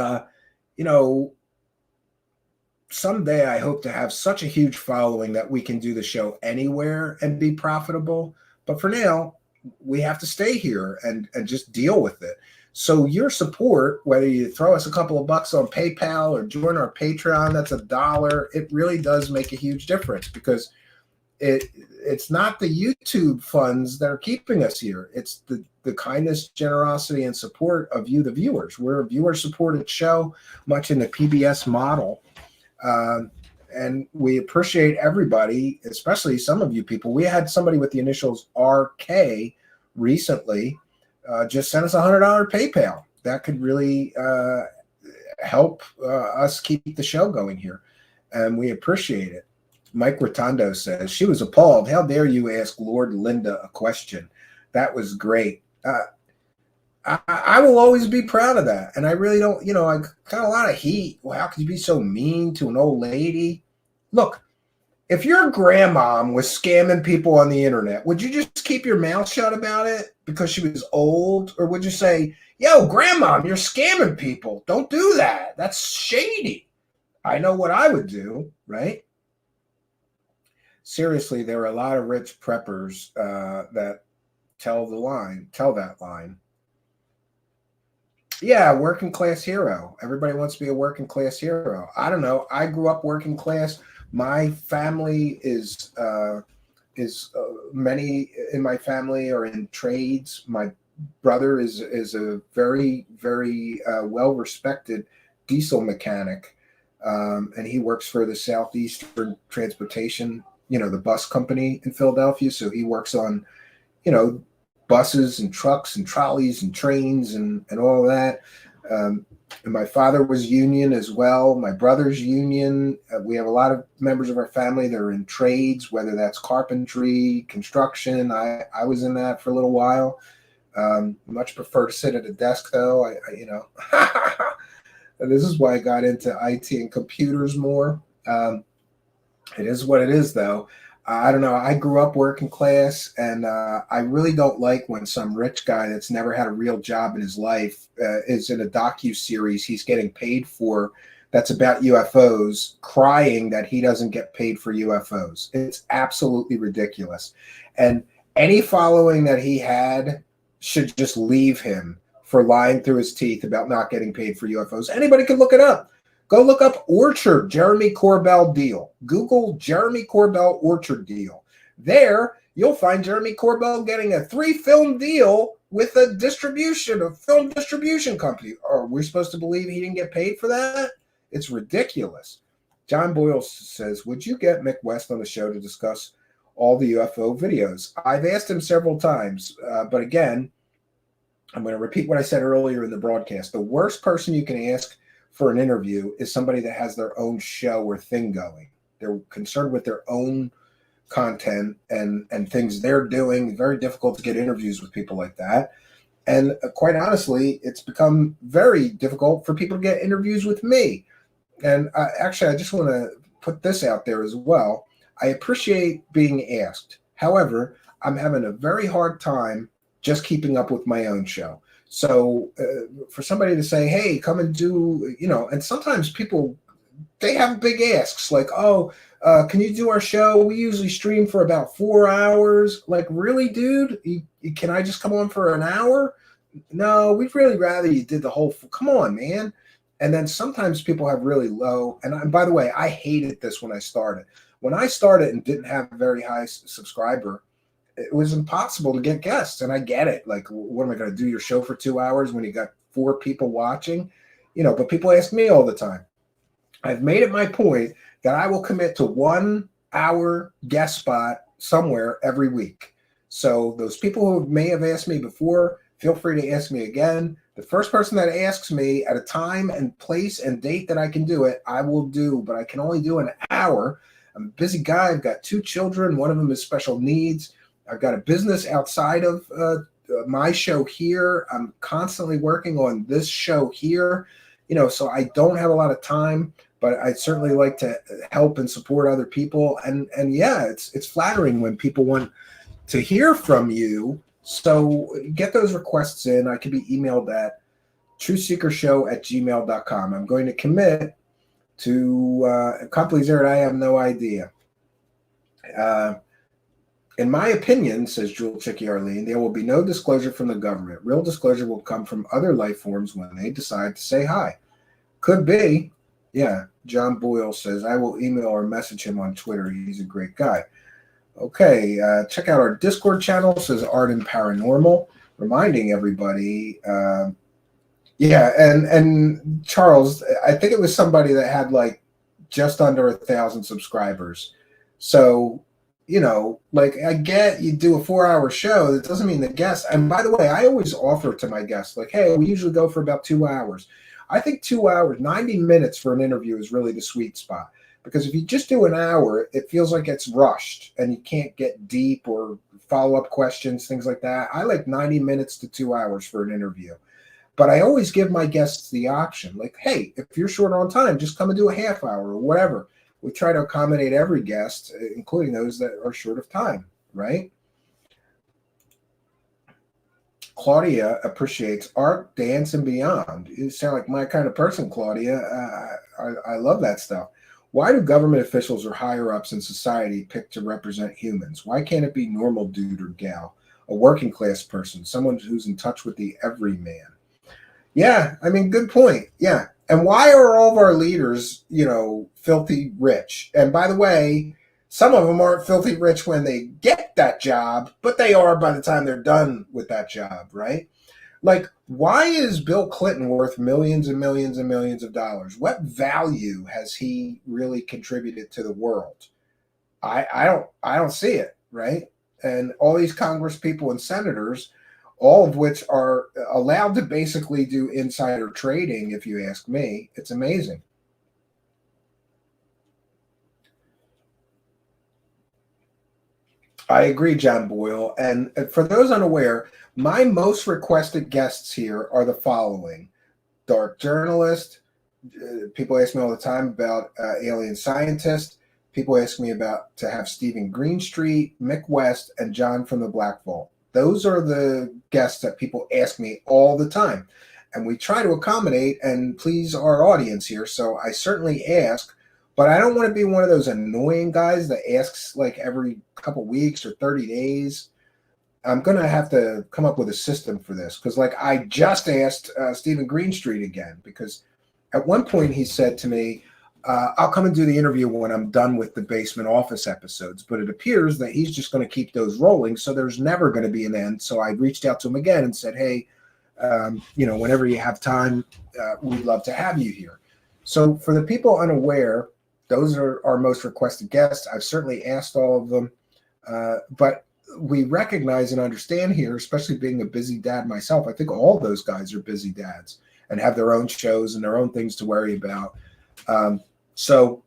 someday I hope to have such a huge following that we can do the show anywhere and be profitable. But for now, we have to stay here and just deal with it. So your support, whether you throw us a couple of bucks on PayPal or join our Patreon, that's $1. It really does make a huge difference, because it's not the YouTube funds that are keeping us here. It's the kindness, generosity, and support of you, the viewers. We're a viewer-supported show, much in the PBS model. And we appreciate everybody, especially some of you people. We had somebody with the initials RK recently just sent us $100 PayPal. That could really help us keep the show going here, and we appreciate it. Mike Rotondo says, she was appalled. How dare you ask Lord Linda a question? That was great. I will always be proud of that. And I really don't, I got a lot of heat. Well, how could you be so mean to an old lady? Look, if your grandmom was scamming people on the internet, would you just keep your mouth shut about it because she was old? Or would you say, yo, grandmom, you're scamming people. Don't do that. That's shady. I know what I would do, right? Seriously, there are a lot of rich preppers that tell that line. Yeah, working class hero. Everybody wants to be a working class hero. I don't know. I grew up working class. My family is many in my family are in trades. My brother is a very, very well respected diesel mechanic, and he works for the Southeastern Transportation, the bus company in Philadelphia. So he works on, buses and trucks and trolleys and trains and all of that. And my father was union as well. My brother's union. We have a lot of members of our family that are in trades, whether that's carpentry, construction. I was in that for a little while. Much prefer to sit at a desk, though. This is why I got into IT and computers more. It is what it is, though. I don't know. I grew up working class, and I really don't like when some rich guy that's never had a real job in his life is in a docu-series he's getting paid for that's about UFOs, crying that he doesn't get paid for UFOs. It's absolutely ridiculous. And any following that he had should just leave him for lying through his teeth about not getting paid for UFOs. Anybody can look it up. Go look up Orchard Jeremy Corbell deal. Google Jeremy Corbell Orchard deal. There, you'll find Jeremy Corbell getting a 3-film deal with a film distribution company. Are we supposed to believe he didn't get paid for that? It's ridiculous. John Boyle says, would you get Mick West on the show to discuss all the UFO videos? I've asked him several times, but again, I'm going to repeat what I said earlier in the broadcast. The worst person you can ask for an interview is somebody that has their own show or thing going. They're concerned with their own content and things they're doing. Very difficult to get interviews with people like that. And quite honestly, it's become very difficult for people to get interviews with me. And actually, I just want to put this out there as well. I appreciate being asked. However, I'm having a very hard time just keeping up with my own show. So for somebody to say, hey, come and do, and sometimes people, they have big asks like, oh, can you do our show? We usually stream for about 4 hours. Like, really, dude? Can I just come on for an hour? No, we'd really rather you did the whole, come on, man. And then sometimes people have really low, and by the way, I hated this when I started. When I started and didn't have a very high subscriber, it was impossible to get guests. And I get it. Like, what am I going to do your show for 2 hours when you got 4 people watching? But people ask me all the time. I've made it my point that I will commit to 1 hour guest spot somewhere every week. So those people who may have asked me before, feel free to ask me again. The first person that asks me at a time and place and date that I can do it, I will do, but I can only do an hour. I'm a busy guy. I've got 2 children. One of them is special needs. I've got a business outside of my show here. I'm constantly working on this show here, so I don't have a lot of time, but I'd certainly like to help and support other people. And yeah, it's flattering when people want to hear from you. So get those requests in. I can be emailed at truthseekershow@gmail.com. I'm going to commit to companies there that I have no idea. In my opinion, says Jewel Chicky Arlene, there will be no disclosure from the government. Real disclosure will come from other life forms when they decide to say hi. Could be. Yeah. John Boyle says, I will email or message him on Twitter. He's a great guy. Okay. Check out our Discord channel, says Art and Paranormal. Reminding everybody. Yeah. And Charles, I think it was somebody that had like just under 1,000 subscribers. So, like I get you do a 4-hour show. That doesn't mean the guests. And by the way, I always offer to my guests, like, hey, we usually go for about 2 hours. I think 2 hours, 90 minutes for an interview is really the sweet spot. Because if you just do an hour, it feels like it's rushed and you can't get deep or follow-up questions, things like that. I like 90 minutes to 2 hours for an interview. But I always give my guests the option, like, hey, if you're short on time, just come and do a half hour or whatever. We try to accommodate every guest, including those that are short of time, right? Claudia appreciates art, dance, and beyond. You sound like my kind of person, Claudia. I love that stuff. Why do government officials or higher-ups in society pick to represent humans? Why can't it be normal dude or gal, a working class person, someone who's in touch with the everyman? Yeah, I mean, good point. Yeah. And why are all of our leaders, filthy rich? And by the way, some of them aren't filthy rich when they get that job, but they are by the time they're done with that job, right? Like, why is Bill Clinton worth millions and millions and millions of dollars? What value has he really contributed to the world? I don't see it, right? And all these Congress people and senators, all of which are allowed to basically do insider trading, if you ask me. It's amazing. I agree, John Boyle. And for those unaware, my most requested guests here are the following. Dark journalist. People ask me all the time about alien scientist. People ask me about to have Stephen Greenstreet, Mick West, and John from the Black Vault. Those are the guests that people ask me all the time. And we try to accommodate and please our audience here. So I certainly ask, but I don't want to be one of those annoying guys that asks like every couple weeks or 30 days. I'm going to have to come up with a system for this. Because like I just asked Stephen Greenstreet again, because at one point he said to me, I'll come and do the interview when I'm done with the Basement Office episodes, but it appears that he's just going to keep those rolling, so there's never going to be an end. So I reached out to him again and said, hey, whenever you have time, we'd love to have you here. So for the people unaware, those are our most requested guests. I've certainly asked all of them, but we recognize and understand here, especially being a busy dad myself, I think all those guys are busy dads and have their own shows and their own things to worry about. So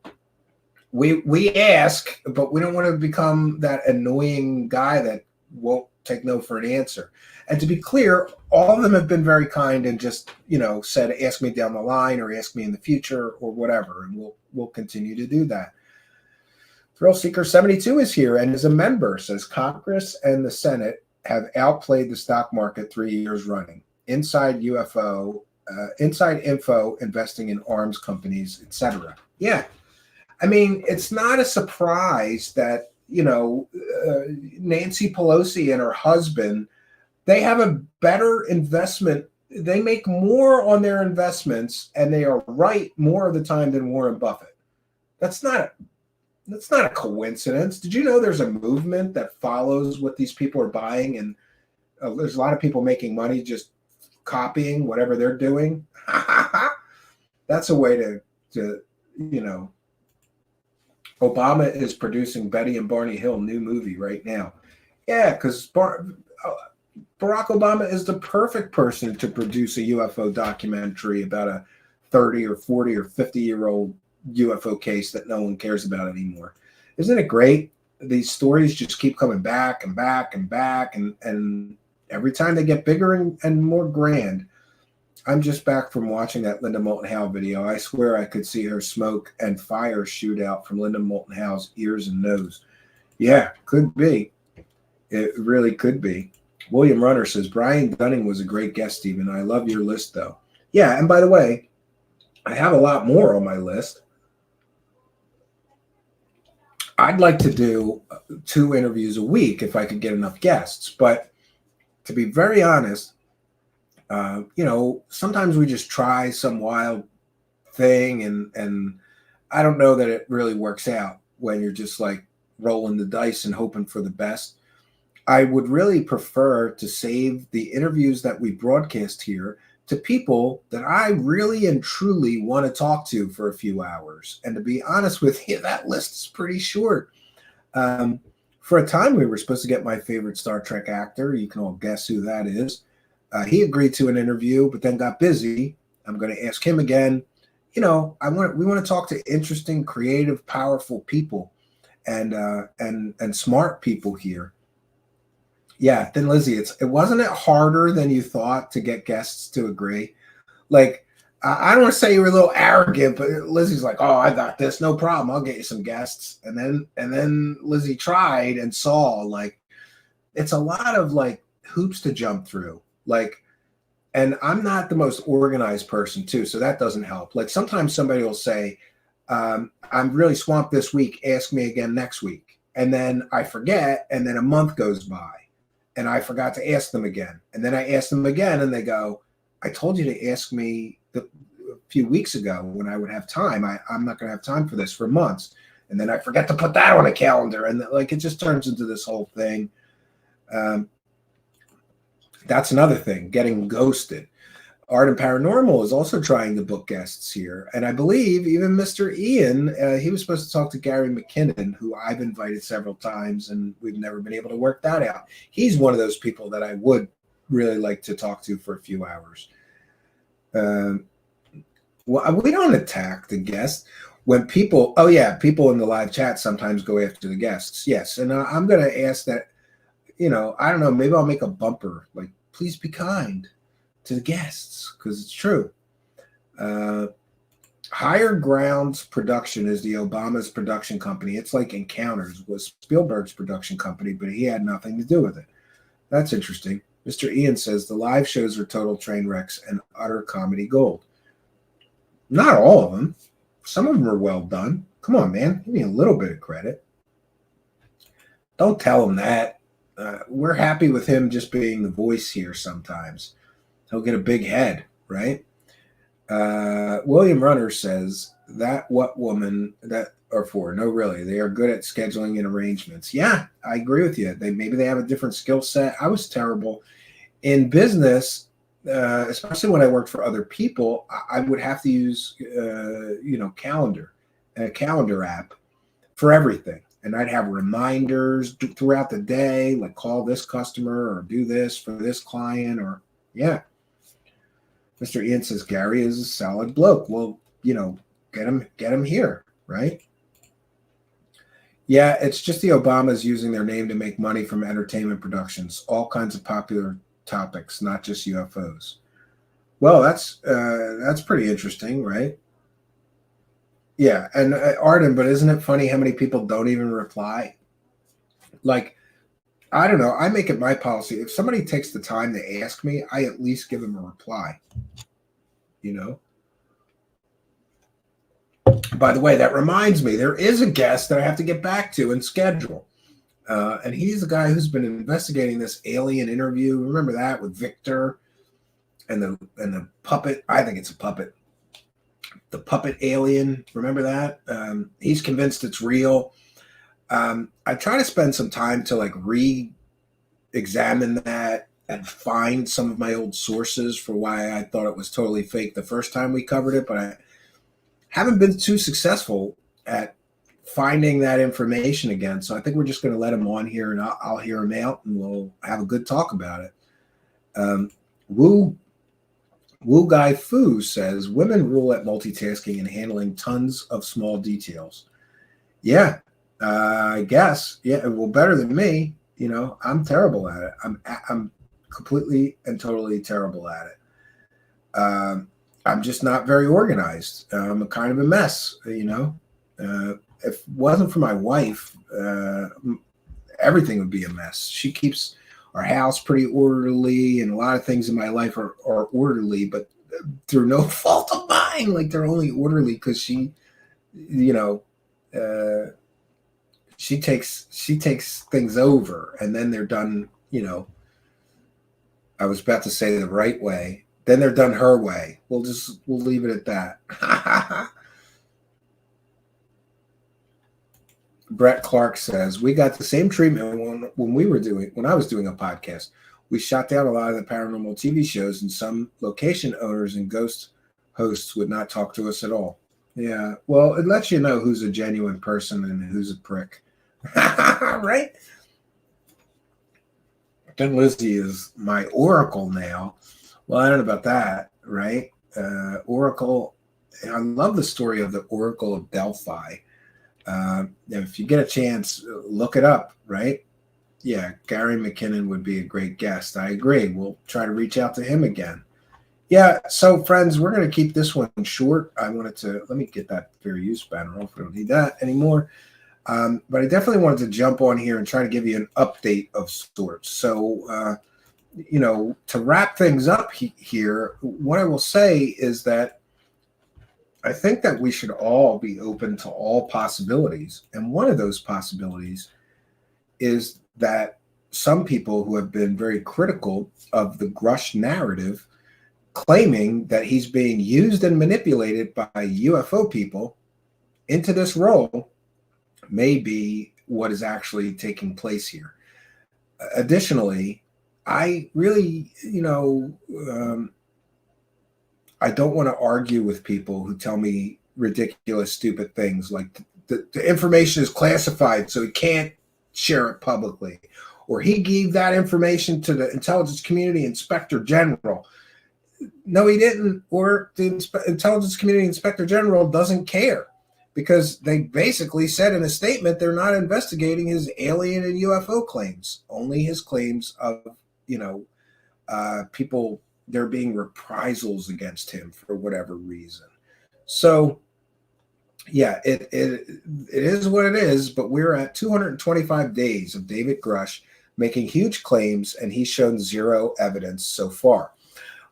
we ask, but we don't want to become that annoying guy that won't take no for an answer. And to be clear, all of them have been very kind and just, said, ask me down the line or ask me in the future or whatever. And we'll continue to do that. Thrill Seeker 72 is here and is a member, says Congress and the Senate have outplayed the stock market 3 years running. Inside info, investing in arms companies, etc. Yeah. I mean, it's not a surprise that, Nancy Pelosi and her husband, they have a better investment they make more on their investments, and they are right more of the time than Warren Buffett. That's not a coincidence. Did you know there's a movement that follows what these people are buying, and there's a lot of people making money just copying whatever they're doing? That's a way to Obama is producing Betty and Barney Hill new movie right now. Yeah, because Barack Obama is the perfect person to produce a UFO documentary about a 30 or 40 or 50-year-old UFO case that no one cares about anymore. Isn't it great? These stories just keep coming back and back and back, and every time they get bigger and more grand. I'm just back from watching that Linda Moulton Howe video. I swear I could see her smoke and fire shoot out from Linda Moulton Howe's ears and nose. Yeah, could be. It really could be. William Runner says, Brian Dunning was a great guest, Stephen. I love your list, though. Yeah, and by the way, I have a lot more on my list. I'd like to do 2 interviews a week if I could get enough guests. But to be very honest, sometimes we just try some wild thing, and I don't know that it really works out when you're just like rolling the dice and hoping for the best. I would really prefer to save the interviews that we broadcast here to people that I really and truly want to talk to for a few hours. And to be honest with you, that list is pretty short. For a time, we were supposed to get my favorite Star Trek actor. You can all guess who that is. He agreed to an interview, but then got busy. I'm going to ask him again. We want to talk to interesting, creative, powerful people, and smart people here. Yeah, then Lizzie, it wasn't it harder than you thought to get guests to agree? Like, I don't want to say you were a little arrogant, but Lizzie's like, "Oh, I got this, no problem. I'll get you some guests." And then Lizzie tried and saw, like, it's a lot of like hoops to jump through. Like, and I'm not the most organized person too, so that doesn't help. Like, sometimes somebody will say, I'm really swamped this week, ask me again next week. And then I forget, and then a month goes by, and I forgot to ask them again. And then I ask them again, and they go, I told you to ask me a few weeks ago when I would have time. I'm not going to have time for this for months. And then I forget to put that on a calendar. And like, it just turns into this whole thing. That's another thing, getting ghosted. Art and Paranormal is also trying to book guests here. And I believe even Mr. Ian, he was supposed to talk to Gary McKinnon, who I've invited several times, and we've never been able to work that out. He's one of those people that I would really like to talk to for a few hours. Well, we don't attack the guests. When people in the live chat sometimes go after the guests. Yes, and I'm going to ask that, I don't know, maybe I'll make a bumper, like, please be kind to the guests, because it's true. Higher Grounds Production is the Obama's production company. It's like Encounters was Spielberg's production company, but he had nothing to do with it. That's interesting. Mr. Ian says the live shows are total train wrecks and utter comedy gold. Not all of them. Some of them are well done. Come on, man. Give me a little bit of credit. Don't tell him that. We're happy with him just being the voice here sometimes. He'll get a big head, right? William Runner says that what woman that are for? No, really. They are good at scheduling and arrangements. Yeah, I agree with you. Maybe they have a different skill set. I was terrible in business, especially when I worked for other people. I would have to use, calendar, a calendar app for everything. And I'd have reminders throughout the day, like call this customer or do this for this client, or yeah. Mr. Ian says Gary is a solid bloke. Well, get him here, right? Yeah, it's just the Obamas using their name to make money from entertainment productions, all kinds of popular topics, not just UFOs. Well, that's pretty interesting, right? Yeah, and Arden, but isn't it funny how many people don't even reply? Like, I don't know. I make it my policy. If somebody takes the time to ask me, I at least give them a reply. By the way, that reminds me, there is a guest that I have to get back to and schedule. And he's the guy who's been investigating this alien interview. Remember that with Victor? and the puppet. I think it's a puppet. The puppet alien. Remember that? He's convinced it's real. I try to spend some time to like re-examine that and find some of my old sources for why I thought it was totally fake the first time we covered it, but I haven't been too successful at finding that information again. So I think we're just going to let him on here, and I'll hear him out, and we'll have a good talk about it. Wu Guy Fu says women rule at multitasking and handling tons of small details. Yeah, I guess. Yeah, well, better than me. You know, I'm terrible at it. I'm completely and totally terrible at it. I'm just not very organized. I'm a kind of a mess. You know, if it wasn't for my wife, everything would be a mess. She keeps our house pretty orderly, and a lot of things in my life are orderly, but through no fault of mine. Like, they're only orderly because she, you know, she takes things over, and then they're done. You know, I was about to say the right way. Then they're done her way. We'll leave it at that. Brett Clark says, we got the same treatment when I was doing a podcast. We shot down a lot of the paranormal TV shows, and some location owners and ghost hosts would not talk to us at all. Yeah, well, it lets you know who's a genuine person and who's a prick. Right? Then Lizzie is my oracle now. Well, I don't know about that, right? Oracle, I love the story of the Oracle of Delphi. If you get a chance, look it up, right? Yeah, Gary McKinnon would be a great guest. I agree. We'll try to reach out to him again. Yeah, so friends, we're going to keep this one short. Let me get that fair use banner off. We don't need that anymore. But I definitely wanted to jump on here and try to give you an update of sorts. So, you know, to wrap things up here, what I will say is that I think that we should all be open to all possibilities. And one of those possibilities is that some people who have been very critical of the Grusch narrative, claiming that he's being used and manipulated by UFO people into this role, may be what is actually taking place here. Additionally, I really, I don't want to argue with people who tell me ridiculous, stupid things like the information is classified, so he can't share it publicly. Or he gave that information to the intelligence community inspector general. No, he didn't. Or the intelligence community inspector general doesn't care, because they basically said in a statement they're not investigating his alien and UFO claims, only his claims of, people, there being reprisals against him for whatever reason. So, yeah, it is what it is, but we're at 225 days of David Grusch making huge claims, and he's shown zero evidence so far.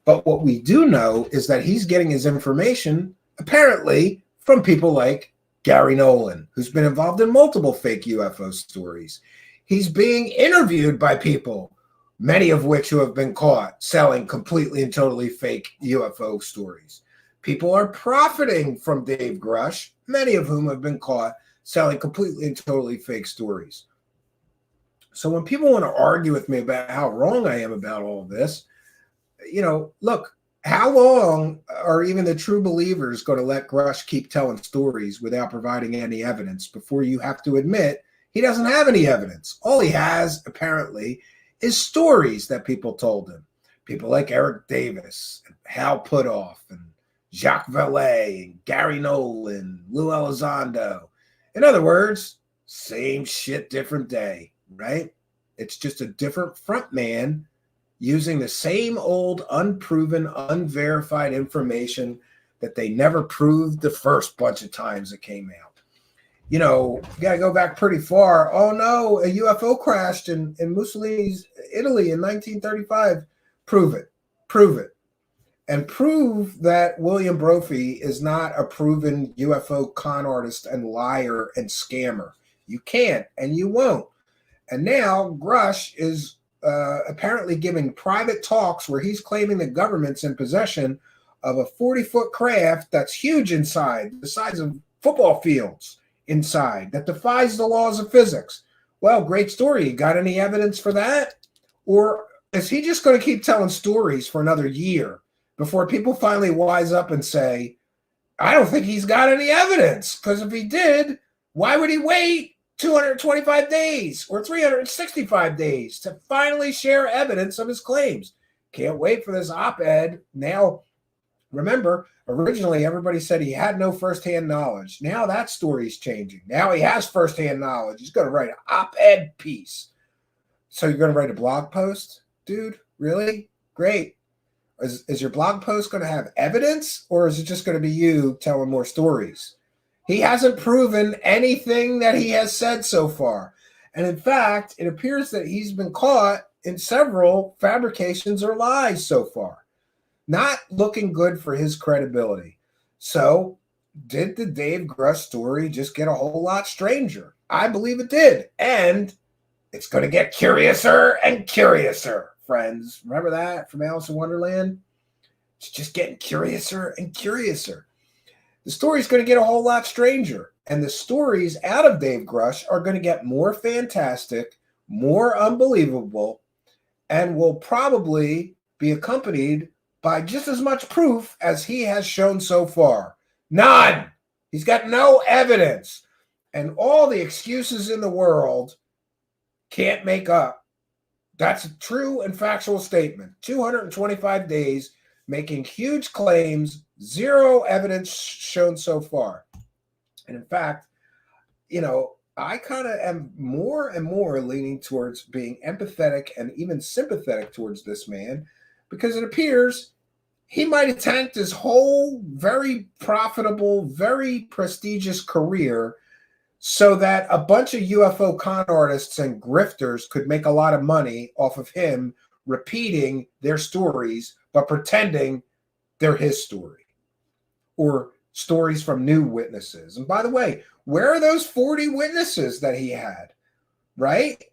But what we do know is that he's getting his information, apparently, from people like Gary Nolan, who's been involved in multiple fake UFO stories. He's being interviewed by people, many of which who have been caught selling completely and totally fake UFO stories. People are profiting from Dave Grusch, many of whom have been caught selling completely and totally fake stories. So when people want to argue with me about how wrong I am about all of this, look, how long are even the true believers going to let Grusch keep telling stories without providing any evidence before you have to admit he doesn't have any evidence? All he has, apparently, is stories that people told him. People like Eric Davis, and Hal Puthoff, and Jacques Vallée, and Gary Nolan, Lou Elizondo. In other words, same shit, different day, right? It's just a different front man using the same old unproven, unverified information that they never proved the first bunch of times it came out. You got to go back pretty far. Oh, no, a UFO crashed in Mussolini's Italy in 1935. Prove it. Prove it. And prove that William Brophy is not a proven UFO con artist and liar and scammer. You can't, and you won't. And now Grusch is apparently giving private talks where he's claiming the government's in possession of a 40-foot craft that's huge inside, the size of football fields inside, that defies the laws of physics. Well, great story. You got any evidence for that? Or is he just going to keep telling stories for another year before people finally wise up and say, I don't think he's got any evidence? Because if he did, why would he wait 225 days or 365 days to finally share evidence of his claims? Can't wait for this op-ed. Now, remember, originally everybody said he had no firsthand knowledge. Now that story's changing. Now he has firsthand knowledge. He's going to write an op-ed piece. So you're going to write a blog post? Dude, really? Great. Is your blog post going to have evidence, or is it just going to be you telling more stories? He hasn't proven anything that he has said so far. And in fact, it appears that he's been caught in several fabrications or lies so far. Not looking good for his credibility. So, did the Dave Grusch story just get a whole lot stranger? I believe it did. And it's going to get curiouser and curiouser, friends. Remember that from Alice in Wonderland? It's just getting curiouser and curiouser. The story's going to get a whole lot stranger. And the stories out of Dave Grusch are going to get more fantastic, more unbelievable, and will probably be accompanied by just as much proof as he has shown so far. None. He's got no evidence. And all the excuses in the world can't make up. That's a true and factual statement. 225 days, making huge claims, zero evidence shown so far. And in fact, I kind of am more and more leaning towards being empathetic and even sympathetic towards this man, because it appears he might have tanked his whole very profitable, very prestigious career so that a bunch of UFO con artists and grifters could make a lot of money off of him repeating their stories, but pretending they're his story or stories from new witnesses. And by the way, where are those 40 witnesses that he had, right?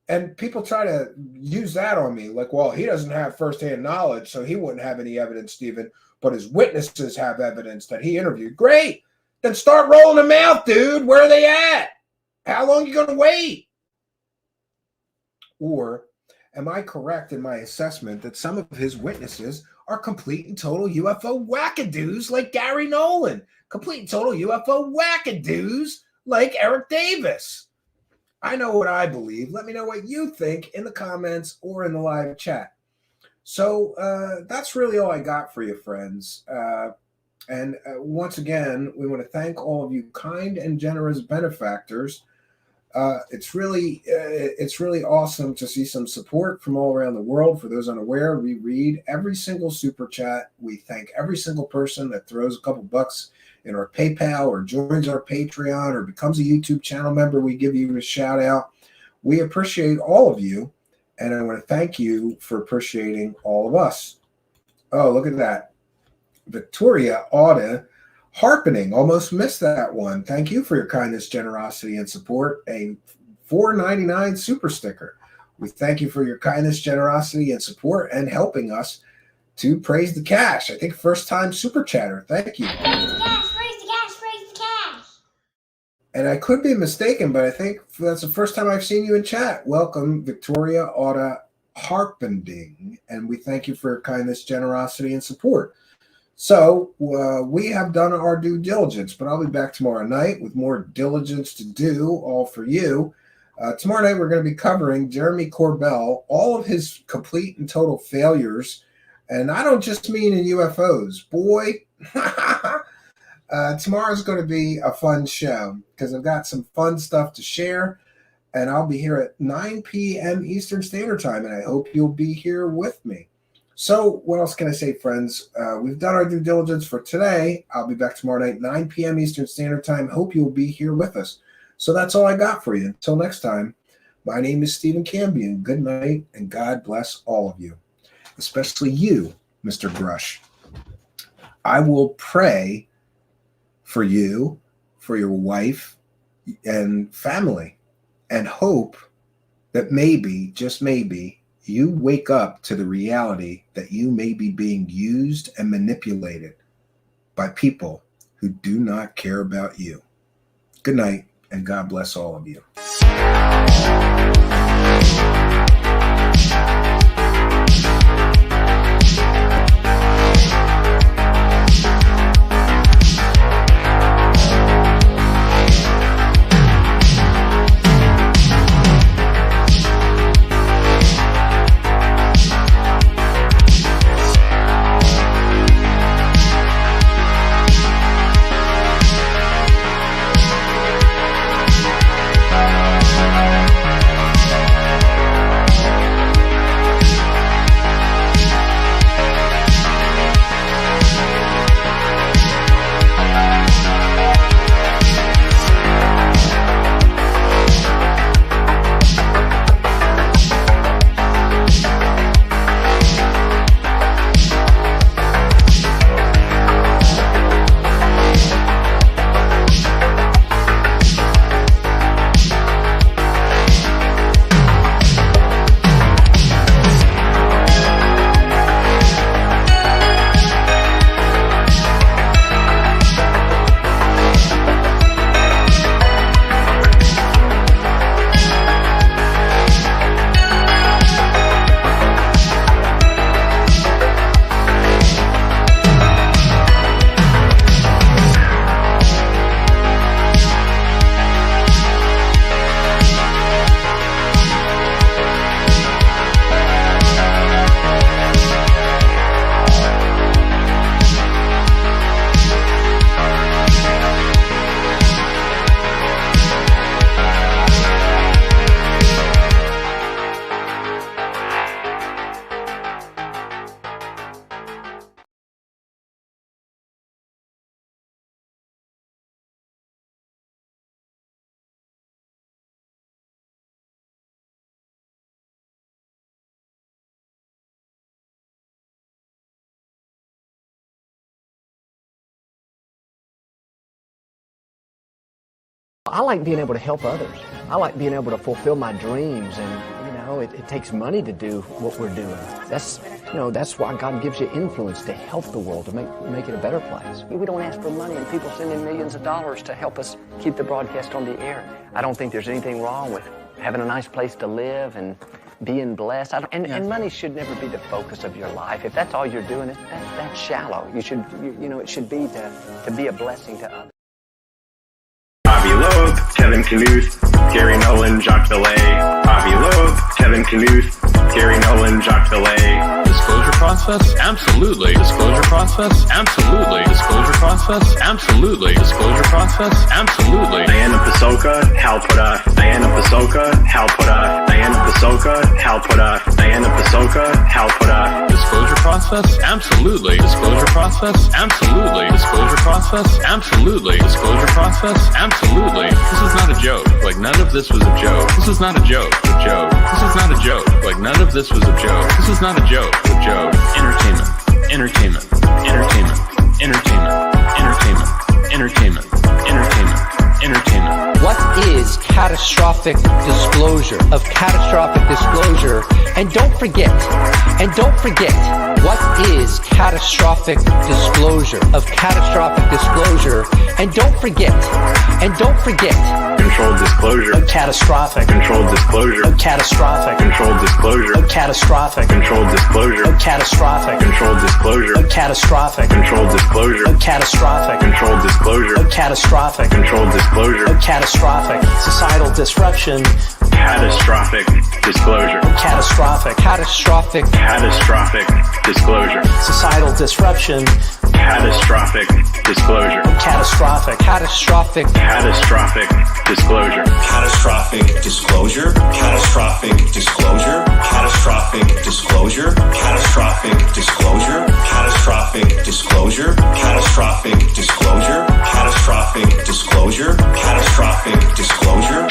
And people try to use that on me, like, well, he doesn't have firsthand knowledge, so he wouldn't have any evidence, Stephen, but his witnesses have evidence that he interviewed. Great. Then start rolling them out, dude. Where are they at? How long are you going to wait? Or am I correct in my assessment that some of his witnesses are complete and total UFO wackadoos like Gary Nolan, complete and total UFO wackadoos like Eric Davis? I know what I believe. Let me know what you think in the comments or in the live chat. So that's really all I got for you, friends. And once again, we want to thank all of you kind and generous benefactors. It's really awesome to see some support from all around the world. For those unaware, we read every single super chat. We thank every single person that throws a couple bucks in our PayPal or joins our Patreon or becomes a YouTube channel member. We give you a shout out. We appreciate all of you, and I want to thank you for appreciating all of us. Oh, look at that. Victoria Auda Harpening, almost missed that one. Thank you for your kindness, generosity, and support. A $4.99 super sticker. We thank you for your kindness, generosity, and support and helping us to praise the cash. I think first time super chatter. Thank you. Praise the cash, praise the cash, praise the cash. And I could be mistaken, but I think that's the first time I've seen you in chat. Welcome, Victoria Auda Harpending. And we thank you for your kindness, generosity, and support. So we have done our due diligence, but I'll be back tomorrow night with more diligence to do, all for you. Tomorrow night, we're going to be covering Jeremy Corbell, all of his complete and total failures. And I don't just mean in UFOs. Boy, tomorrow's going to be a fun show because I've got some fun stuff to share. And I'll be here at 9 p.m. Eastern Standard Time, and I hope you'll be here with me. So what else can I say, friends? We've done our due diligence for today. I'll be back tomorrow night, 9 p.m. Eastern Standard Time. Hope you'll be here with us. So that's all I got for you. Until next time, my name is Stephen Cambion. Good night, and God bless all of you, especially you, Mr. Grusch. I will pray for you, for your wife and family, and hope that maybe, just maybe, you wake up to the reality that you may be being used and manipulated by people who do not care about you. Good night, and God bless all of you. I like being able to help others. I like being able to fulfill my dreams, and it takes money to do what we're doing. That's why God gives you influence to help the world, to make it a better place. We don't ask for money, and people send in millions of dollars to help us keep the broadcast on the air. I don't think there's anything wrong with having a nice place to live and being blessed. And money should never be the focus of your life. If that's all you're doing, that's shallow. It should be to be a blessing to others. Bobby Loeb, Kevin Knuth, Gary Nolan, Jacques Delay. Bobby Loeb, Kevin Knuth, Gary Nolan, Jacques Delay. Disclosure process? Absolutely. Disclosure process? Absolutely. Disclosure process? Absolutely. Disclosure process? Absolutely. Diana Pasoka, Hal Puttoff. Diana Pasoka, Hal Puttoff. Diana Pasoka, Hal Puttoff. Diana Pasoka, Hal Puttoff. Disclosure process? Absolutely. Disclosure process? Absolutely. Disclosure process? Absolutely. Disclosure process? Absolutely. This is not a joke. Like, none of this was a joke. This is not a joke. A joke. This is not a joke. Like, none of this was a joke. This is not a joke. A joke. Entertainment. Entertainment. Entertainment. Entertainment. Entertainment. Entertainment. Entertainment. Entertainment. What is catastrophic disclosure of catastrophic disclosure? And don't forget, what is catastrophic disclosure of catastrophic disclosure? And don't forget, Controlled disclosure. of catastrophic, Controlled disclosure. of catastrophic, Controlled disclosure. of catastrophic, Controlled disclosure. of catastrophic, Controlled disclosure. of catastrophic, Controlled disclosure. of catastrophic, Controlled disclosure. of catastrophic, Controlled disclosure. of catastrophic, societal disruption, Catastrophic disclosure. catastrophic, catastrophic, Catastrophic disclosure. societal disruption, Catastrophic disclosure. catastrophic, catastrophic, Catastrophic disclosure. Catastrophic disclosure, catastrophic disclosure, catastrophic disclosure, catastrophic disclosure, catastrophic disclosure, catastrophic disclosure, catastrophic disclosure, catastrophic disclosure.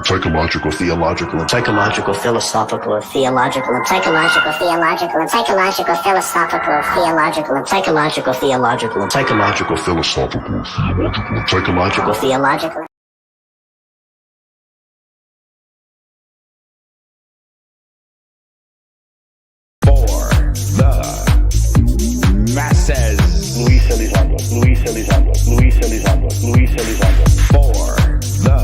Psychological, theological, Psychological, philosophical, theological, and psychological, theological, and psychological, philosophical, theological, and psychological, theological, and psychological, philosophical, theological, psychological. theological. Elizondo, Luis Elizondo, Luis Elizondo. For the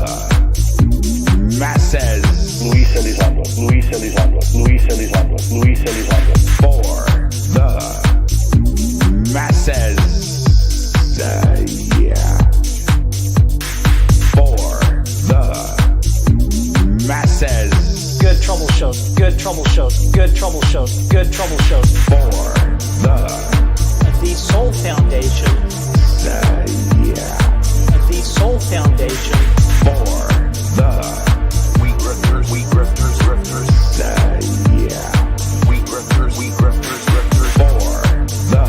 masses. Luis Elizondo, Luis Elizondo, Luis Elizondo, Luis Elizondo. For the masses. Yeah. For the masses. Good trouble shows, good trouble shows, good trouble shows, good trouble shows. For the Soul Foundation. yeah. The Soul Foundation. For the We grifters, grifters. yeah. We grifters, grifters. For the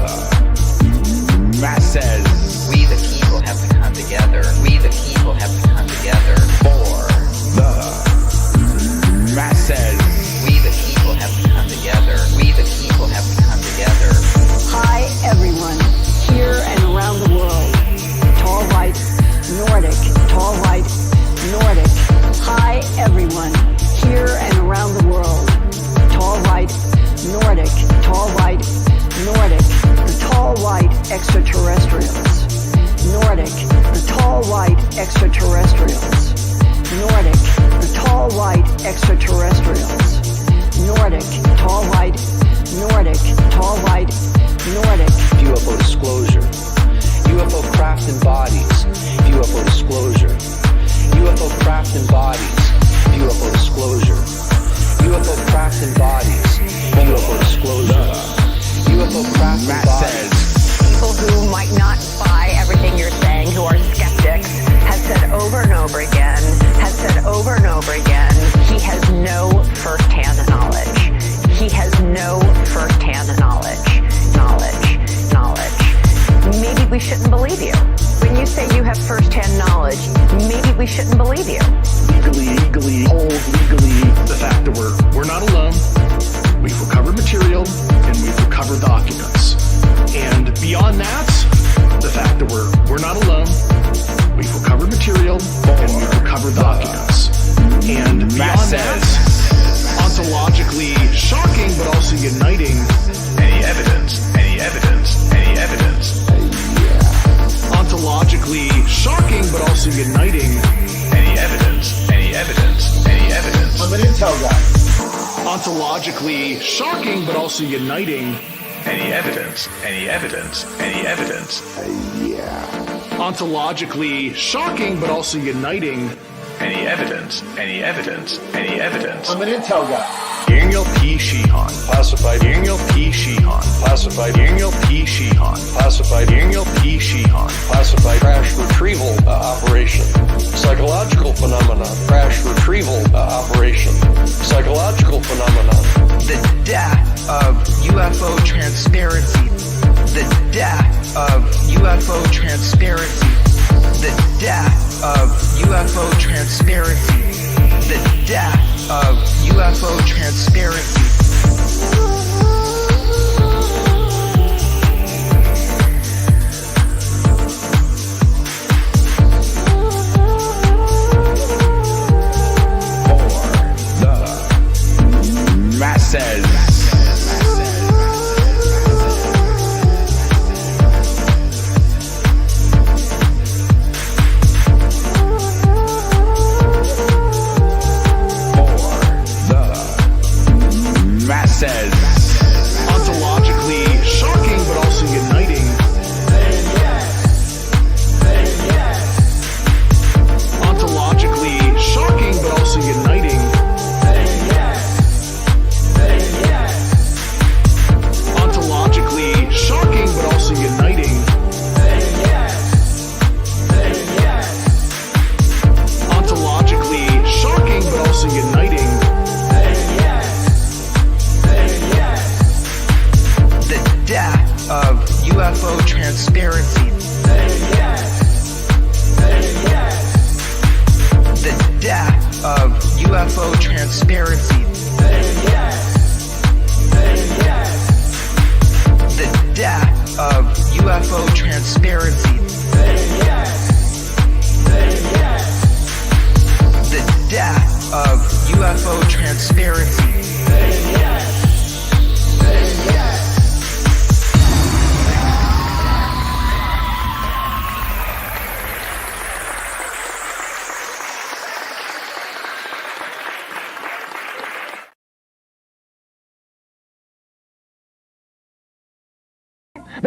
masses. We the people have to come together. We the people have to come together. For the masses. We the people have to come together. We the people have to come together. Hi, everyone, here and around the world. Tall white, Nordic, tall white, Nordic. Hi, everyone, here and around the world. Tall white, Nordic, tall white, Nordic. The tall white extraterrestrials. Nordic, the tall white extraterrestrials. Nordic, the tall white extraterrestrials. Nordic, tall white, Nordic, tall white, Nordic. UFO disclosure. UFO craft and bodies. UFO disclosure. UFO craft and bodies. UFO disclosure. UFO craft and bodies. UFO disclosure. UFO craft and bodies. People who might not buy everything you're saying, who are skeptics, have said over and over again, he has no first-hand knowledge. He has no first-hand knowledge. Maybe we shouldn't believe you. When you say you have first-hand knowledge, maybe we shouldn't believe you. Legally, the fact that we're not alone. We've recovered material and we've recovered documents. And beyond that, the fact that we're not alone. We've recovered material and we've recovered documents. And beyond that, ontologically shocking but also uniting. Any evidence. Ontologically shocking but also uniting. Any evidence. I'm an intel guy. Ontologically shocking but also uniting. Any evidence. Ontologically shocking but also uniting. Any evidence. I'm an intel guy. Daniel P. Sheehan, classified. Daniel P. Sheehan, classified. Daniel P. Sheehan, classified. Daniel P. Sheehan, classified. Crash retrieval operation. Psychological phenomena. Crash retrieval operation. Psychological phenomena. The death of UFO transparency. The death of UFO transparency. The death of UFO transparency. The death of UFO transparency. For the masses. Says ontologically shocking but also uniting. Ontologically shocking but also uniting. Ontologically shocking but also uniting. Ontologically shocking but also uniting. Death of UFO transparency. The death of UFO transparency. The death of UFO transparency. The death of UFO transparency.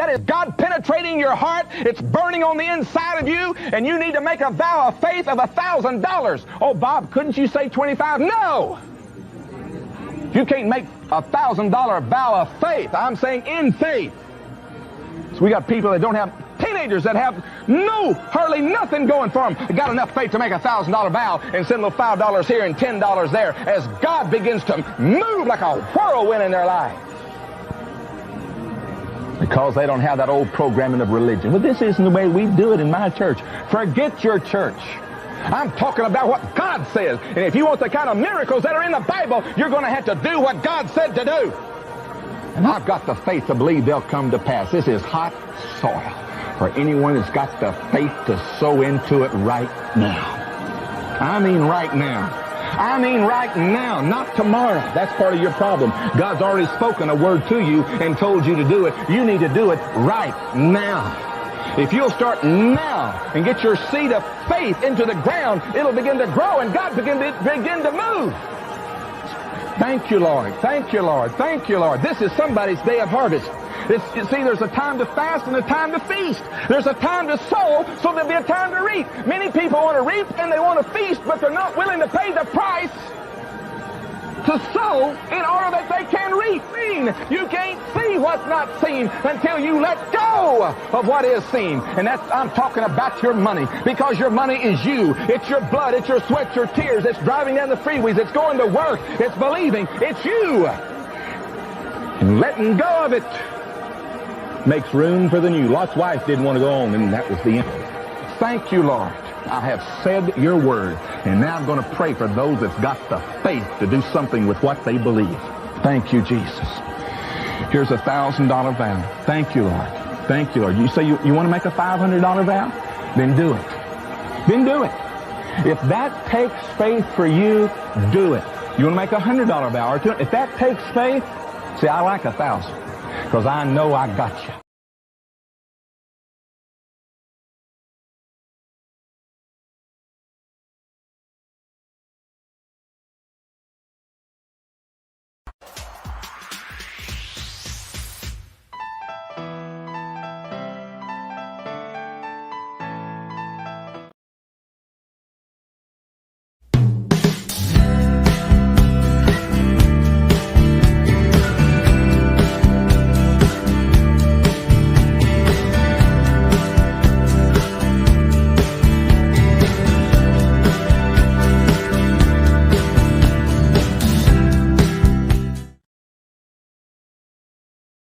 That is God penetrating your heart. It's burning on the inside of you, and you need to make a vow of faith of $1,000. Oh, Bob, couldn't you say 25? No! You can't make a $1,000 vow of faith. I'm saying in faith. So we got people that don't have, teenagers that have hardly nothing going for them. They got enough faith to make a $1,000 vow and send a little $5 here and $10 there as God begins to move like a whirlwind in their life. Because they don't have that old programming of religion. Well, this isn't the way we do it in my church. Forget your church. I'm talking about what God says. And if you want the kind of miracles that are in the Bible, you're going to have to do what God said to do. And I've got the faith to believe they'll come to pass. This is hot soil for anyone that's got the faith to sow into it right now. I mean right now. I mean right now, not tomorrow. That's part of your problem. God's already spoken a word to you and told you to do it. You need to do it right now. If you'll start now and get your seed of faith into the ground, it'll begin to grow and God begin to move. Thank you, Lord. Thank you, Lord. Thank you, Lord. This is somebody's day of harvest. You see, there's a time to fast and a time to feast. There's a time to sow, so there'll be a time to reap. Many people want to reap and they want to feast, but they're not willing to pay the price to sow in order that they can reap. You can't see what's not seen until you let go of what is seen. And I'm talking about your money, because your money is you. It's your blood, it's your sweat, your tears. It's driving down the freeways, it's going to work, it's believing, it's you. And letting go of it makes room for the new. Lot's wife didn't want to go on, and that was the end. Thank you, Lord. I have said your word, and now I'm going to pray for those that's got the faith to do something with what they believe. Thank you, Jesus. Here's a $1,000 vow. Thank you, Lord. Thank you, Lord. You say you want to make a $500 vow? Then do it. Then do it. If that takes faith for you, do it. You want to make a $100 vow or two? If that takes faith, see, I like 1,000, because I know I got you.